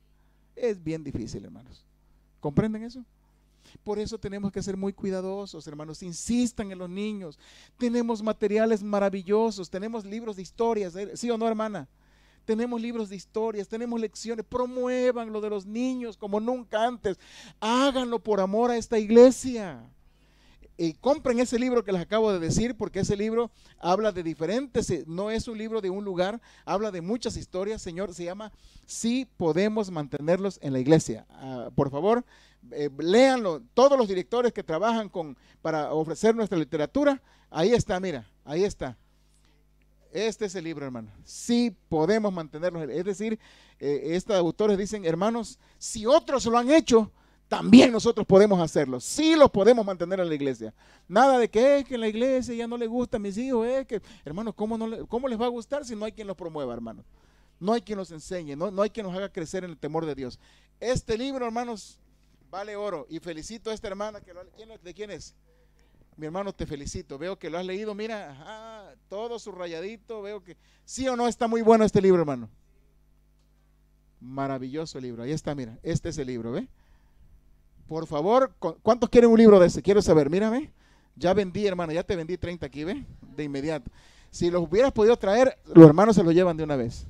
Es bien difícil, hermanos. ¿Comprenden eso? Por eso tenemos que ser muy cuidadosos, hermanos. Insistan en los niños. Tenemos materiales maravillosos, tenemos libros de historias, ¿sí o no, hermana? Tenemos libros de historias, tenemos lecciones, promuevan lo de los niños como nunca antes, háganlo por amor a esta iglesia. Y compren ese libro que les acabo de decir, porque ese libro habla de diferentes, no es un libro de un lugar, habla de muchas historias, Señor, se llama Sí podemos mantenerlos en la iglesia. Por favor, léanlo, todos los directores que trabajan para ofrecer nuestra literatura, ahí está, mira, ahí está. Este es el libro, hermano. Sí podemos mantenerlos. Es decir, estos autores dicen, hermanos, si otros lo han hecho, también nosotros podemos hacerlo. Sí los podemos mantener en la iglesia. Nada de que en la iglesia ya no le gusta a mis hijos. Hermanos, ¿cómo les va a gustar si no hay quien los promueva, hermanos? No hay quien los enseñe, no hay quien nos haga crecer en el temor de Dios. Este libro, hermanos, vale oro. Y felicito a esta hermana. ¿De quién es? Mi hermano, te felicito. Veo que lo has leído. Mira, todo subrayadito. Veo que sí o no está muy bueno este libro, hermano. Maravilloso libro. Ahí está, mira. Este es el libro, ¿ve? Por favor, ¿cuántos quieren un libro de ese? Quiero saber, mírame. Ya vendí, hermano, ya te vendí 30 aquí, ¿ve? De inmediato. Si los hubieras podido traer, los hermanos se los llevan de una vez.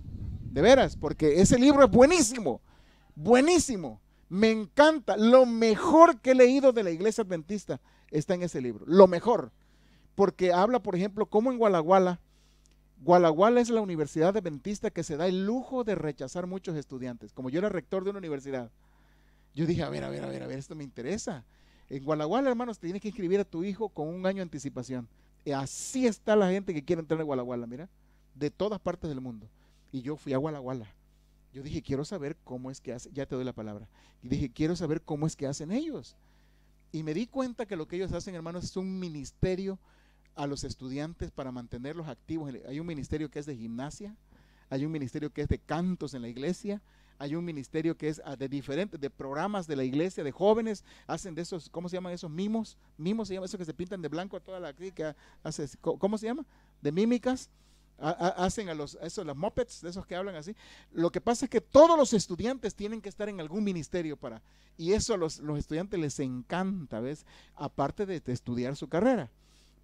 De veras, porque ese libro es buenísimo. Buenísimo. Me encanta. Lo mejor que he leído de la iglesia adventista está en ese libro. Lo mejor. Porque habla, por ejemplo, cómo en Guala Guala es la universidad adventista que se da el lujo de rechazar muchos estudiantes. Como yo era rector de una universidad, yo dije, a ver, esto me interesa. En Guala, hermanos, te tienes que inscribir a tu hijo con un año de anticipación. Y así está la gente que quiere entrar a Guala, mira, de todas partes del mundo. Y yo fui a Guala. Yo dije, quiero saber cómo es que hacen, ya te doy la palabra. Y dije, quiero saber cómo es que hacen ellos. Y me di cuenta que lo que ellos hacen, hermanos, es un ministerio a los estudiantes para mantenerlos activos. Hay un ministerio que es de gimnasia, hay un ministerio que es de cantos en la iglesia, hay un ministerio que es de programas de la iglesia, de jóvenes, hacen de esos, ¿cómo se llaman esos mimos? Mimos se llama eso que se pintan de blanco a toda la que hace, ¿cómo se llama? De mímicas. Hacen las mopeds, de esos que hablan así. Lo que pasa es que todos los estudiantes tienen que estar en algún ministerio y eso a los estudiantes les encanta, ¿ves? Aparte de estudiar su carrera.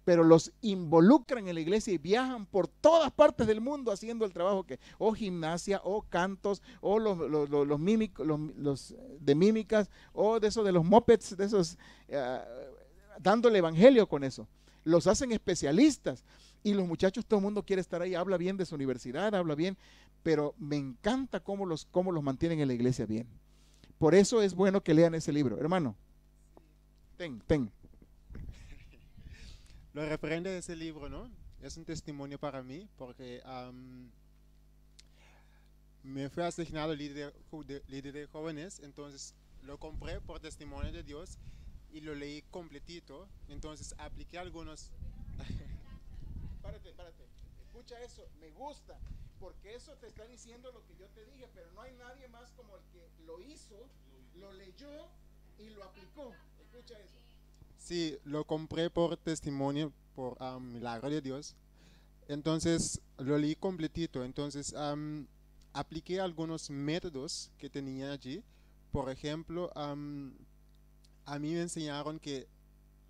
Pero los involucran en la iglesia y viajan por todas partes del mundo haciendo el trabajo o gimnasia, o cantos, o los de mímicas, o de esos de los mopeds, de esos, dando el evangelio con eso. Los hacen especialistas. Y los muchachos, todo el mundo quiere estar ahí, habla bien de su universidad, habla bien, pero me encanta cómo los mantienen en la iglesia bien. Por eso es bueno que lean ese libro. Hermano, ten.
Lo referente de ese libro, ¿no? Es un testimonio para mí, porque me fue asignado líder de jóvenes, entonces lo compré por testimonio de Dios y lo leí completito, entonces apliqué algunos...
Párate, escucha eso, me gusta, porque eso te está diciendo lo que yo te dije, pero no hay nadie más como el que lo hizo, lo leyó y lo aplicó. Escucha eso.
Sí, lo compré por testimonio, por milagro de Dios, entonces lo leí completito, entonces apliqué algunos métodos que tenía allí. Por ejemplo, a mí me enseñaron que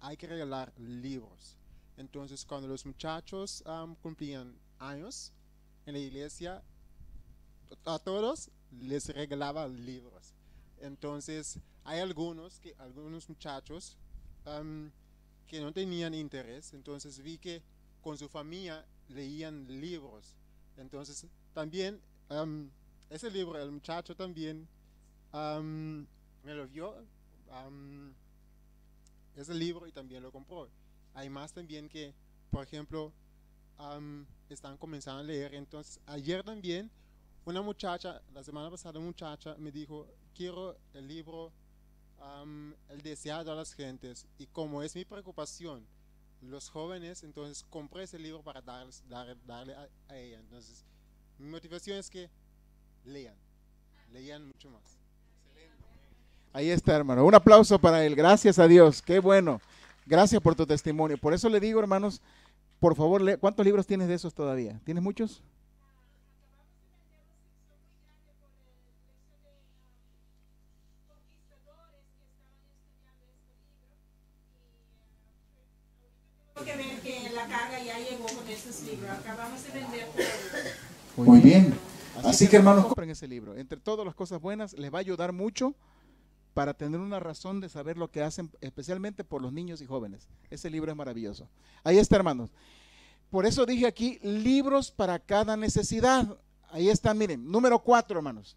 hay que regalar libros. Entonces, cuando los muchachos cumplían años en la iglesia, a todos les regalaba libros. Entonces, hay algunos muchachos que no tenían interés. Entonces, vi que con su familia leían libros. Entonces, también, ese libro, el muchacho también me lo vio, ese libro, y también lo compró. Hay más también que, por ejemplo, están comenzando a leer. Entonces, ayer también, la semana pasada, una muchacha me dijo, quiero el libro El deseado a las gentes. Y como es mi preocupación, los jóvenes, entonces compré ese libro para darle a ella. Entonces, mi motivación es que lean mucho más.
Ahí está, hermano. Un aplauso para él. Gracias a Dios. Qué bueno. Gracias por tu testimonio. Por eso le digo, hermanos, por favor, ¿cuántos libros tienes de esos todavía? ¿Tienes muchos?
Tengo que ver que la carga ya llegó con estos libros. Acabamos de vender todo.
Muy bien. Así que, hermanos, compren ese libro. Entre todas las cosas buenas, les va a ayudar mucho para tener una razón de saber lo que hacen, especialmente por los niños y jóvenes. Ese libro es maravilloso. Ahí está, hermanos. Por eso dije aquí, libros para cada necesidad. Ahí está, miren, número 4, hermanos.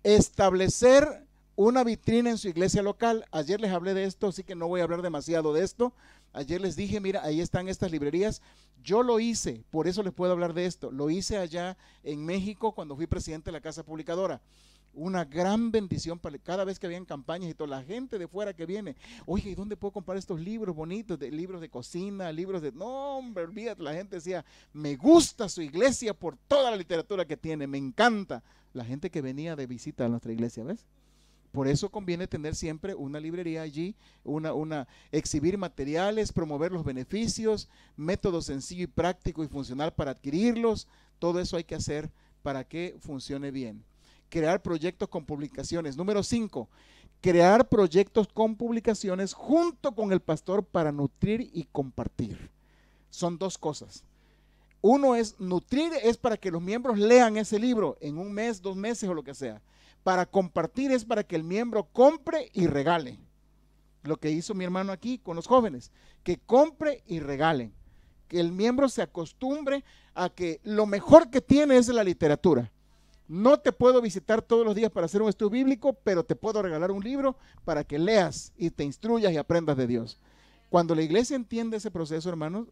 Establecer una vitrina en su iglesia local. Ayer les hablé de esto, así que no voy a hablar demasiado de esto. Ayer les dije, mira, ahí están estas librerías. Yo lo hice, por eso les puedo hablar de esto. Lo hice allá en México cuando fui presidente de la Casa Publicadora. Una gran bendición para cada vez que habían campañas y toda la gente de fuera que viene. Oye, ¿y dónde puedo comprar estos libros bonitos? Libros de cocina, libros de... No, hombre, olvídate, la gente decía, me gusta su iglesia por toda la literatura que tiene, me encanta. La gente que venía de visita a nuestra iglesia, ¿ves? Por eso conviene tener siempre una librería allí, exhibir materiales, promover los beneficios, método sencillo y práctico y funcional para adquirirlos. Todo eso hay que hacer para que funcione bien. Crear proyectos con publicaciones. Número 5, crear proyectos con publicaciones junto con el pastor para nutrir y compartir. Son dos cosas. Uno es nutrir, es para que los miembros lean ese libro en un mes, 2 meses o lo que sea. Para compartir es para que el miembro compre y regale. Lo que hizo mi hermano aquí con los jóvenes, que compre y regalen. Que el miembro se acostumbre a que lo mejor que tiene es la literatura. No te puedo visitar todos los días para hacer un estudio bíblico, pero te puedo regalar un libro para que leas y te instruyas y aprendas de Dios. Cuando la iglesia entiende ese proceso, hermanos,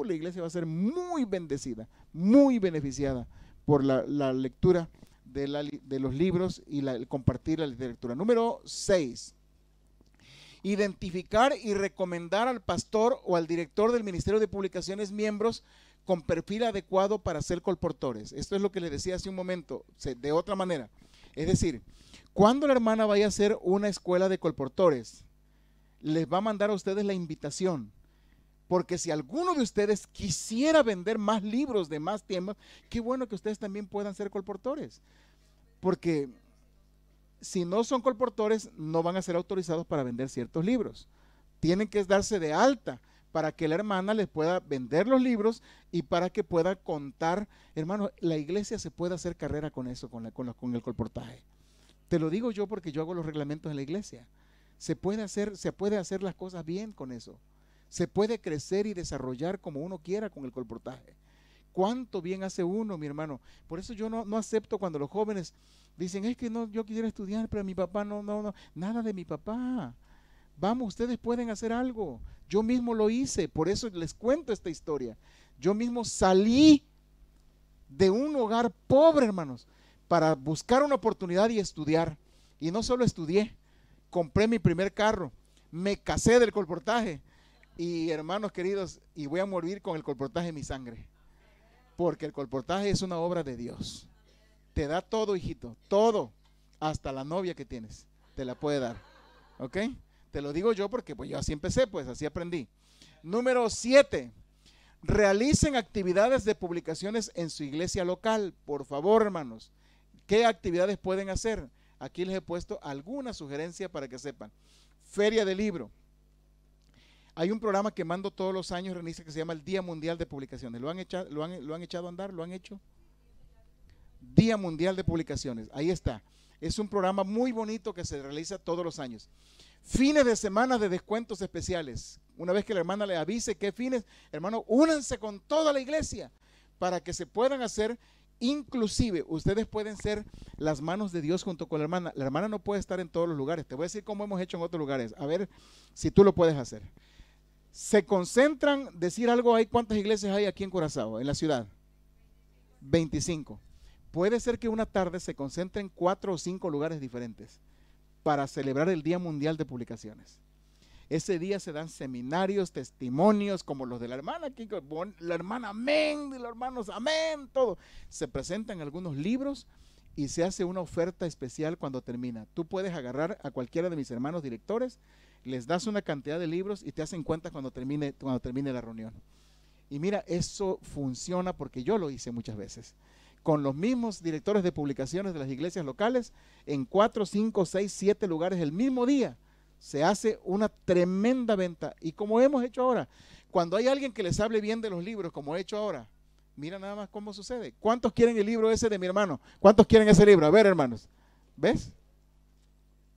la iglesia va a ser muy bendecida, muy beneficiada por la lectura de los libros y el compartir la literatura. Número 6. Identificar y recomendar al pastor o al director del Ministerio de Publicaciones miembros con perfil adecuado para ser colportores. Esto es lo que les decía hace un momento, de otra manera. Es decir, cuando la hermana vaya a hacer una escuela de colportores, les va a mandar a ustedes la invitación. Porque si alguno de ustedes quisiera vender más libros de más tiempos, qué bueno que ustedes también puedan ser colportores. Porque si no son colportores, no van a ser autorizados para vender ciertos libros. Tienen que darse de alta para que la hermana les pueda vender los libros y para que pueda contar. Hermano, la iglesia se puede hacer carrera con eso, con el colportaje. Te lo digo yo porque yo hago los reglamentos en la iglesia. Se puede hacer las cosas bien con eso. Se puede crecer y desarrollar como uno quiera con el colportaje. ¿Cuánto bien hace uno, mi hermano? Por eso yo no acepto cuando los jóvenes dicen, es que no, yo quisiera estudiar, pero mi papá no, nada de mi papá. Vamos, ustedes pueden hacer algo. Yo mismo lo hice, por eso les cuento esta historia. Yo mismo salí de un hogar pobre, hermanos, para buscar una oportunidad y estudiar. Y no solo estudié, compré mi primer carro, me casé del colportaje. Y hermanos queridos, y voy a morir con el colportaje en mi sangre. Porque el colportaje es una obra de Dios. Te da todo, hijito, todo, hasta la novia que tienes, te la puede dar. ¿Ok? Te lo digo yo porque pues yo así empecé, pues así aprendí. Número 7. Realicen actividades de publicaciones en su iglesia local. Por favor, hermanos. ¿Qué actividades pueden hacer? Aquí les he puesto alguna sugerencia para que sepan. Feria de libro. Hay un programa que mando todos los años, Renice, que se llama el Día Mundial de Publicaciones. ¿Lo han echado a andar? ¿Lo han hecho? Día Mundial de Publicaciones. Ahí está. Es un programa muy bonito que se realiza todos los años. Fines de semana de descuentos especiales. Una vez que la hermana le avise qué fines, hermano, únanse con toda la iglesia para que se puedan hacer. Inclusive, ustedes pueden ser las manos de Dios junto con la hermana. La hermana no puede estar en todos los lugares. Te voy a decir cómo hemos hecho en otros lugares. A ver si tú lo puedes hacer. Se concentran, decir algo, hay ¿cuántas iglesias hay aquí en Curazao, en la ciudad? 25. Puede ser que una tarde se concentren 4 o 5 lugares diferentes para celebrar el Día Mundial de Publicaciones. Ese día se dan seminarios, testimonios como los de la hermana aquí, la hermana amén, de los hermanos amén, todo. Se presentan algunos libros y se hace una oferta especial cuando termina. Tú puedes agarrar a cualquiera de mis hermanos directores, les das una cantidad de libros y te hacen cuenta cuando termine la reunión. Y mira, eso funciona porque yo lo hice muchas veces. Con los mismos directores de publicaciones de las iglesias locales, en 4, 5, 6, 7 lugares el mismo día, se hace una tremenda venta. Y como hemos hecho ahora, cuando hay alguien que les hable bien de los libros, como he hecho ahora, mira nada más cómo sucede. ¿Cuántos quieren el libro ese de mi hermano? ¿Cuántos quieren ese libro? A ver, hermanos, ¿ves?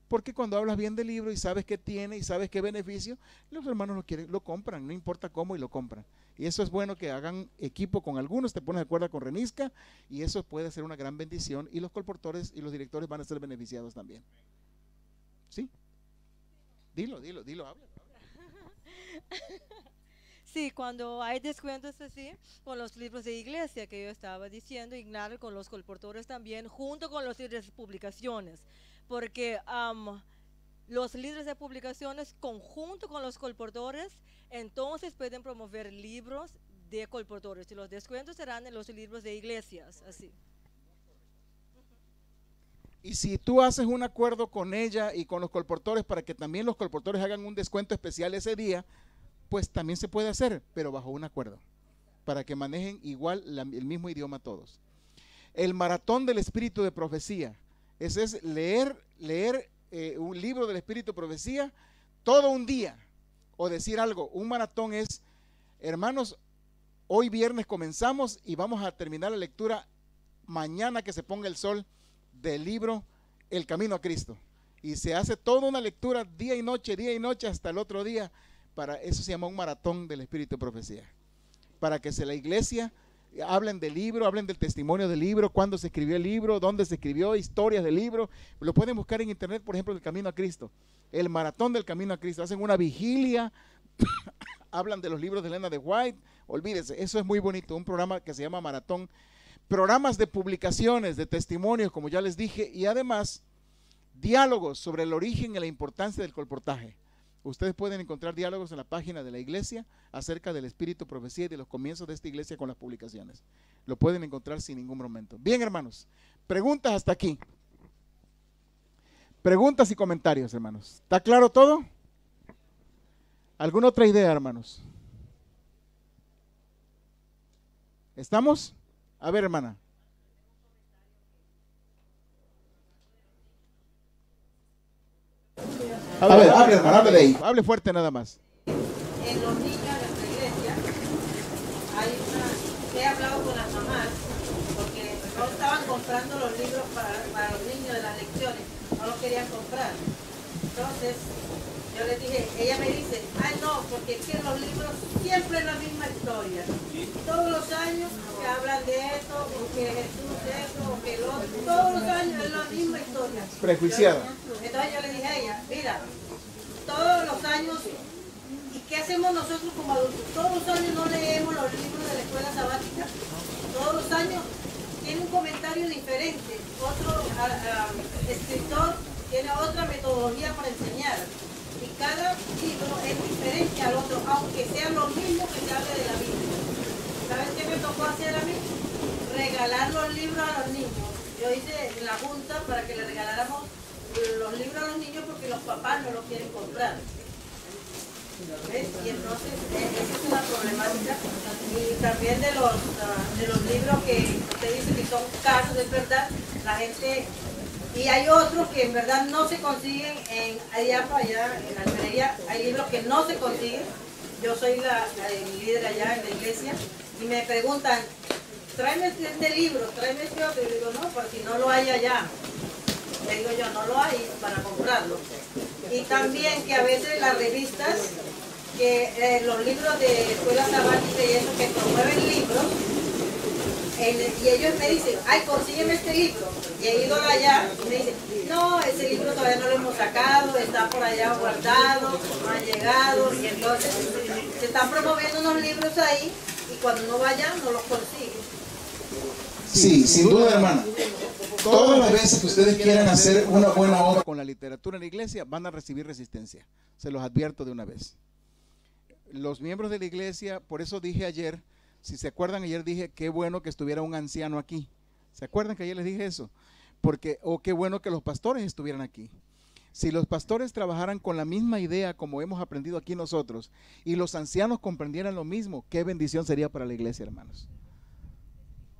Porque cuando hablas bien del libro y sabes qué tiene y sabes qué beneficio, los hermanos lo quieren, lo compran, no importa cómo, y lo compran. Y eso es bueno que hagan equipo con algunos, te pones de acuerdo con Renisca, y eso puede ser una gran bendición, y los colportores y los directores van a ser beneficiados también. ¿Sí? Dilo, habla.
Sí, cuando hay descuentos así, con los libros de iglesia que yo estaba diciendo, y claro, con los colportores también, junto con los líderes de publicaciones, porque los líderes de publicaciones, conjunto con los colportores, entonces pueden promover libros de colportores, y los descuentos serán en los libros de iglesias, así.
Y si tú haces un acuerdo con ella y con los colportores para que también los colportores hagan un descuento especial ese día, pues también se puede hacer, pero bajo un acuerdo, para que manejen igual el mismo idioma todos. El maratón del espíritu de profecía, ese es leer un libro del espíritu de profecía todo un día, o decir algo. Un maratón es, hermanos, hoy viernes comenzamos y vamos a terminar la lectura mañana que se ponga el sol del libro El Camino a Cristo, y se hace toda una lectura día y noche hasta el otro día. Para eso se llama un maratón del espíritu de profecía, para que la iglesia hablen del libro, hablen del testimonio del libro, cuándo se escribió el libro, dónde se escribió, historias del libro. Lo pueden buscar en internet, por ejemplo, El Camino a Cristo, el maratón del Camino a Cristo. Hacen una vigilia, hablan de los libros de Elena de White. Olvídese, eso es muy bonito, un programa que se llama maratón. Programas de publicaciones, de testimonios, como ya les dije, y además diálogos sobre el origen y la importancia del colportaje. Ustedes pueden encontrar diálogos en la página de la iglesia acerca del espíritu de profecía y de los comienzos de esta iglesia con las publicaciones. Lo pueden encontrar sin ningún momento. Bien, hermanos, preguntas hasta aquí. Preguntas y comentarios, hermanos. ¿Está claro todo? ¿Alguna otra idea, hermanos? ¿Estamos? A ver, hermana. A ver, hable, hermano, hable de ahí. Hable fuerte nada más.
En los niños de nuestra iglesia he hablado con las mamás porque no estaban comprando los libros para los niños de las lecciones, no los querían comprar. Entonces yo les dije, ella me dice, ay no, porque es que los libros siempre es la misma historia. Todos los años que hablan de esto, o que Jesús eso, o que lo otro, todos los años es la misma historia.
Prejuiciada.
Entonces yo le dije a ella, mira, todos los años, ¿y qué hacemos nosotros como adultos? Todos los años no leemos los libros de la escuela sabática, todos los años tiene un comentario diferente, otro escritor tiene otra metodología para enseñar, y cada libro es diferente al otro, aunque sea lo mismo que se hable de la Biblia. ¿Sabes qué me tocó hacer a mí? Regalar los libros a los niños. Yo hice la junta para que le regaláramos los libros a los niños porque los papás no los quieren comprar. ¿Ves? Y entonces esa es una problemática. Y también de los libros que usted dice que son caros, es verdad, la gente... Y hay otros que en verdad no se consiguen allá en la librería, hay libros que no se consiguen. Yo soy el líder allá en la iglesia y me preguntan, tráeme este libro, tráeme este otro. Y yo digo, no, porque no lo hay allá. Le digo yo, no lo hay para comprarlo. Y también que a veces las revistas, que los libros de escuela sabática y eso, que promueven libros, y ellos me dicen, ay, consígueme este libro. Y he ido allá y me dicen, no, ese libro todavía no lo hemos sacado, está por allá guardado, no ha llegado. Y entonces se están promoviendo unos libros ahí y cuando no vayan no los consiguen.
Sí, sin duda, hermana. Todas las veces que ustedes quieran hacer una buena obra
con la literatura en la iglesia, van a recibir resistencia. Se los advierto de una vez. Los miembros de la iglesia, por eso dije ayer, si se acuerdan, ayer dije, qué bueno que estuviera un anciano aquí. ¿Se acuerdan que ayer les dije eso? Porque, qué bueno que los pastores estuvieran aquí. Si los pastores trabajaran con la misma idea como hemos aprendido aquí nosotros, y los ancianos comprendieran lo mismo, qué bendición sería para la iglesia, hermanos.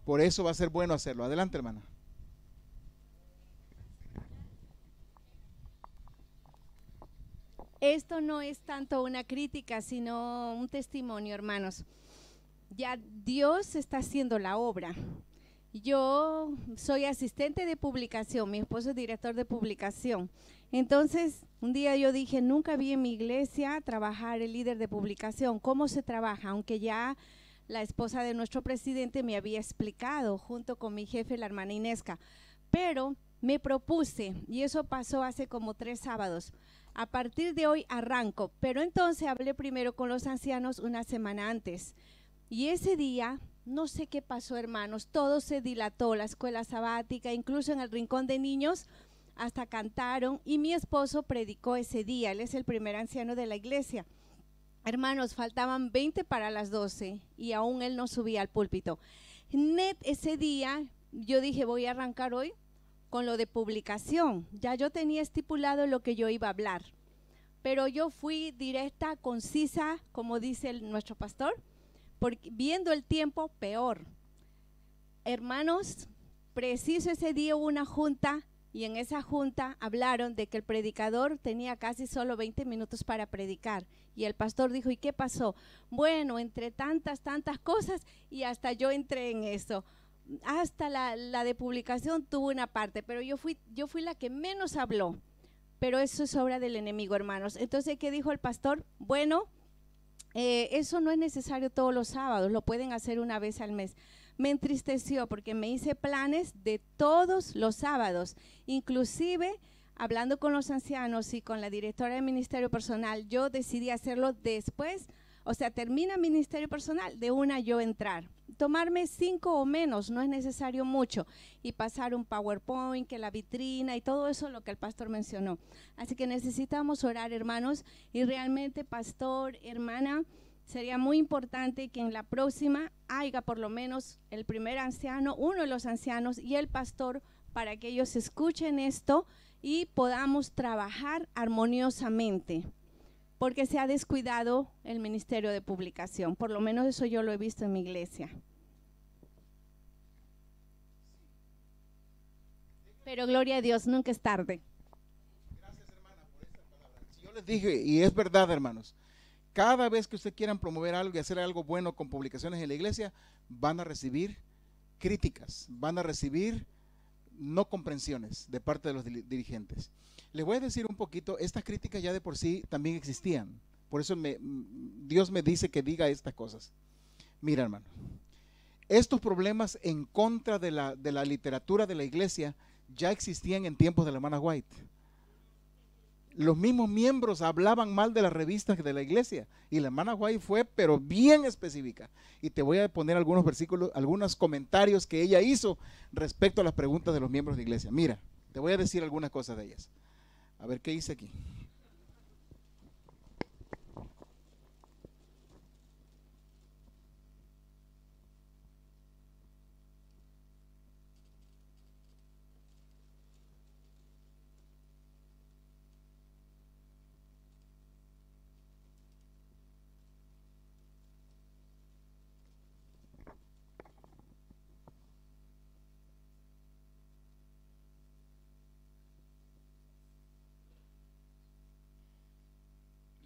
Por eso va a ser bueno hacerlo. Adelante, hermana.
Esto no es tanto una crítica, sino un testimonio, hermanos. Ya Dios está haciendo la obra. Yo soy asistente de publicación, mi esposo es director de publicación. Entonces, un día yo dije, nunca vi en mi iglesia trabajar el líder de publicación. ¿Cómo se trabaja? Aunque ya la esposa de nuestro presidente me había explicado, junto con mi jefe, la hermana Inesca. Pero me propuse, y eso pasó hace como 3 sábados, a partir de hoy arranco, pero entonces hablé primero con los ancianos una semana antes, y ese día, no sé qué pasó, hermanos, todo se dilató, la escuela sabática, incluso en el rincón de niños, hasta cantaron, y mi esposo predicó ese día, él es el primer anciano de la iglesia. Hermanos, faltaban 20 para las 12 y aún él no subía al púlpito. Ese día yo dije, voy a arrancar hoy con lo de publicación. Ya yo tenía estipulado lo que yo iba a hablar, pero yo fui directa, concisa, como dice nuestro pastor, porque viendo el tiempo, peor. Hermanos, preciso ese día hubo una junta, y en esa junta hablaron de que el predicador tenía casi solo 20 minutos para predicar. Y el pastor dijo, ¿y qué pasó? Bueno, entre tantas cosas, y hasta yo entré en eso. Hasta la de publicación tuvo una parte, pero yo fui la que menos habló. Pero eso es obra del enemigo, hermanos. Entonces, ¿qué dijo el pastor? Bueno, eso no es necesario todos los sábados, lo pueden hacer una vez al mes. Me entristeció porque me hice planes de todos los sábados, inclusive hablando con los ancianos y con la directora de Ministerio Personal, yo decidí hacerlo después, o sea, termina Ministerio Personal, de una yo entrar. Tomarme 5 o menos, no es necesario mucho, y pasar un PowerPoint, que la vitrina y todo eso, lo que el pastor mencionó. Así que necesitamos orar, hermanos, y realmente, pastor, hermana, sería muy importante que en la próxima haya por lo menos el primer anciano, uno de los ancianos y el pastor, para que ellos escuchen esto y podamos trabajar armoniosamente, porque se ha descuidado el ministerio de publicación. Por lo menos eso yo lo he visto en mi iglesia. Pero gloria a Dios, nunca es tarde.
Gracias, hermana, por esta palabra. Yo les dije, y es verdad, hermanos, cada vez que ustedes quieran promover algo y hacer algo bueno con publicaciones en la iglesia, van a recibir críticas, van a recibir no comprensiones de parte de los dirigentes. Les voy a decir un poquito, estas críticas ya de por sí también existían, por eso Dios me dice que diga estas cosas. Mira, hermano, estos problemas en contra de la literatura de la iglesia ya existían en tiempos de la hermana White. Los mismos miembros hablaban mal de las revistas de la iglesia, y la hermana White fue pero bien específica, y te voy a poner algunos versículos, algunos comentarios que ella hizo respecto a las preguntas de los miembros de iglesia. Mira, te voy a decir algunas cosas de ellas. A ver qué dice aquí.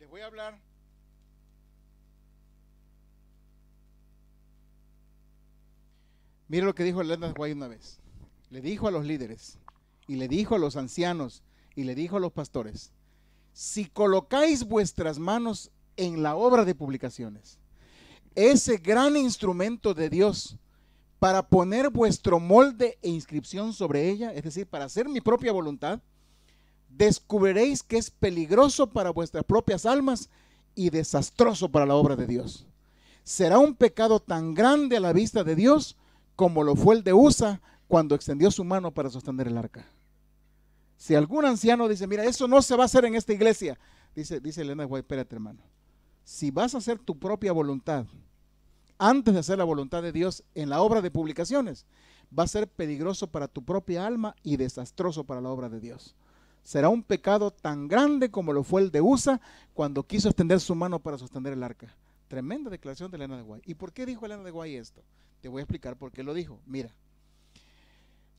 Voy a hablar mire lo que dijo Elena White una vez. Le dijo a los líderes, y le dijo a los ancianos, y le dijo a los pastores: si colocáis vuestras manos en la obra de publicaciones, ese gran instrumento de Dios, para poner vuestro molde e inscripción sobre ella, es decir, para hacer mi propia voluntad, descubriréis que es peligroso para vuestras propias almas y desastroso para la obra de Dios. Será un pecado tan grande a la vista de Dios como lo fue el de Usa cuando extendió su mano para sostener el arca. Si algún anciano dice, mira, eso no se va a hacer en esta iglesia, dice Elena White, espérate, hermano, si vas a hacer tu propia voluntad antes de hacer la voluntad de Dios en la obra de publicaciones, va a ser peligroso para tu propia alma y desastroso para la obra de Dios. Será un pecado tan grande como lo fue el de Usa cuando quiso extender su mano para sostener el arca. Tremenda declaración de Elena de White. ¿Y por qué dijo Elena de White esto? Te voy a explicar por qué lo dijo. Mira,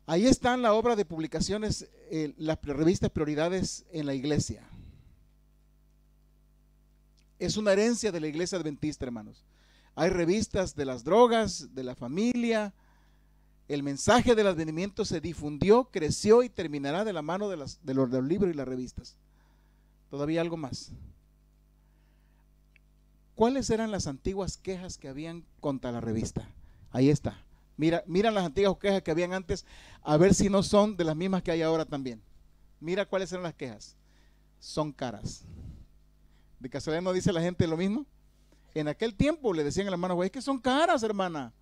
ahí están la obra de publicaciones, las revistas Prioridades en la iglesia. Es una herencia de la iglesia adventista, hermanos. Hay revistas de las drogas, de la familia. El mensaje del advenimiento se difundió, creció y terminará de la mano de los libros y las revistas. Todavía algo más. ¿Cuáles eran las antiguas quejas que habían contra la revista? Ahí está. Mira las antiguas quejas que habían antes, a ver si no son de las mismas que hay ahora también. Mira cuáles eran las quejas. Son caras. ¿De casualidad no dice la gente lo mismo? En aquel tiempo le decían a la hermana White, es que son caras, hermana.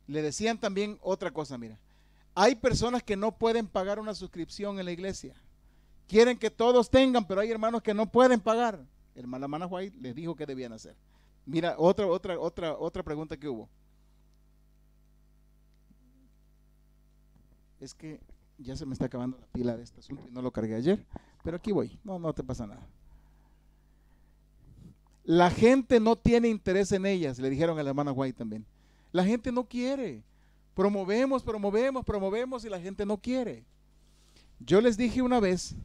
Le decían también otra cosa, mira. Hay personas que no pueden pagar una suscripción en la iglesia. Quieren que todos tengan, pero hay hermanos que no pueden pagar. La hermana White les dijo qué debían hacer. Mira, otra pregunta que hubo. Es que ya se me está acabando la pila de este asunto y no lo cargué ayer, pero aquí voy, no te pasa nada. La gente no tiene interés en ellas, le dijeron a la hermana White también. La gente no quiere. Promovemos y la gente no quiere. Yo les dije una vez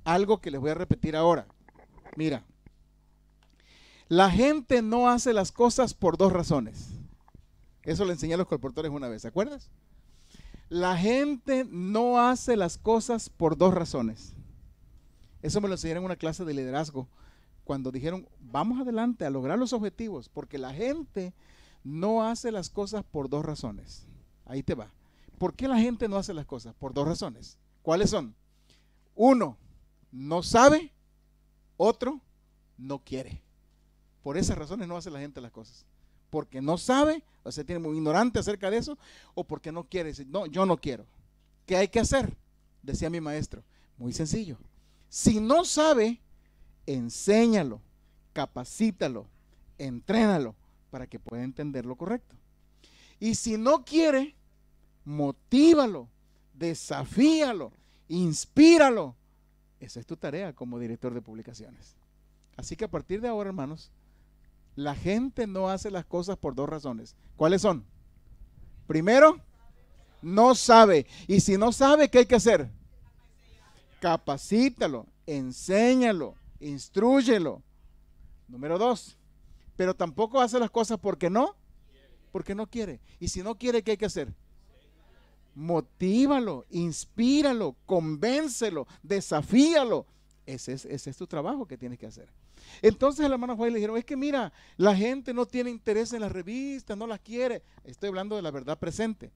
algo que les voy a repetir ahora. Mira, la gente no hace las cosas por dos razones. Eso le enseñé a los colportores una vez, ¿se acuerdas? La gente no hace las cosas por dos razones. Eso me lo enseñaron en una clase de liderazgo, cuando dijeron, vamos adelante a lograr los objetivos, porque la gente no hace las cosas por dos razones. Ahí te va. ¿Por qué la gente no hace las cosas? Por dos razones. ¿Cuáles son? Uno, no sabe. Otro, no quiere. Por esas razones no hace la gente las cosas. Porque no sabe, o sea, tiene muy ignorante acerca de eso, o porque no quiere. Dice, no, yo no quiero. ¿Qué hay que hacer? Decía mi maestro. Muy sencillo. Si no sabe, enséñalo, capacítalo, entrénalo para que pueda entender lo correcto. Y si no quiere, motívalo, desafíalo, inspíralo. Esa es tu tarea como director de publicaciones. Así que a partir de ahora, hermanos, la gente no hace las cosas por dos razones. ¿Cuáles son? Primero, no sabe. Y si no sabe, ¿qué hay que hacer? Capacítalo, enséñalo, instrúyelo. Número dos, pero tampoco hace las cosas porque no quiere. Y si no quiere, ¿qué hay que hacer? Motívalo, inspíralo, convéncelo, desafíalo. Ese es tu trabajo que tienes que hacer. Entonces a la hermana White le dijeron, es que mira, la gente no tiene interés en las revistas, no las quiere. Estoy hablando de la verdad presente.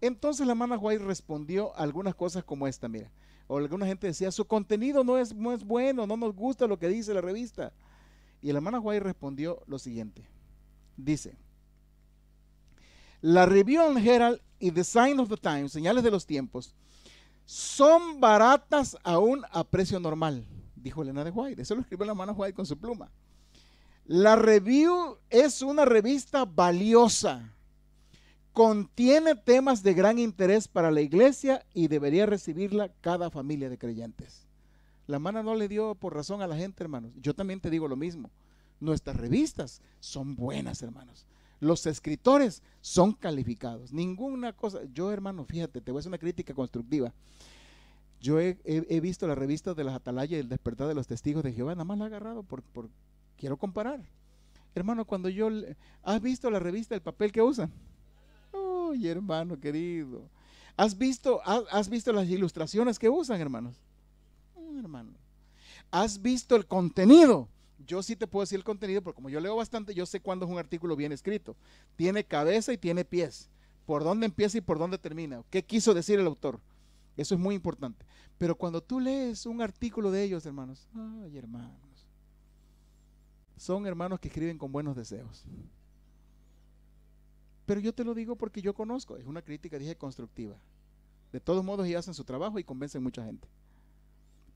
Entonces la hermana White respondió algunas cosas como esta, mira. O alguna gente decía, su contenido no es bueno, no nos gusta lo que dice la revista. Y la hermana White respondió lo siguiente. Dice, la Review and Herald y The Sign of the Times, señales de los tiempos, son baratas aún a precio normal, dijo Elena de White. Eso lo escribió la hermana White con su pluma. La Review es una revista valiosa, contiene temas de gran interés para la iglesia y debería recibirla cada familia de creyentes. La hermana no le dio por razón a la gente, hermanos. Yo también te digo lo mismo. Nuestras revistas son buenas, hermanos. Los escritores son calificados. Ninguna cosa. Yo, hermano, fíjate, te voy a hacer una crítica constructiva. Yo he visto la revista de las Atalayas y el Despertar de los Testigos de Jehová. Nada más la he agarrado quiero comparar. Hermano, ¿has visto la revista, el papel que usan? Ay, hermano querido. ¿Has visto las ilustraciones que usan, hermanos? Hermano. ¿Has visto el contenido? Yo sí te puedo decir el contenido, porque como yo leo bastante, yo sé cuándo es un artículo bien escrito. Tiene cabeza y tiene pies. Por dónde empieza y por dónde termina. ¿Qué quiso decir el autor? Eso es muy importante. Pero cuando tú lees un artículo de ellos, hermanos, ay, hermanos, son hermanos que escriben con buenos deseos. Pero yo te lo digo porque yo conozco. Es una crítica, dije, constructiva. De todos modos, ellos hacen su trabajo y convencen mucha gente.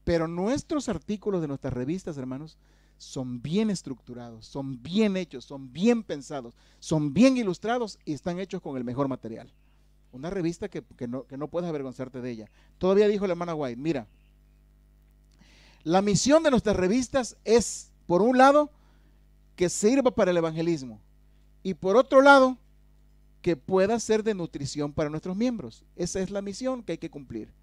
Pero nuestros artículos de nuestras revistas, hermanos, son bien estructurados, son bien hechos, son bien pensados, son bien ilustrados y están hechos con el mejor material. Una revista que no puedes avergonzarte de ella. Todavía dijo la hermana White, mira, la misión de nuestras revistas es, por un lado, que sirva para el evangelismo y por otro lado, que pueda ser de nutrición para nuestros miembros. Esa es la misión que hay que cumplir.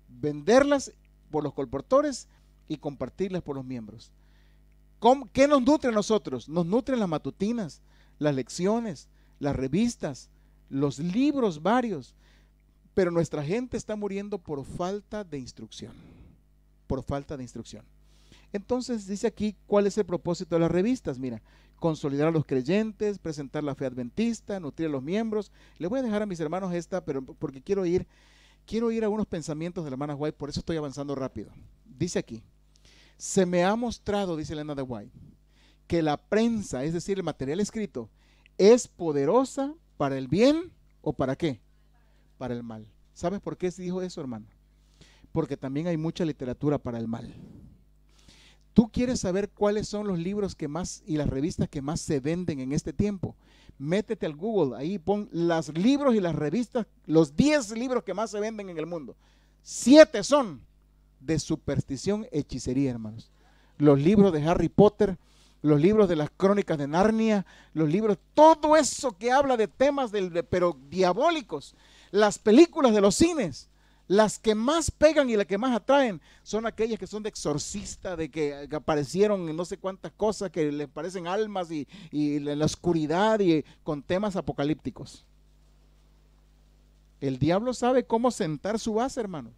Venderlas por los colportores y compartirlas por los miembros. ¿Qué nos nutre a nosotros? Nos nutren las matutinas, las lecciones, las revistas, los libros varios. Pero nuestra gente está muriendo por falta de instrucción. Por falta de instrucción. Entonces dice aquí cuál es el propósito de las revistas. Mira, consolidar a los creyentes, presentar la fe adventista, nutrir a los miembros. Le voy a dejar a mis hermanos esta, pero porque quiero ir a unos pensamientos de la hermana White, por eso estoy avanzando rápido. Dice aquí, se me ha mostrado, dice Elena de White, que la prensa, es decir, el material escrito, es poderosa para el bien o para qué? Para el mal. ¿Sabes por qué se dijo eso, hermano? Porque también hay mucha literatura para el mal. ¿Tú quieres saber cuáles son los libros que más y las revistas que más se venden en este tiempo? Métete al Google, ahí pon los libros y las revistas, los 10 libros que más se venden en el mundo. 7 son de superstición, hechicería, hermanos. Los libros de Harry Potter, los libros de las crónicas de Narnia, los libros, todo eso que habla de temas pero diabólicos. Las películas de los cines, las que más pegan y las que más atraen son aquellas que son de exorcista, de que aparecieron en no sé cuántas cosas que les parecen almas y en la oscuridad y con temas apocalípticos. El diablo sabe cómo sentar su base, hermano.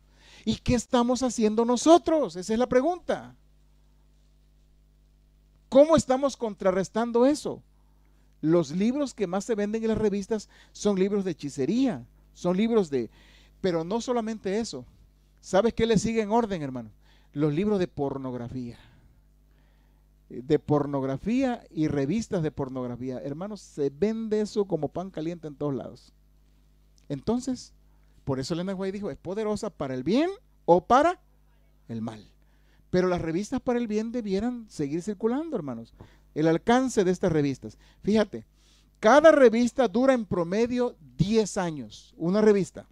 ¿Y qué estamos haciendo nosotros? Esa es la pregunta. ¿Cómo estamos contrarrestando eso? Los libros que más se venden en las revistas son libros de hechicería, son libros de... Pero no solamente eso. ¿Sabes qué le sigue en orden, hermano? Los libros de pornografía. De pornografía y revistas de pornografía. Hermanos, se vende eso como pan caliente en todos lados. Entonces, por eso Elena White dijo, es poderosa para el bien o para el mal. Pero las revistas para el bien debieran seguir circulando, hermanos. El alcance de estas revistas. Fíjate, cada revista dura en promedio 10 años. Una revista.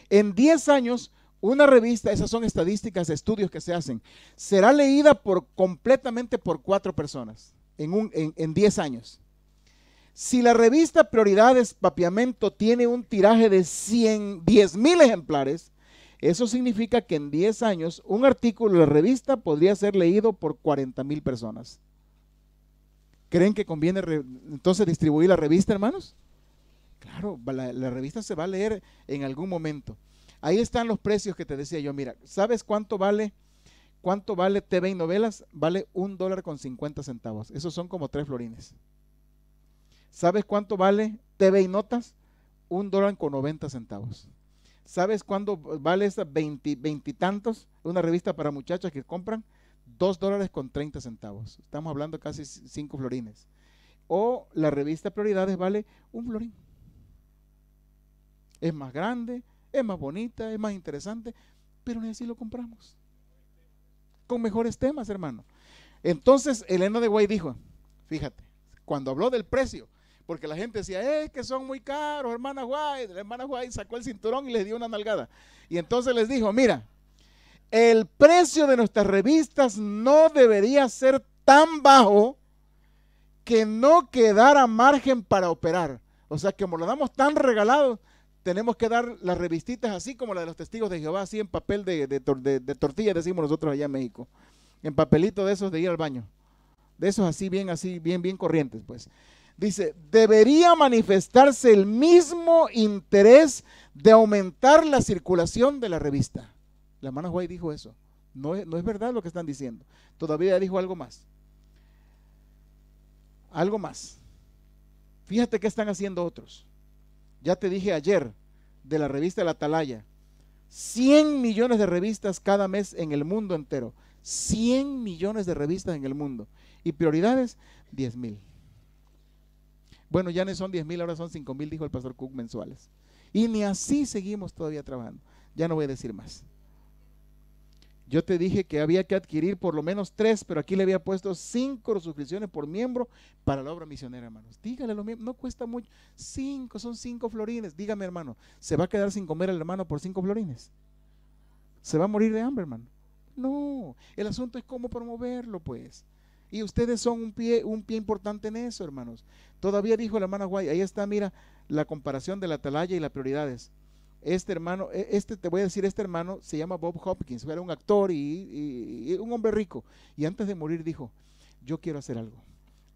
En 10 años, una revista, esas son estadísticas, estudios que se hacen, será leída completamente por 4 personas en 10 años. Si la revista Prioridades Papiamento tiene un tiraje de 10,000 ejemplares, eso significa que en 10 años un artículo de la revista podría ser leído por 40,000 personas. ¿Creen que conviene entonces distribuir la revista, hermanos? Claro, la revista se va a leer en algún momento. Ahí están los precios que te decía yo. Mira, ¿sabes cuánto vale TV y novelas? Vale $1.50. Esos son como 3 florines. ¿Sabes cuánto vale TV y notas? $1.90. ¿Sabes cuánto vale esas 20 y tantos? Una revista para muchachas que compran $2.30. Estamos hablando casi 5 florines. O la revista Prioridades vale $1 florín. Es más grande, es más bonita, es más interesante, pero ni así lo compramos. Con mejores temas, hermano. Entonces, Elena de White dijo, fíjate, cuando habló del precio, porque la gente decía, es que son muy caros, hermana White. La hermana White sacó el cinturón y les dio una nalgada. Y entonces les dijo, mira, el precio de nuestras revistas no debería ser tan bajo que no quedara margen para operar. O sea, que como lo damos tan regalado, tenemos que dar las revistitas así como la de los testigos de Jehová, así en papel de tortilla, decimos nosotros allá en México. En papelito de esos de ir al baño. De esos así, bien corrientes, pues. Dice, debería manifestarse el mismo interés de aumentar la circulación de la revista. La hermana White dijo eso. No es verdad lo que están diciendo. Todavía dijo algo más. Algo más. Fíjate qué están haciendo otros. Ya te dije ayer de la revista La Atalaya. 100 millones de revistas cada mes en el mundo entero. 100 millones de revistas en el mundo. Y Prioridades, 10,000. Bueno, ya no son 10,000, ahora son 5,000, dijo el pastor Cook, mensuales. Y ni así seguimos todavía trabajando. Ya no voy a decir más. Yo te dije que había que adquirir por lo menos 3, pero aquí le había puesto 5 suscripciones por miembro para la obra misionera, hermanos. Dígale a los miembros, no cuesta mucho. 5, son 5 florines. Dígame, hermano, ¿se va a quedar sin comer el hermano por 5 florines? ¿Se va a morir de hambre, hermano? No, el asunto es cómo promoverlo, pues. Y ustedes son un pie importante en eso, hermanos. Todavía dijo la hermana White, ahí está, mira, la comparación de la Atalaya y las Prioridades. Este hermano, te voy a decir, este hermano se llama Bob Hopkins, era un actor y un hombre rico. Y antes de morir dijo, yo quiero hacer algo.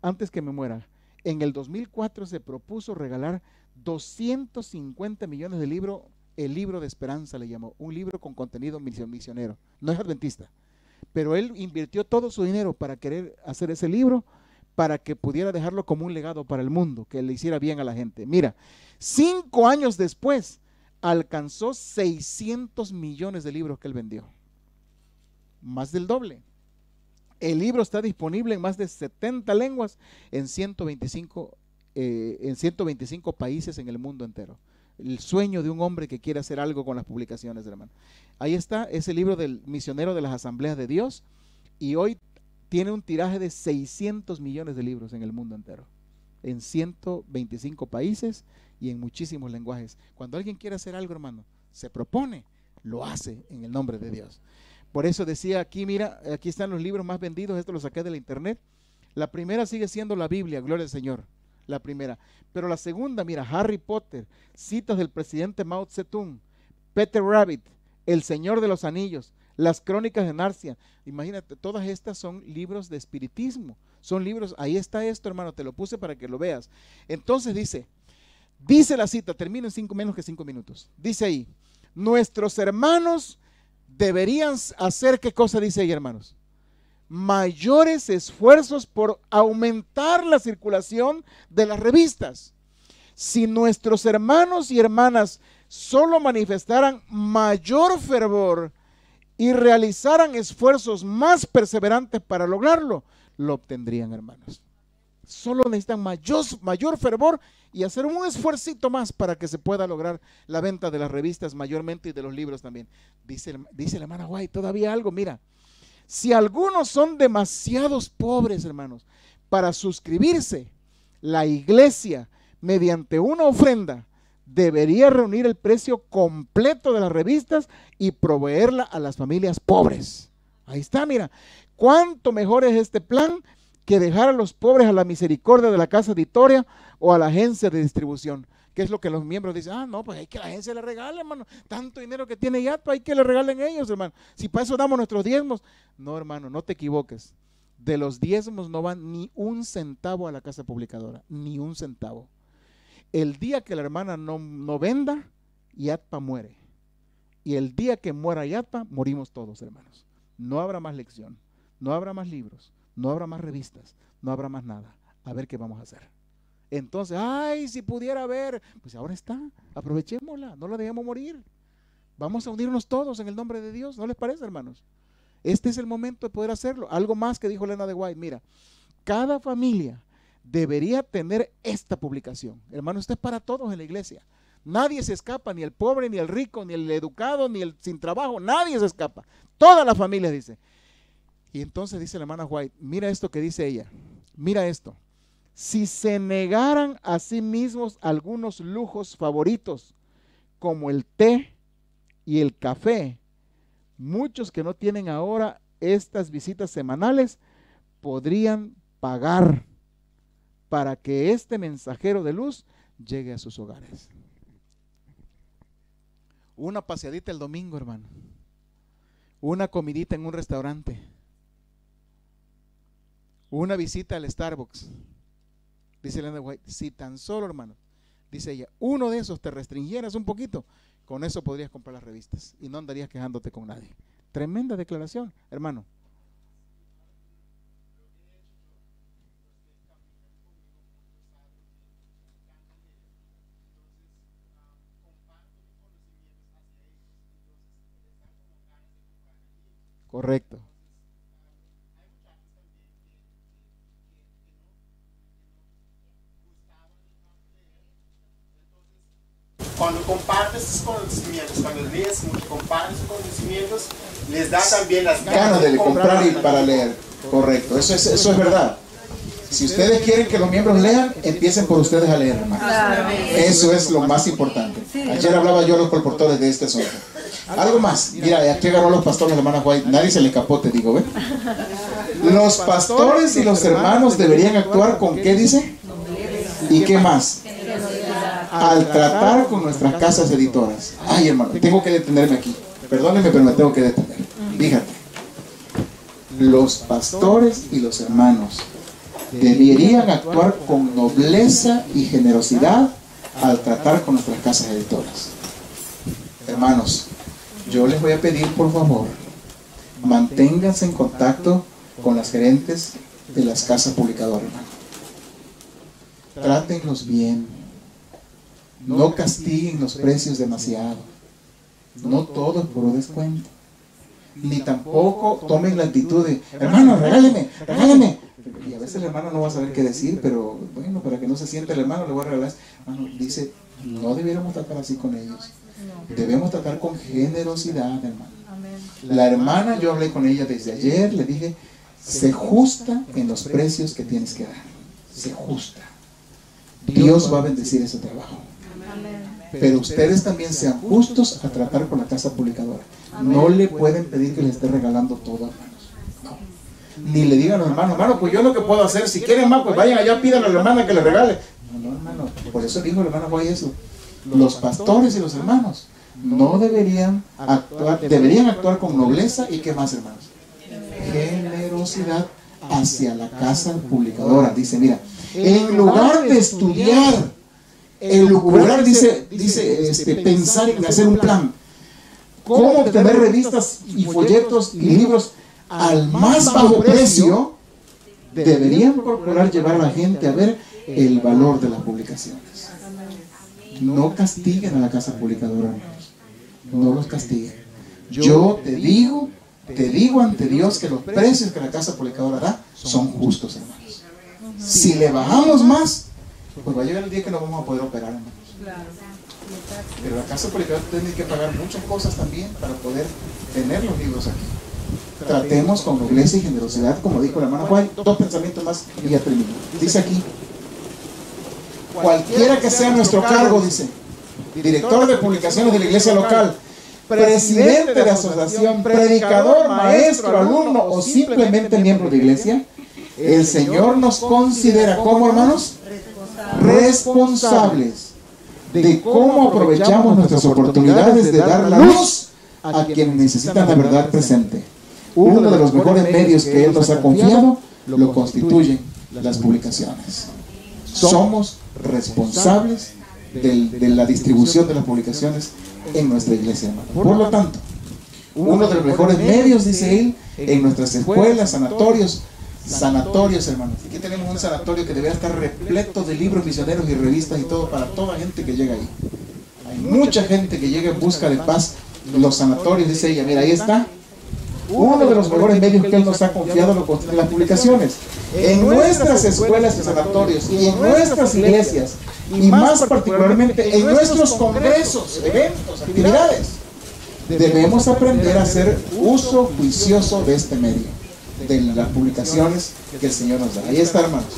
Antes que me muera, en el 2004 se propuso regalar 250 millones de libros, el libro de esperanza le llamó, un libro con contenido misionero. No es adventista, pero él invirtió todo su dinero para querer hacer ese libro, para que pudiera dejarlo como un legado para el mundo, que le hiciera bien a la gente. Mira, 5 años después alcanzó 600 millones de libros que él vendió, más del doble. El libro está disponible en más de 70 lenguas en 125 países en el mundo entero. El sueño de un hombre que quiere hacer algo con las publicaciones, hermano. Ahí está ese libro del misionero de las Asambleas de Dios, y hoy tiene un tiraje de 600 millones de libros en el mundo entero, en 125 países y en muchísimos lenguajes. Cuando alguien quiere hacer algo, hermano, se propone, lo hace en el nombre de Dios. Por eso decía aquí, mira, aquí están los libros más vendidos, esto lo saqué de la internet. La primera sigue siendo la Biblia, gloria al Señor, la primera. Pero la segunda, mira, Harry Potter, citas del presidente Mao Zedong, Peter Rabbit, El Señor de los Anillos, las Crónicas de Narnia. Imagínate, todas estas son libros de espiritismo, son libros, ahí está esto, hermano, te lo puse para que lo veas. Entonces dice la cita, termino en menos que 5 minutos. Dice ahí, nuestros hermanos deberían hacer, ¿qué cosa dice ahí, hermanos? Mayores esfuerzos por aumentar la circulación de las revistas. Si nuestros hermanos y hermanas solo manifestaran mayor fervor y realizaran esfuerzos más perseverantes para lograrlo, lo obtendrían, hermanos. Solo necesitan mayor fervor y hacer un esfuercito más para que se pueda lograr la venta de las revistas mayormente y de los libros también. Dice la hermana White todavía algo, mira. Si algunos son demasiados pobres, hermanos, para suscribirse, la iglesia, mediante una ofrenda, debería reunir el precio completo de las revistas y proveerla a las familias pobres. Ahí está, mira. ¿Cuánto mejor es este plan que dejar a los pobres a la misericordia de la casa editoria o a la agencia de distribución? ¿Qué es lo que los miembros dicen? Ah, no, pues hay que la agencia le regale, hermano. Tanto dinero que tiene Yatpa, hay que le regalen ellos, hermano. Si para eso damos nuestros diezmos. No, hermano, no te equivoques. De los diezmos no van ni un centavo a la casa publicadora, ni un centavo. El día que la hermana no venda, Yatpa muere. Y el día que muera Yatpa, morimos todos, hermanos. No habrá más lección, no habrá más libros, no habrá más revistas, no habrá más nada. A ver qué vamos a hacer. Entonces, ay, si pudiera haber, pues ahora está, aprovechémosla, no la dejemos morir. Vamos a unirnos todos en el nombre de Dios, ¿no les parece, hermanos? Este es el momento de poder hacerlo. Algo más que dijo Elena de White, mira, cada familia debería tener esta publicación. Hermano, esto es para todos en la iglesia. Nadie se escapa, ni el pobre, ni el rico, ni el educado, ni el sin trabajo, nadie se escapa. Toda la familia dice. Y entonces dice la hermana White, mira esto que dice ella, mira esto. Si se negaran a sí mismos algunos lujos favoritos, como el té y el café, muchos que no tienen ahora estas visitas semanales podrían pagar para que este mensajero de luz llegue a sus hogares. Una paseadita el domingo, hermano. Una comidita en un restaurante. Una visita al Starbucks. Dice Elena White, si tan solo, hermano, dice ella, uno de esos te restringieras un poquito, con eso podrías comprar las revistas y no andarías quejándote con nadie. Tremenda declaración, hermano. Correcto.
Cuando compartes sus conocimientos, cuando lees mucho, compartes sus conocimientos, les da también las
ganas de comprar y para leer. Correcto, eso es verdad. Si ustedes quieren que los miembros lean, empiecen por ustedes a leer, hermano. Eso es lo más importante. Ayer hablaba yo a los colportores de este asunto. Algo más, mira, aquí agarró los pastores, hermana White, nadie se le escapó, te digo, ¿ve? Los pastores y los hermanos deberían actuar con, ¿qué dice? ¿Y qué más? Al tratar con nuestras casas editoras. Ay, hermano, tengo que detenerme aquí. Perdónenme, pero me tengo que detener. Fíjate. Los pastores y los hermanos deberían actuar con nobleza y generosidad al tratar con nuestras casas editoras. Hermanos, yo les voy a pedir, por favor, manténganse en contacto con las gerentes de las casas publicadoras, hermano. Trátenlos bien. No castiguen los precios demasiado. No todo es puro descuento. Ni tampoco tomen la actitud de, hermano, regáleme, regáleme. Y a veces el hermano no va a saber qué decir, pero bueno, para que no se sienta el hermano, le voy a regalar. Hermano, dice, no debiéramos tratar así con ellos. Debemos tratar con generosidad, hermano. La hermana, yo hablé con ella desde ayer, le dije, sé justa en los precios que tienes que dar. Sé justa. Dios va a bendecir ese trabajo. Pero ustedes también sean justos a tratar con la casa publicadora. No le pueden pedir que le esté regalando todo, hermanos. No. Ni le digan a los hermanos, hermano, pues yo lo que puedo hacer, si quieren más, pues vayan allá, pidan a la hermana que le regale. No, hermano, por eso dijo el hermano Juan eso. Los pastores y los hermanos no deberían actuar con nobleza y qué más, hermanos. Generosidad hacia la casa publicadora. Dice, mira, en lugar de estudiar, elucubrar, dice pensar en hacer un plan, cómo obtener revistas y folletos y libros al más bajo precio, deberían procurar llevar a la gente a ver el valor de las publicaciones. No castiguen a la casa publicadora, hermanos. No los castiguen. Yo te digo ante Dios que los precios que la casa publicadora da son justos, hermanos. Si le bajamos más, pues va a llegar el día que no vamos a poder operar, hermanos. Pero la casa publicadora tiene que pagar muchas cosas también para poder tener los libros aquí. Tratemos con nobleza y generosidad, como dijo la hermana Juan. Dos pensamientos más y ya termino. Dice aquí, cualquiera que sea nuestro cargo, dice, director de publicaciones de la iglesia local, presidente de asociación, predicador, maestro, alumno o simplemente miembro de iglesia, el Señor nos considera como, hermanos, responsables de cómo aprovechamos nuestras oportunidades de dar la luz a quienes necesitan la verdad presente. Uno de los mejores medios que Él nos ha confiado lo constituyen las publicaciones. Somos responsables de la distribución de las publicaciones en nuestra iglesia, hermano. Por lo tanto, uno de los mejores medios, dice él, en nuestras escuelas, sanatorios, hermanos. Aquí tenemos un sanatorio que debería estar repleto de libros misioneros y revistas y todo para toda gente que llega ahí. Hay mucha gente que llega en busca de paz. Los sanatorios, dice ella, mira, ahí está. Uno de los mejores medios que Él nos ha confiado lo contiene las publicaciones. En nuestras escuelas y sanatorios y en nuestras iglesias, y más particularmente en nuestros congresos, eventos, actividades, debemos aprender a hacer uso juicioso de este medio, de las publicaciones que el Señor nos da. Ahí está, hermanos.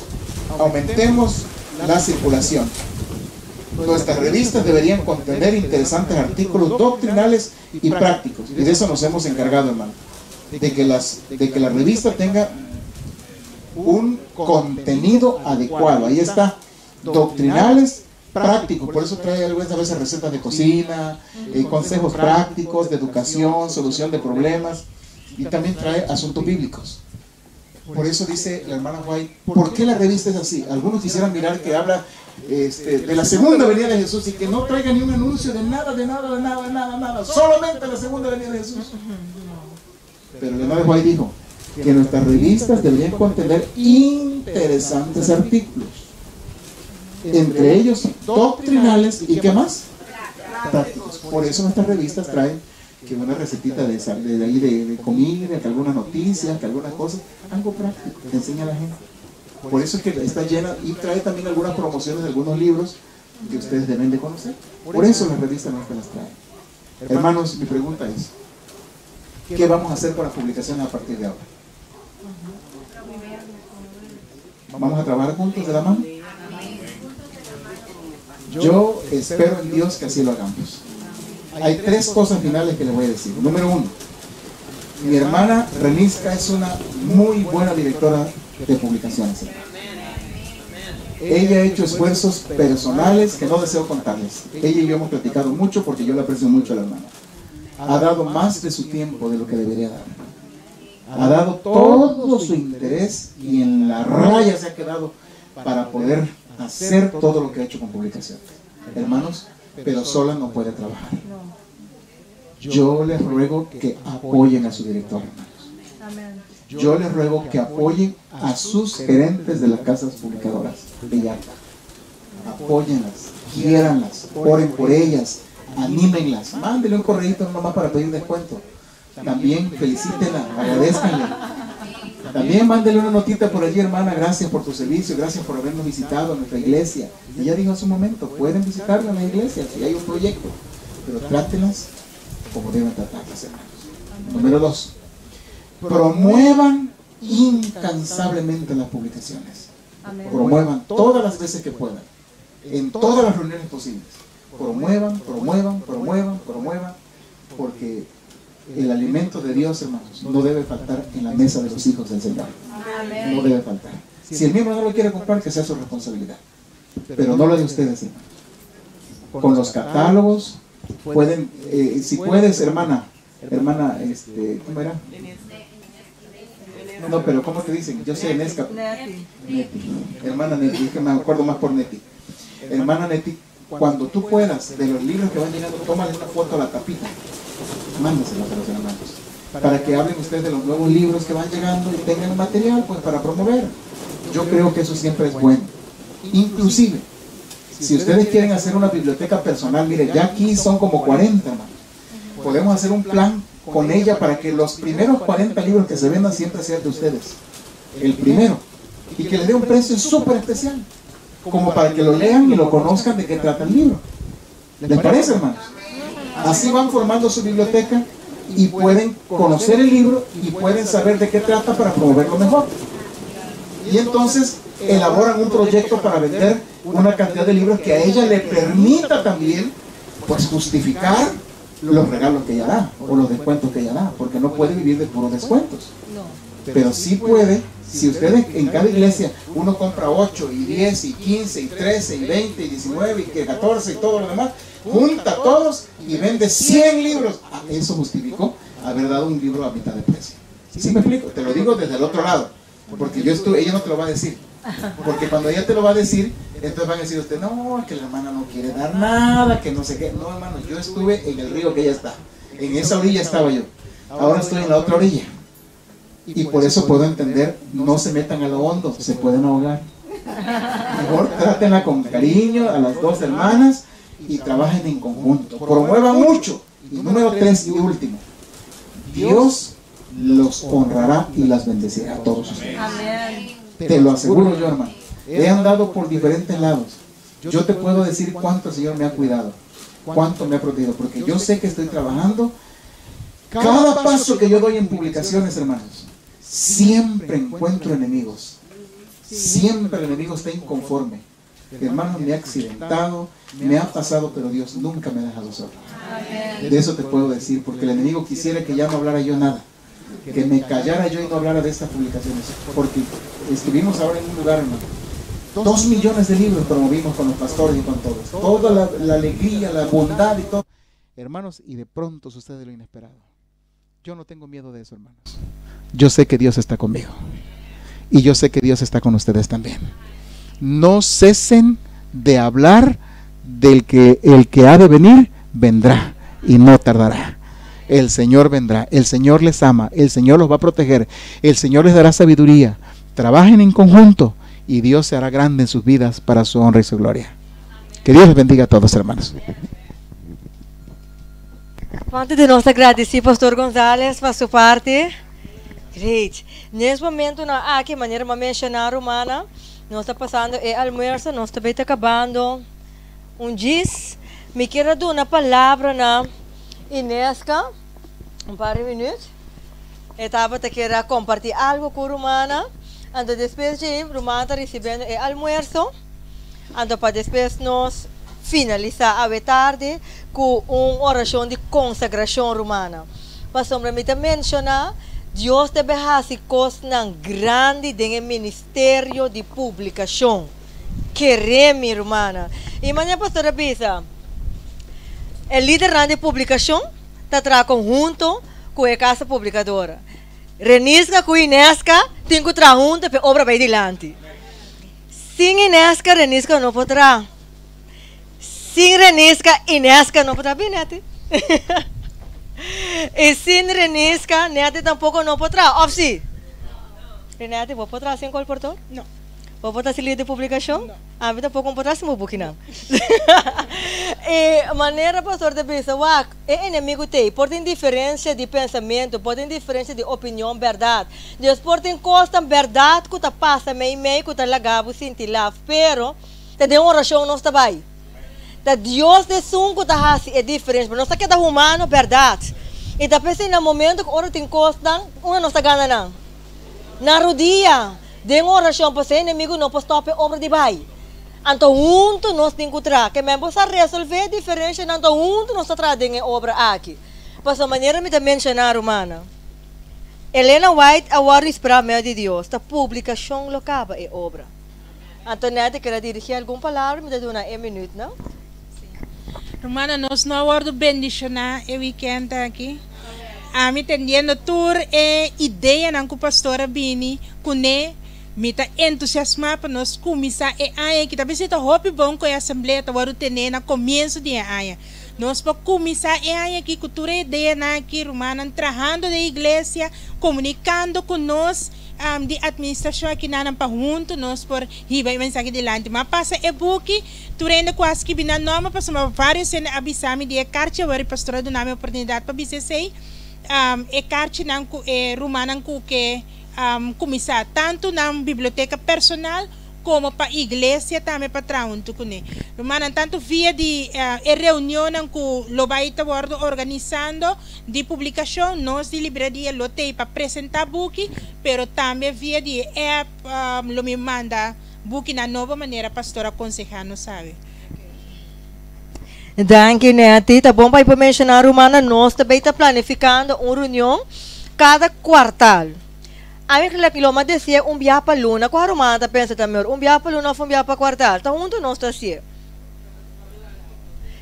Aumentemos la circulación. Nuestras revistas deberían contener interesantes artículos doctrinales y prácticos, y de eso nos hemos encargado, hermano, de que la revista tenga un contenido adecuado. Ahí está, doctrinales, prácticos. Por eso trae algunas veces recetas de cocina, consejos prácticos de educación, solución de problemas, y también trae asuntos bíblicos. Por eso dice la hermana White, ¿por qué la revista es así? Algunos quisieran mirar que habla de la segunda venida de Jesús y que no traiga ni un anuncio de nada, solamente la segunda venida de Jesús. Pero la hermana White dijo que nuestras revistas deberían contener interesantes artículos, entre ellos doctrinales y ¿qué más? Prácticos. Por eso nuestras revistas traen que una recetita de comida, que algunas noticias, que algunas cosas, algo práctico que enseña a la gente. Por eso es que está llena y trae también algunas promociones de algunos libros que ustedes deben de conocer. Por eso las revistas nuestras las traen. Hermanos, mi pregunta es, ¿qué vamos a hacer con las publicaciones a partir de ahora? ¿Vamos a trabajar juntos de la mano? Yo espero en Dios que así lo hagamos. Hay tres cosas finales que les voy a decir. Número uno, mi hermana Renisca es una muy buena directora de publicaciones. Ella ha hecho esfuerzos personales que no deseo contarles. Ella y yo hemos platicado mucho porque yo le aprecio mucho a la hermana. Ha dado más de su tiempo de lo que debería dar. Ha dado todo su interés y en la raya se ha quedado para poder hacer todo lo que ha hecho con publicaciones. Hermanos, pero sola no puede trabajar. Yo les ruego que apoyen a su director, hermanos. Yo les ruego que apoyen a sus gerentes de las casas publicadoras de Yalta. Apóyenlas, quiéranlas, oren por ellas, anímenlas, mándenle un correíto nomás para pedir descuento. También felicítenla, agradezcanle. También mándenle una notita por allí, hermana, gracias por tu servicio, gracias por habernos visitado en nuestra iglesia. Ella dijo hace un momento, pueden visitarla en la iglesia si hay un proyecto, pero trátenlas como deben tratarlas, hermanos. Número 2, promuevan incansablemente las publicaciones. Promuevan todas las veces que puedan, en todas las reuniones posibles. Promuevan, porque el alimento de Dios, hermanos, no debe faltar en la mesa de los hijos del Señor. No debe faltar. Si el miembro no lo quiere comprar, que sea su responsabilidad. Pero no lo de ustedes, hermanos. Con los catálogos, pueden, si puedes, hermana, ¿cómo era? No, pero ¿cómo te dicen? Yo sé Nesca. Neti. Hermana Neti, es que me acuerdo más por Neti. Hermana Neti, cuando tú puedas, de los libros que van llegando, tómale una foto a la tapita. Mándaselos a los hermanos, para que hablen ustedes de los nuevos libros que van llegando y tengan material pues para promover. Yo creo que eso siempre es bueno. Inclusive, si ustedes quieren hacer una biblioteca personal, mire, ya aquí son como 40, hermanos. Podemos hacer un plan con ella para que los primeros 40 libros que se vendan siempre sean de ustedes. El primero. Y que les dé un precio súper especial, como para que lo lean y lo conozcan de qué trata el libro. ¿Les parece, hermanos? Así van formando su biblioteca y pueden conocer el libro y pueden saber de qué trata para promoverlo mejor. Y entonces elaboran un proyecto para vender una cantidad de libros que a ella le permita también pues justificar los regalos que ella da o los descuentos que ella da, porque no puede vivir de puros descuentos. Pero sí puede, si ustedes en cada iglesia uno compra 8 y 10 y 15 y 13 y 20 y 19 y 14 y todo lo demás, junta todos y vende 100 libros. Eso justificó haber dado un libro a mitad de precio. ¿Sí me explico? Te lo digo desde el otro lado, porque ella no te lo va a decir. Porque cuando ella te lo va a decir, entonces van a decir usted, no, que la hermana no quiere dar nada, que no sé qué. No, hermano, yo estuve en el río que ella está. En esa orilla estaba yo. Ahora estoy en la otra orilla. Y por eso puedo entender, no se metan a lo hondo, se pueden ahogar. Mejor trátenla con cariño a las dos hermanas y trabajen en conjunto. Promuevan mucho. Y número 3 y último, Dios los honrará y las bendecirá a todos ustedes. Te lo aseguro yo, hermano. He andado por diferentes lados. Yo te puedo decir cuánto el Señor me ha cuidado, cuánto me ha protegido, porque yo sé que estoy trabajando. Cada paso que yo doy en publicaciones, hermanos, siempre encuentro enemigos. Siempre el enemigo está inconforme. Hermano, me ha accidentado, me ha pasado, pero Dios nunca me ha dejado solo. De eso te puedo decir, porque el enemigo quisiera que ya no hablara yo nada, que me callara yo y no hablara de estas publicaciones, porque estuvimos ahora en un lugar, hermano, 2 millones de libros promovimos con los pastores y con todos, toda la alegría, la bondad y todo. Hermanos, y de pronto sucede lo inesperado. Yo no tengo miedo de eso, hermanos. Yo sé que Dios está conmigo. Y yo sé que Dios está con ustedes también. No cesen de hablar del que el que ha de venir, vendrá y no tardará. El Señor vendrá, el Señor les ama, el Señor los va a proteger, el Señor les dará sabiduría. Trabajen en conjunto y Dios se hará grande en sus vidas para su honra y su gloria. Que Dios les bendiga a todos, hermanos.
Quanto de nós agradecer, pastor González, por sua parte. Great. Nesse momento, aqui, maneira de mencionar, humana, nós está passando o almoço, nós também está acabando. Diz, me quero dar uma palavra na Inesca, par de minutos. Eu estava querendo compartilhar algo com a Romana. Então, depois de Romana está recebendo o almoço. Então, para depois nós finalizar a tarde com uma oração de consagração romana. Pastor, me mencionar, Deus te behasi coisas grande no ministério de publicação. Queremos, romana. E amanhã, pastora Bisa, o líder de publicação está trabalhando junto com a casa publicadora. Renisca com a Inesca, tem que trabalhar junto para a obra vai adiante. Sem Inesca, Renisca não pode trabalhar. Sem Renisca, Inesca não pode trabalhar. E sin Renisca, Renate tampoco no podrá. ¿O sí? Renate, ¿vos podrás ser colportor?
No.
¿Vos podrás ser líder de publicación? No. A mí tampoco podrás ser buquinam. E maneira, pastor, de pensar, é inimigo tem, por tem diferença de pensamento, por tem diferença de opinião, verdade. Deus por tem costa verdade que tá passa meio que tá lagado sentir lá, pero te de uma oração não está bem. Da Deus de sunco tá assim é diferente, mas nós tá que da humano verdade. E tá pensando no momento que ora tem costa, uma não está ganhando não. Na rodilha, de uma oração para ser inimigo não pode stopar obra de bem. Então, junto nós temos que trazer, que mesmo para resolver a diferença, então, junto nós trazemos a obra aqui. Por essa maneira, me mencionar, humana. Helena White, agora espera meio de Deus, a publicação local é obra. Então, Nete, quer dirigir alguma palavra, me dá um minuto, não?
Romana, nós não aguardo bendicionar o weekend aqui. A mim tendendo tour e ideia na que o pastor Bini, com me está entusiasmado para nós começar a aia que talvez seja hobby bom com a assembleia tá agora ter no começo de aia nós para começar a aia aqui cultura ideia na aqui romana trabalhando da igreja comunicando com nós de administração aqui na para junto nós por riba mensagem delante mas passa e book tu ainda quase que bina nome para vários sendo avisame de carta agora pastora do nome oportunidade para dizer sei e carta não é romana que começar tanto na biblioteca personal como para a igreja também para trabalhar com ele. Romana, tanto via de reunião que lo vai estar organizando de publicação, nós de livraria lo tem para apresentar book, pero também via de app lo me manda book na nova maneira pastor aconselhar, não sabe?
Danke, Neti. Tá bom para mencionar, Romana, nós também está planificando uma reunião cada quartal. A mim que lo decía viaje para luna, com a romana pensa também, viaje para luna ou viaje para quartal, tá junto nós tá assim.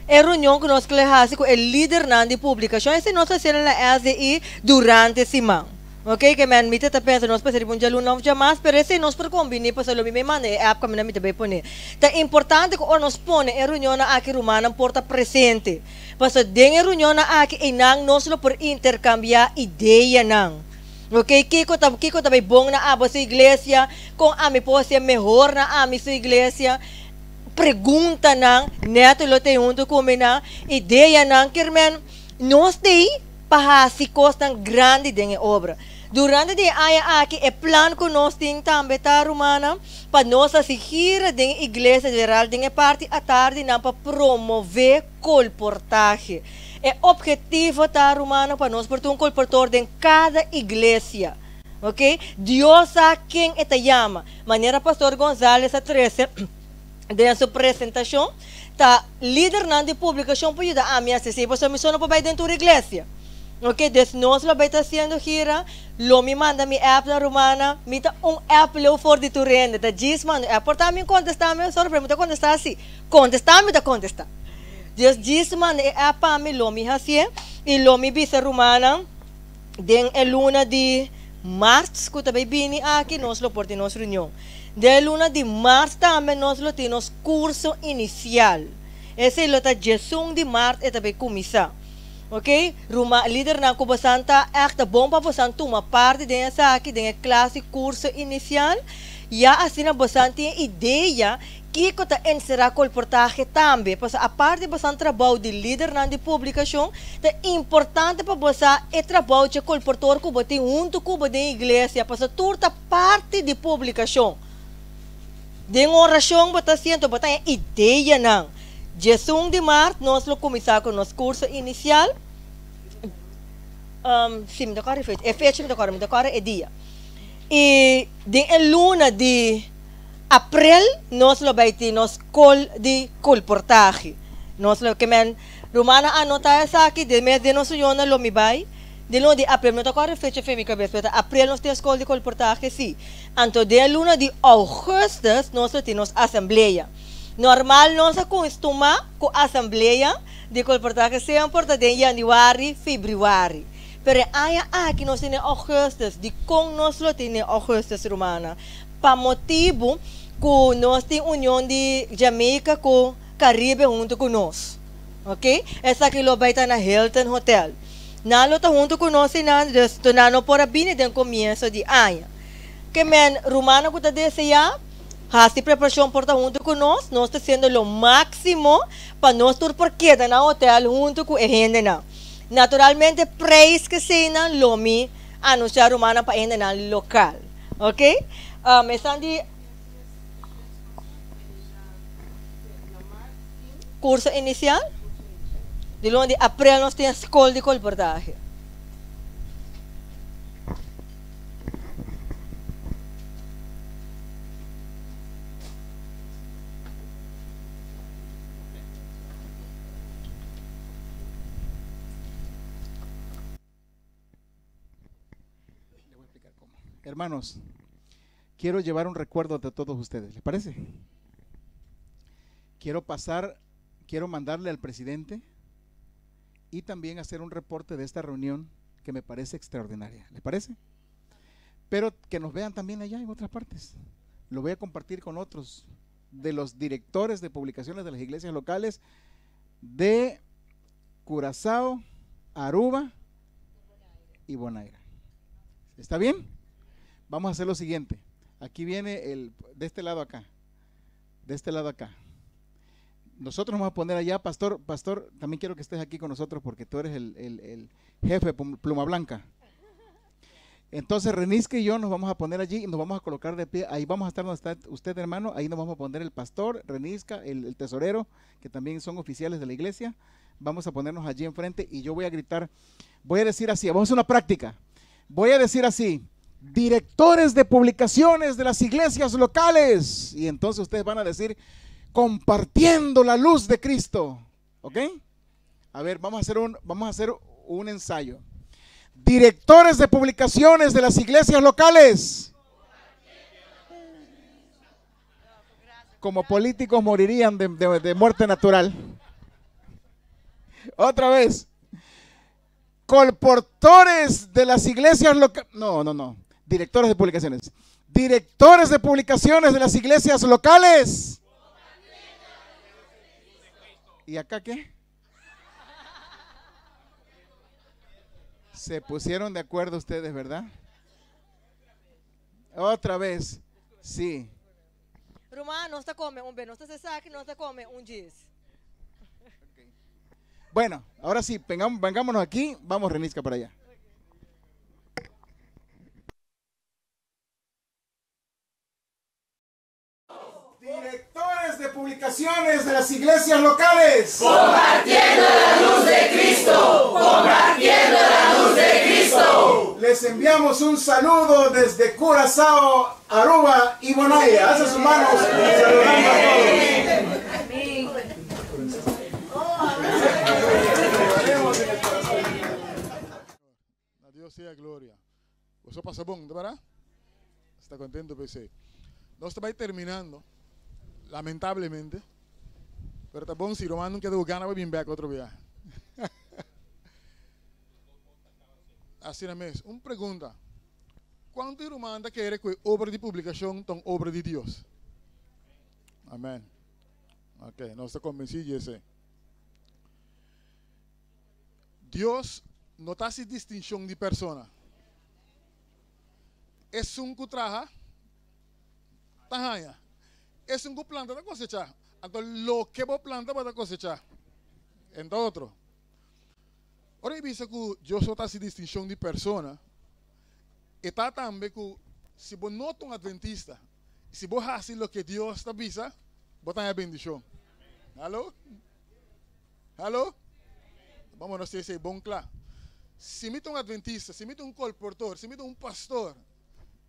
É reunião que nós fazemos com o líder de publicação, esse nós fazemos na SDI durante a semana. Ok, que me mita tá pensa nós passamos dia luna ou dia mais, pero esse nós para combinar para lo me manda é app que me mita bem poner. Tá importante que nós põe a reunião aqui romana porta presente. Para den reunião aqui e nang nós lo por intercambiar ideia nang. Ok, Kiko também bom na aba sua igreja, com a me pode ser melhor na a sua igreja. Pergunta não, neto lo tem junto comigo, ideia não, que nós tem para se costam grande de obra. Durante a aia aqui é plano que nós temos também tá romana para nós assistir da igreja geral de parte à tarde não para promover colportagem. É objetivo da romana para nós por um colportor de cada igreja. Ok? Deus sabe quem é te chama. Maneira pastor González a 13 de sua apresentação, tá líder de publicação para ajudar a minha assistência, para missão para ir dentro da igreja. Ok, desde nós lo vai estar fazendo gira, lo me manda mi app da romana, me dá app lo for de tu renda, da diz mano, aportar me contestar, me só pergunta contestar assim, contestar me dá contestar. Deus diz mano, app me lo me assim, e lo me bisa romana, den luna de março, que também vini aqui nós lo porte nos reunião. De luna de março também nós lo temos curso inicial. Esse lo tá 1 de março e também começar. Ok? Ruma líder na Cubasanta é bom para você tomar parte dessa aqui, dessa classe curso inicial. E assim a você tem ideia que está encerrar colportagem também. Porque a parte de você trabalho de líder na de publicação é importante para você é trabalho de colportor que você tem junto com a igreja. Porque toda parte de publicação. De uma oração você sente, você tem ideia não. 1 de março, nós vamos começar com o nosso curso inicial. Sim, me decora é fecha, me decora é dia. E de luna de abril, nós vamos ter nosso call de colportagem. Nós vamos que romana anotar essa aqui, de mês de nosso ano, lo me vai. De luna de abril, me decora fecha, minha cabeça, abril nós temos call de colportagem, sim. Então, de luna de agosto, nós temos assembleia. Normal nós acostumamos com a assembleia de colportagem sempre de janeiro, fevereiro. Pero aqui nós temos agosto, de como nós temos agosto romana. Para motivo que nós temos união de Jamaica com Caribe junto com nós. Ok? Essa aqui vai estar na Hilton Hotel. Nalo está junto con nosotros, no por abrir desde el comienzo de año. Que men rumano que está desea, hace preparación por estar junto con nosotros, no está haciendo lo máximo para no estar por quedar en el hotel junto con la gente. Naturalmente, praise que sea lo mi anunciar rumana para ir en el local. ¿Ok? Me están de curso inicial. De donde aprende nos tiene escola de colportaje.
Hermanos, quiero llevar un recuerdo de todos ustedes, ¿les parece? Quiero mandarle al presidente y también hacer un reporte de esta reunión que me parece extraordinaria, ¿les parece? Pero que nos vean también allá en otras partes. Lo voy a compartir con otros de los directores de publicaciones de las iglesias locales de Curazao, Aruba y Bonaire. ¿Está bien? Vamos a hacer lo siguiente. Aquí viene de este lado acá. De este lado acá. Nosotros nos vamos a poner allá, pastor, también quiero que estés aquí con nosotros porque tú eres el jefe Pluma Blanca. Entonces Renisca y yo nos vamos a poner allí y nos vamos a colocar de pie. Ahí vamos a estar donde está usted, hermano. Ahí nos vamos a poner el pastor, Renisca, el tesorero, que también son oficiales de la iglesia. Vamos a ponernos allí enfrente y yo voy a gritar, voy a decir así, vamos a hacer una práctica. Voy a decir así, directores de publicaciones de las iglesias locales. Y entonces ustedes van a decir, compartiendo la luz de Cristo. ¿Ok? A ver, vamos a hacer un ensayo. Directores de publicaciones de las iglesias locales. Como políticos morirían de muerte natural. Otra vez. Colportores de las iglesias locales. No. Directores de publicaciones. Directores de publicaciones de las iglesias locales. ¿Y acá qué? Se pusieron de acuerdo ustedes, ¿verdad? Otra vez. Sí.
Romano, no se come un no se saque, no se come un gis.
Bueno, ahora sí, vengámonos aquí, vamos Renisca para allá. Directores de publicaciones de las iglesias locales.
Compartiendo la luz de Cristo. Compartiendo la luz de Cristo.
Les enviamos un saludo desde Curazao, Aruba y Bonaire. Hace sus manos saludando a todos.
A Dios sea gloria. Eso pasa bom, ¿verdad? Está contento, PC. No está terminando, lamentablemente. Pero está bom si Romano não quer gana vai vir back outro dia. Assim na mesa. Uma pergunta. Quanto Romano quer que a obra de publicação tão obra de Deus? Amém. Ok, nós estamos convencidos disso. Deus não está sem distinção de persona. É um que trabalha, tahanha. É um que planta para cosechar. Agora, lo que vos planta para cosechar. Então, outro. Ora, eu penso que Deus não está sem distinção de persona. E está também que, se você não é um adventista, se você faz o que Deus está pensando, você tem a bendição. Alô? Alô? Vamos nós dizer bom claro. Se me um adventista, se me um colportor, se me um pastor,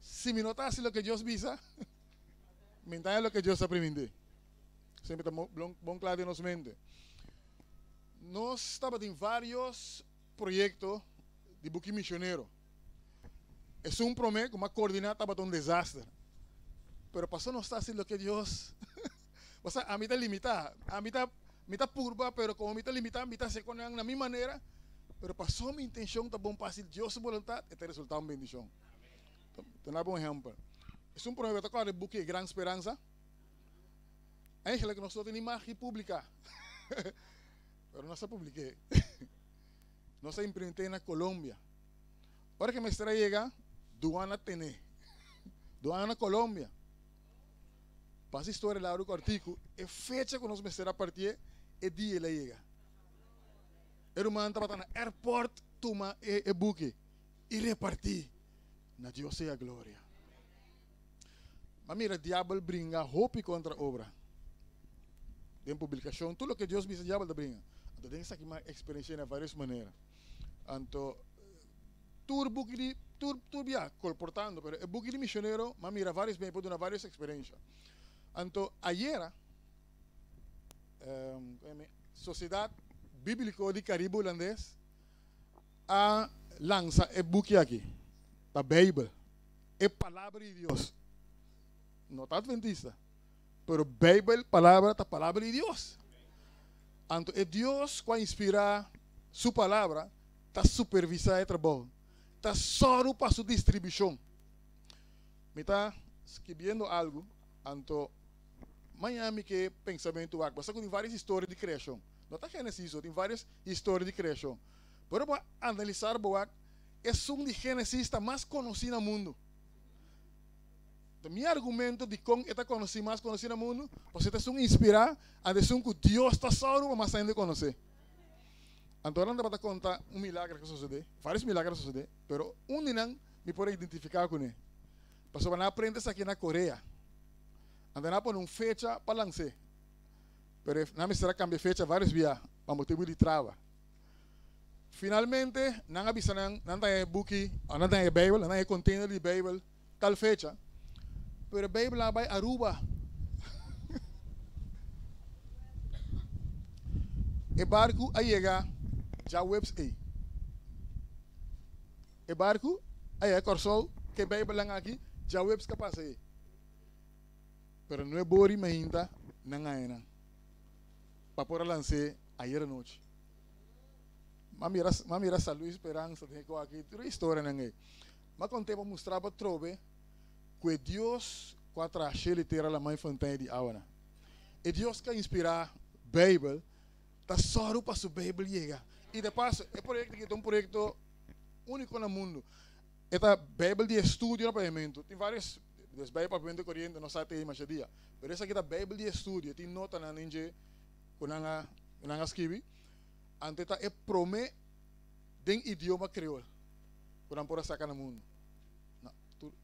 se me notasse o que Deus visa, me entende o que Deus está permitindo. Sempre está bom claro em nossa mente. Nós estávamos em vários projetos de buque missioneiro. É promessa, uma coordenada estava um desastre. Mas passou não está assim o que Deus. A mim está limitada, a mim está purba, pero como me está limitada, me está se conectando na minha maneira. Pero passou minha intenção, está bom para Deus vontade, e ter resultado uma bendição. Então, é bom exemplo. É projeto que eu buque grande esperança. Eigenlijk nós só temos imagem pública. Pero não se publique. Nós implementei na Colômbia. Hora que a mestra chega, Duana Tené. Duana Colômbia. Passa a história lá do artigo. É fecha que nós mestra partir, é dia ela chega. Era uma anta batana airport, toma e buque e repartir. Na Deus seja a glória. Mas mira, o diabo brinca hope contra obra. Tem publicação, tudo o que Deus diz, o diabo brinca. Então tem essa aqui uma experiência de várias maneiras. Então, turbo que turbia colportando, pero o buque de missionário, mas mira várias bem pode dar várias experiências. Então, ayer Sociedade Bíblica de Caribe Holandês a lança o buque aqui, a Bíblia, é palavra de Deus. Não está adventista, pero Bíblia, palavra de Deus. Então, é Deus que inspira sua palavra, está supervisar o trabalho, está só para sua distribuição. Me está escrevendo algo, então, Miami que pensamento aqui, você tem várias histórias de criação. Não está Gênesis, tem várias histórias de criação. Pero para analisar boa, é um de Gênesis mais conhecido no mundo. O meu argumento de como está conhecido mais conhecido no mundo, você está inspirar a dizer que Deus está só para mais ainda conhecer. Então, não dá contar milagre que sucede, vários milagres que sucede, pero de não me pode identificar com ele. Pastor, van a aprender isso aqui na Coreia. Então, não põe fecha para lançar. Pero não me será cambiar fecha vários dias, para motivo de trava. Finalmente, não avisaram, não tem book, não tem Bíblia, não tem container de Bíblia, tal fecha. Pero a Bíblia vai a Aruba. O barco a chegar, já webs aí. O barco a chegar, Corsol, que a Bíblia aqui, já webs capaz aí. Pero não é bori ainda, não é. Para poder lançar ayer à noite. Mamira saúde e esperança, tem que aqui, toda história não é. Mas quando eu mostrar para trove, que Deus que atrás ele terá a mãe fontanha de água. E Deus que inspirar a Bíblia, está só para sua Bíblia chegar. E de passo, é um projeto único no mundo. Esta Bíblia de estudo no pavimento, tem várias das Bíblias para pavimento corrente, não sabe ter mais dia. Mas essa aqui é a Bíblia de estudo, tem nota na ninja, quando ela escreve, ante é promete em idioma crioulo, quando pode sacar no mundo.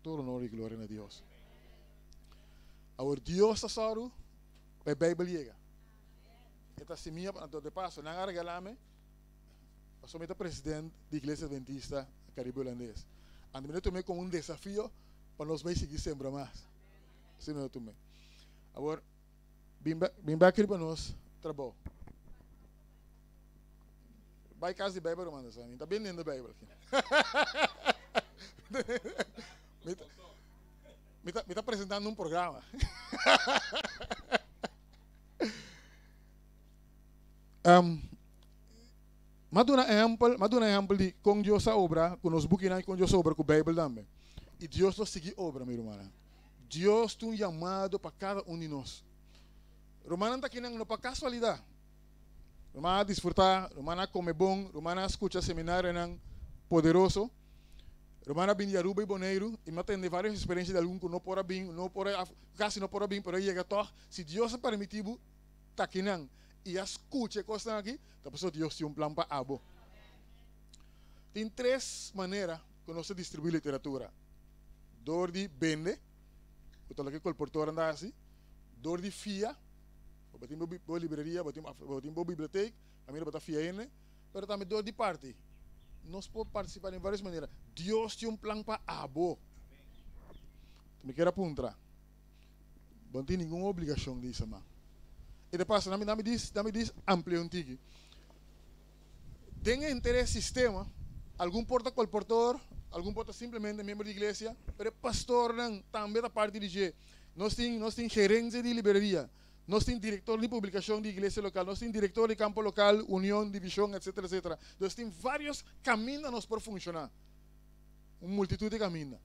Todo honor e glória a Deus. Agora Deus está só para a Bíblia chega. Esta semia, de passo, não regalame, eu sou presidente da Igreja Adventista Caribe Holandês. Ando me tomei como desafio para nós vai seguir sempre mais. Se não eu tomei. Agora, bem aqui para nós trabalho. Vai casa de Bíblia, manda sabe? Está bem dentro da Bíblia aqui. Me está apresentando um programa. Mas dá um exemplo de com Deus a obra, com os buquinhos com Deus a obra, com a Bíblia também. E Deus não segue obra, meu irmão. Deus tem um chamado para cada de nós. Romana está aqui não para casualidade. Romana desfrutar, Romana come bom, Romana escuta seminário não poderoso. Romana vem de Aruba e Boneiro e me atende várias experiências de algum que não pode vir, quase não pode vir, mas chega todo. Se Deus é permitido, está aqui não. E escuta coisas aqui, então pessoa Deus tem um plano para abo. Tem três maneiras que nós distribuímos literatura. Dor de vende, o tal que o colportor anda assim. Dor de fia, botem boa livraria, botem boa biblioteca, a minha botar fia ainda, mas também dor de parte. Nós podemos participar de várias maneiras. Deus tem um plano para abo. Me quero apontar. Não tem nenhuma obrigação disso, mano. E depois, não me diz amplio um tique. Tenha interesse sistema, algum porta colportor, algum porta simplesmente membro de igreja, mas pastor não, também da parte de G. Nós temos gerência de livraria, nós temos diretor de publicação de igreja local, nós temos diretor de campo local, união, divisão, etc, etc. Nós temos vários caminhos para funcionar. Uma multitud de caminhos.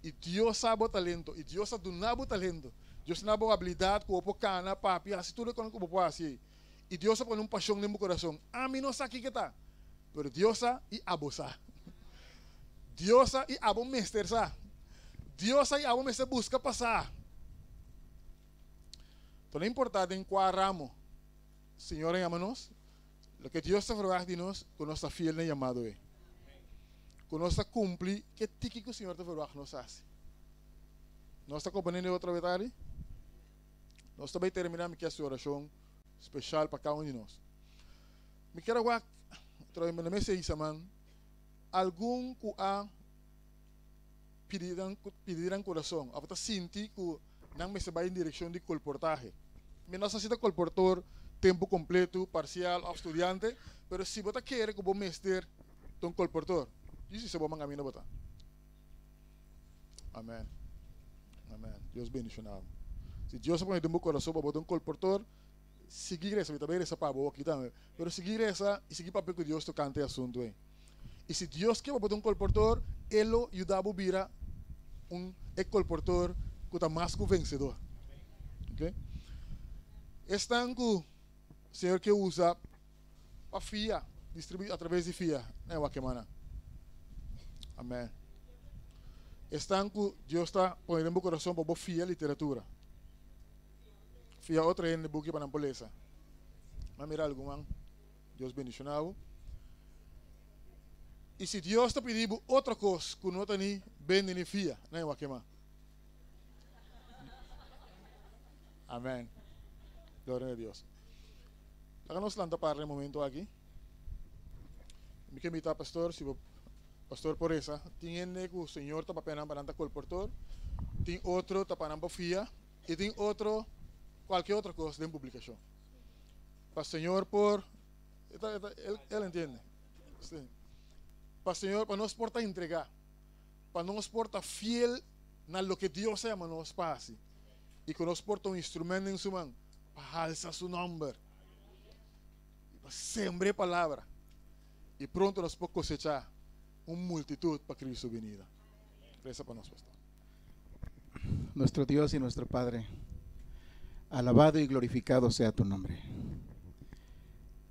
E Deus sabe o talento, e Deus sabe o talento. Deus sabe a habilidade, que o cana, papi, assim tudo que o povo assim. E Deus sabe uma paixão no meu coração. A mim não sabe o que está. Pero Diosa y abosa. Diosa y abo mestersa. Diosa y abo mester busca pasar. Então é importante em qual ramo, Senhor, ama-nos, o que Deus está falando de nós, que nós está fiel no chamado, que nós está cumprir, que tiki que o Senhor está falando nos faz. Nós está compreendendo outra vez, nós também terminamos aqui essa oração especial para cada um de nós. Me quero agora, na mesa de semana, algum que há pediram coração, a você sentir que não me se vai em direção de colportaje. Me não necessita colportor tempo completo, parcial, ou estudante, mas se você quer que você mestre um colportor, isso se você caminho botar. Amém. Amém. Deus bendicionado. Se Deus põe no meu coração para botar um colportor, seguir essa, também essa para boa aqui também. Mas seguir essa e seguir papel que Deus tocante assunto aí. E se Deus quer botar um colportor, ele ajuda a vira um colportor que está mais que o vencedor. Ok? Estão que o Senhor que usa a FIA, distribui através de FIA, não é o que mana. Amém. Estão que Deus está pondo no meu coração para FIA literatura. FIA outra em buque para a polícia. Mas mira algo, man. Deus bendicionado. E se Deus está pedindo outra coisa que não está nem bem nem FIA, não é o que mana. Amém. Glória a Deus. Agora nós vamos para um momento aqui. Me quero invitar pastor, se o pastor por essa, tem que o Senhor está para o colportor, tem outro está para a FIA e tem outro qualquer outra coisa de publicação. Para o Senhor por ele entende. Sim. Para o Senhor para nós porta entregar, para nós porta fiel na lo que Deus ama nos passe. E que nós porta um instrumento em sua mão para alçar seu nome, para sembrar a palavra e pronto nós podemos cosechar uma multitud para Cristo venida. Reza para nós, pastor.
Nuestro Dios y nuestro Padre, alabado y glorificado sea tu nombre.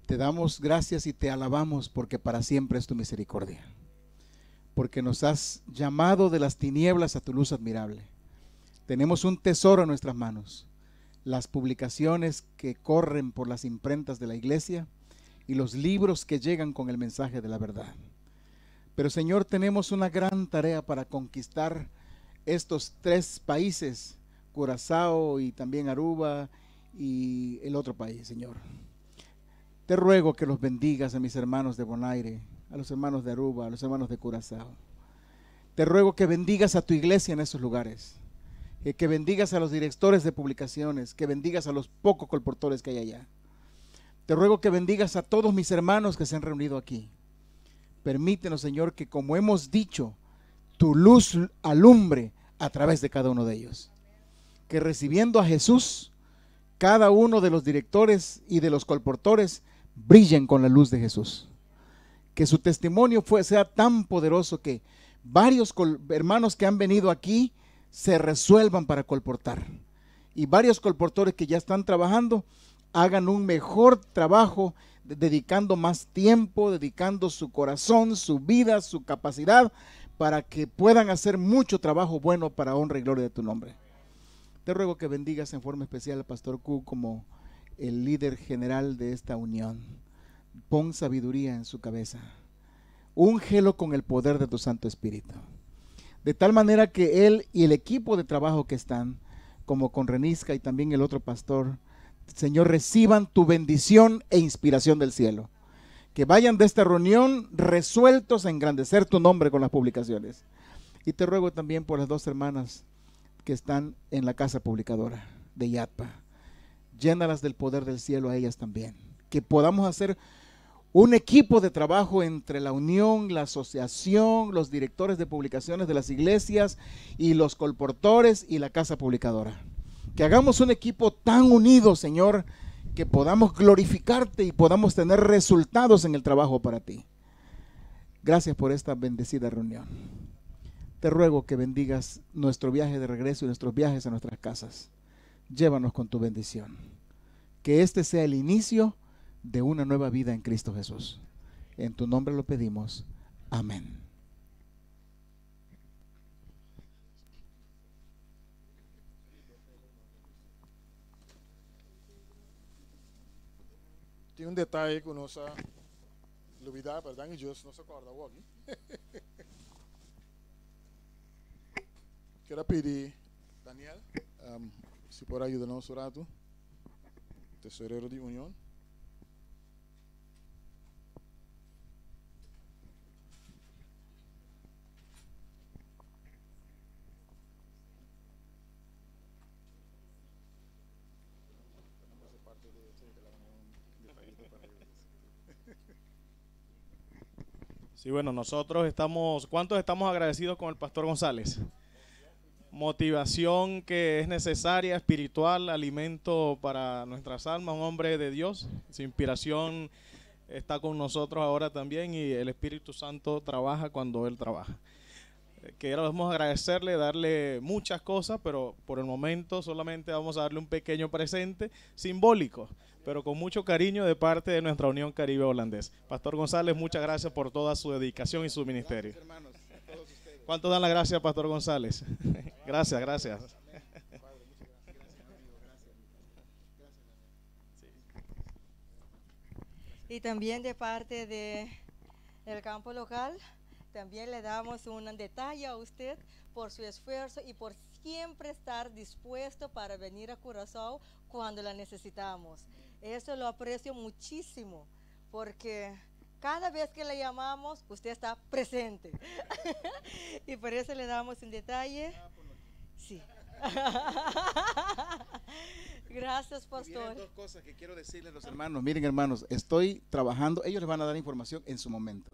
Te damos gracias y te alabamos porque para siempre es tu misericordia, porque nos has llamado de las tinieblas a tu luz admirable. Tenemos un tesoro en nuestras manos, las publicaciones que corren por las imprentas de la iglesia y los libros que llegan con el mensaje de la verdad. Pero Señor, tenemos una gran tarea para conquistar estos 3 países, Curazao y también Aruba y el otro país, Señor. Te ruego que los bendigas a mis hermanos de Bonaire, a los hermanos de Aruba, a los hermanos de Curazao. Te ruego que bendigas a tu iglesia en esos lugares. Que bendigas a los directores de publicaciones, que bendigas a los pocos colportores que hay allá. Te ruego que bendigas a todos mis hermanos que se han reunido aquí. Permítenos, Señor, que como hemos dicho, tu luz alumbre a través de cada uno de ellos. Que recibiendo a Jesús, cada uno de los directores y de los colportores brillen con la luz de Jesús. Que su testimonio sea tan poderoso que varios hermanos que han venido aquí se resuelvan para colportar, y varios colportores que ya están trabajando hagan un mejor trabajo, dedicando más tiempo, dedicando su corazón, su vida, su capacidad, para que puedan hacer mucho trabajo bueno para honra y gloria de tu nombre. Te ruego que bendigas en forma especial al pastor Q como el líder general de esta unión. Pon sabiduría en su cabeza, úngelo con el poder de tu Santo Espíritu, de tal manera que él y el equipo de trabajo que están, como con Renisca y también el otro pastor, Señor, reciban tu bendición e inspiración del cielo. Que vayan de esta reunión resueltos a engrandecer tu nombre con las publicaciones. Y te ruego también por las 2 hermanas que están en la casa publicadora de Yatpa. Llénalas del poder del cielo a ellas también. Que podamos hacer un equipo de trabajo entre la unión, la asociación, los directores de publicaciones de las iglesias y los colportores y la casa publicadora. Que hagamos un equipo tan unido, Señor, que podamos glorificarte y podamos tener resultados en el trabajo para ti. Gracias por esta bendecida reunión. Te ruego que bendigas nuestro viaje de regreso y nuestros viajes a nuestras casas. Llévanos con tu bendición. Que este sea el inicio de una nueva vida en Cristo Jesús. En tu nombre lo pedimos. Amén.
Tem detalhe que nós olvidar, perdão, e Deus não se acorda hoje. Quero pedir, Daniel, se pode ajudar-nos um rato, tesoureiro de União.
Sí, bueno, nosotros estamos, ¿cuántos estamos agradecidos con el Pastor González? Motivación que es necesaria, espiritual, alimento para nuestras almas, un hombre de Dios. Su inspiración está con nosotros ahora también y el Espíritu Santo trabaja cuando Él trabaja. Queremos agradecerle, darle muchas cosas, pero por el momento solamente vamos a darle un pequeño presente simbólico, pero con mucho cariño de parte de nuestra Unión Caribe Holandés. Pastor González, muchas gracias por toda su dedicación y su ministerio. Gracias, hermanos, a todos ustedes. ¿Cuánto dan la gracia, Pastor González? Gracias, gracias.
Y también de parte del campo local, también le damos un detalle a usted por su esfuerzo y por siempre estar dispuesto para venir a Curazao cuando la necesitamos. Eso lo aprecio muchísimo, porque cada vez que le llamamos, usted está presente. Y por eso le damos un detalle. Sí. Gracias, pastor.
Miren, dos cosas que quiero decirles a los hermanos. Miren, hermanos, estoy trabajando, ellos les van a dar información en su momento.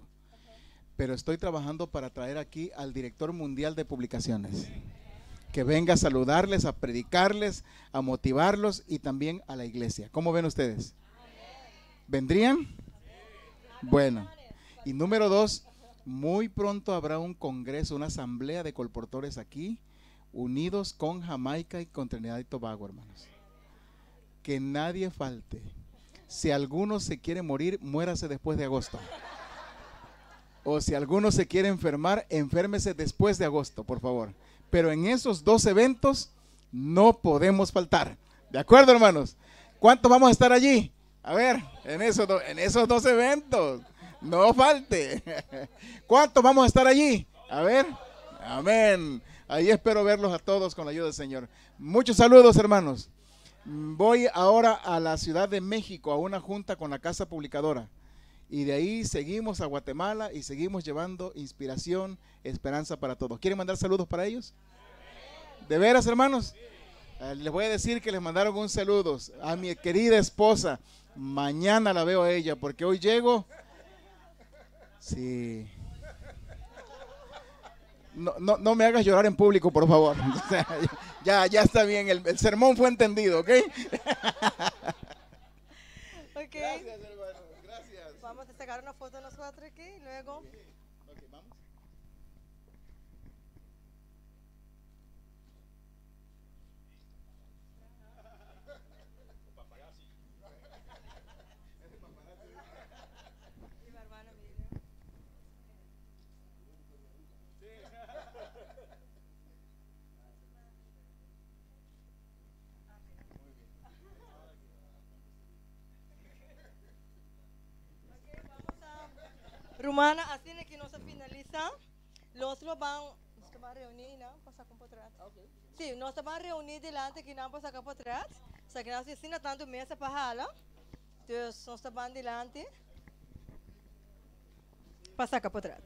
Pero estoy trabajando para traer aquí al director mundial de publicaciones, que venga a saludarles, a predicarles, a motivarlos y también a la iglesia. ¿Cómo ven ustedes? ¿Vendrían? Bueno. Y número 2, muy pronto habrá un congreso, una asamblea de colportores aquí, unidos con Jamaica y con Trinidad y Tobago, hermanos. Que nadie falte. Si alguno se quiere morir, muérase después de agosto. O si alguno se quiere enfermar, enférmese después de agosto, por favor. Pero en esos 2 eventos no podemos faltar. ¿De acuerdo, hermanos? ¿Cuántos vamos a estar allí? A ver, en esos 2 eventos. No falte. ¿Cuántos vamos a estar allí? A ver. Amén. Ahí espero verlos a todos con la ayuda del Señor. Muchos saludos, hermanos. Voy ahora a la Ciudad de México, a una junta con la Casa Publicadora. Y de ahí seguimos a Guatemala y seguimos llevando inspiración, esperanza para todos. ¿Quieren mandar saludos para ellos? ¿De veras, hermanos? Les voy a decir que les mandaron un saludo a mi querida esposa. Mañana la veo a ella porque hoy llego. Sí. No me hagas llorar en público, por favor. Ya está bien. El sermón fue entendido, ¿ok?
Gracias, hermano. Vamos a sacar una foto nosotros aquí y luego.
Okay, vamos.
Rumana, así es que no se finaliza. Los van a reunir, ¿no? Pasar por atrás. Sí, nos van a reunir delante que no pasar por atrás. O sea, que no se ensina tanto mesa para jala. Entonces, nos van delante. Pasar por atrás.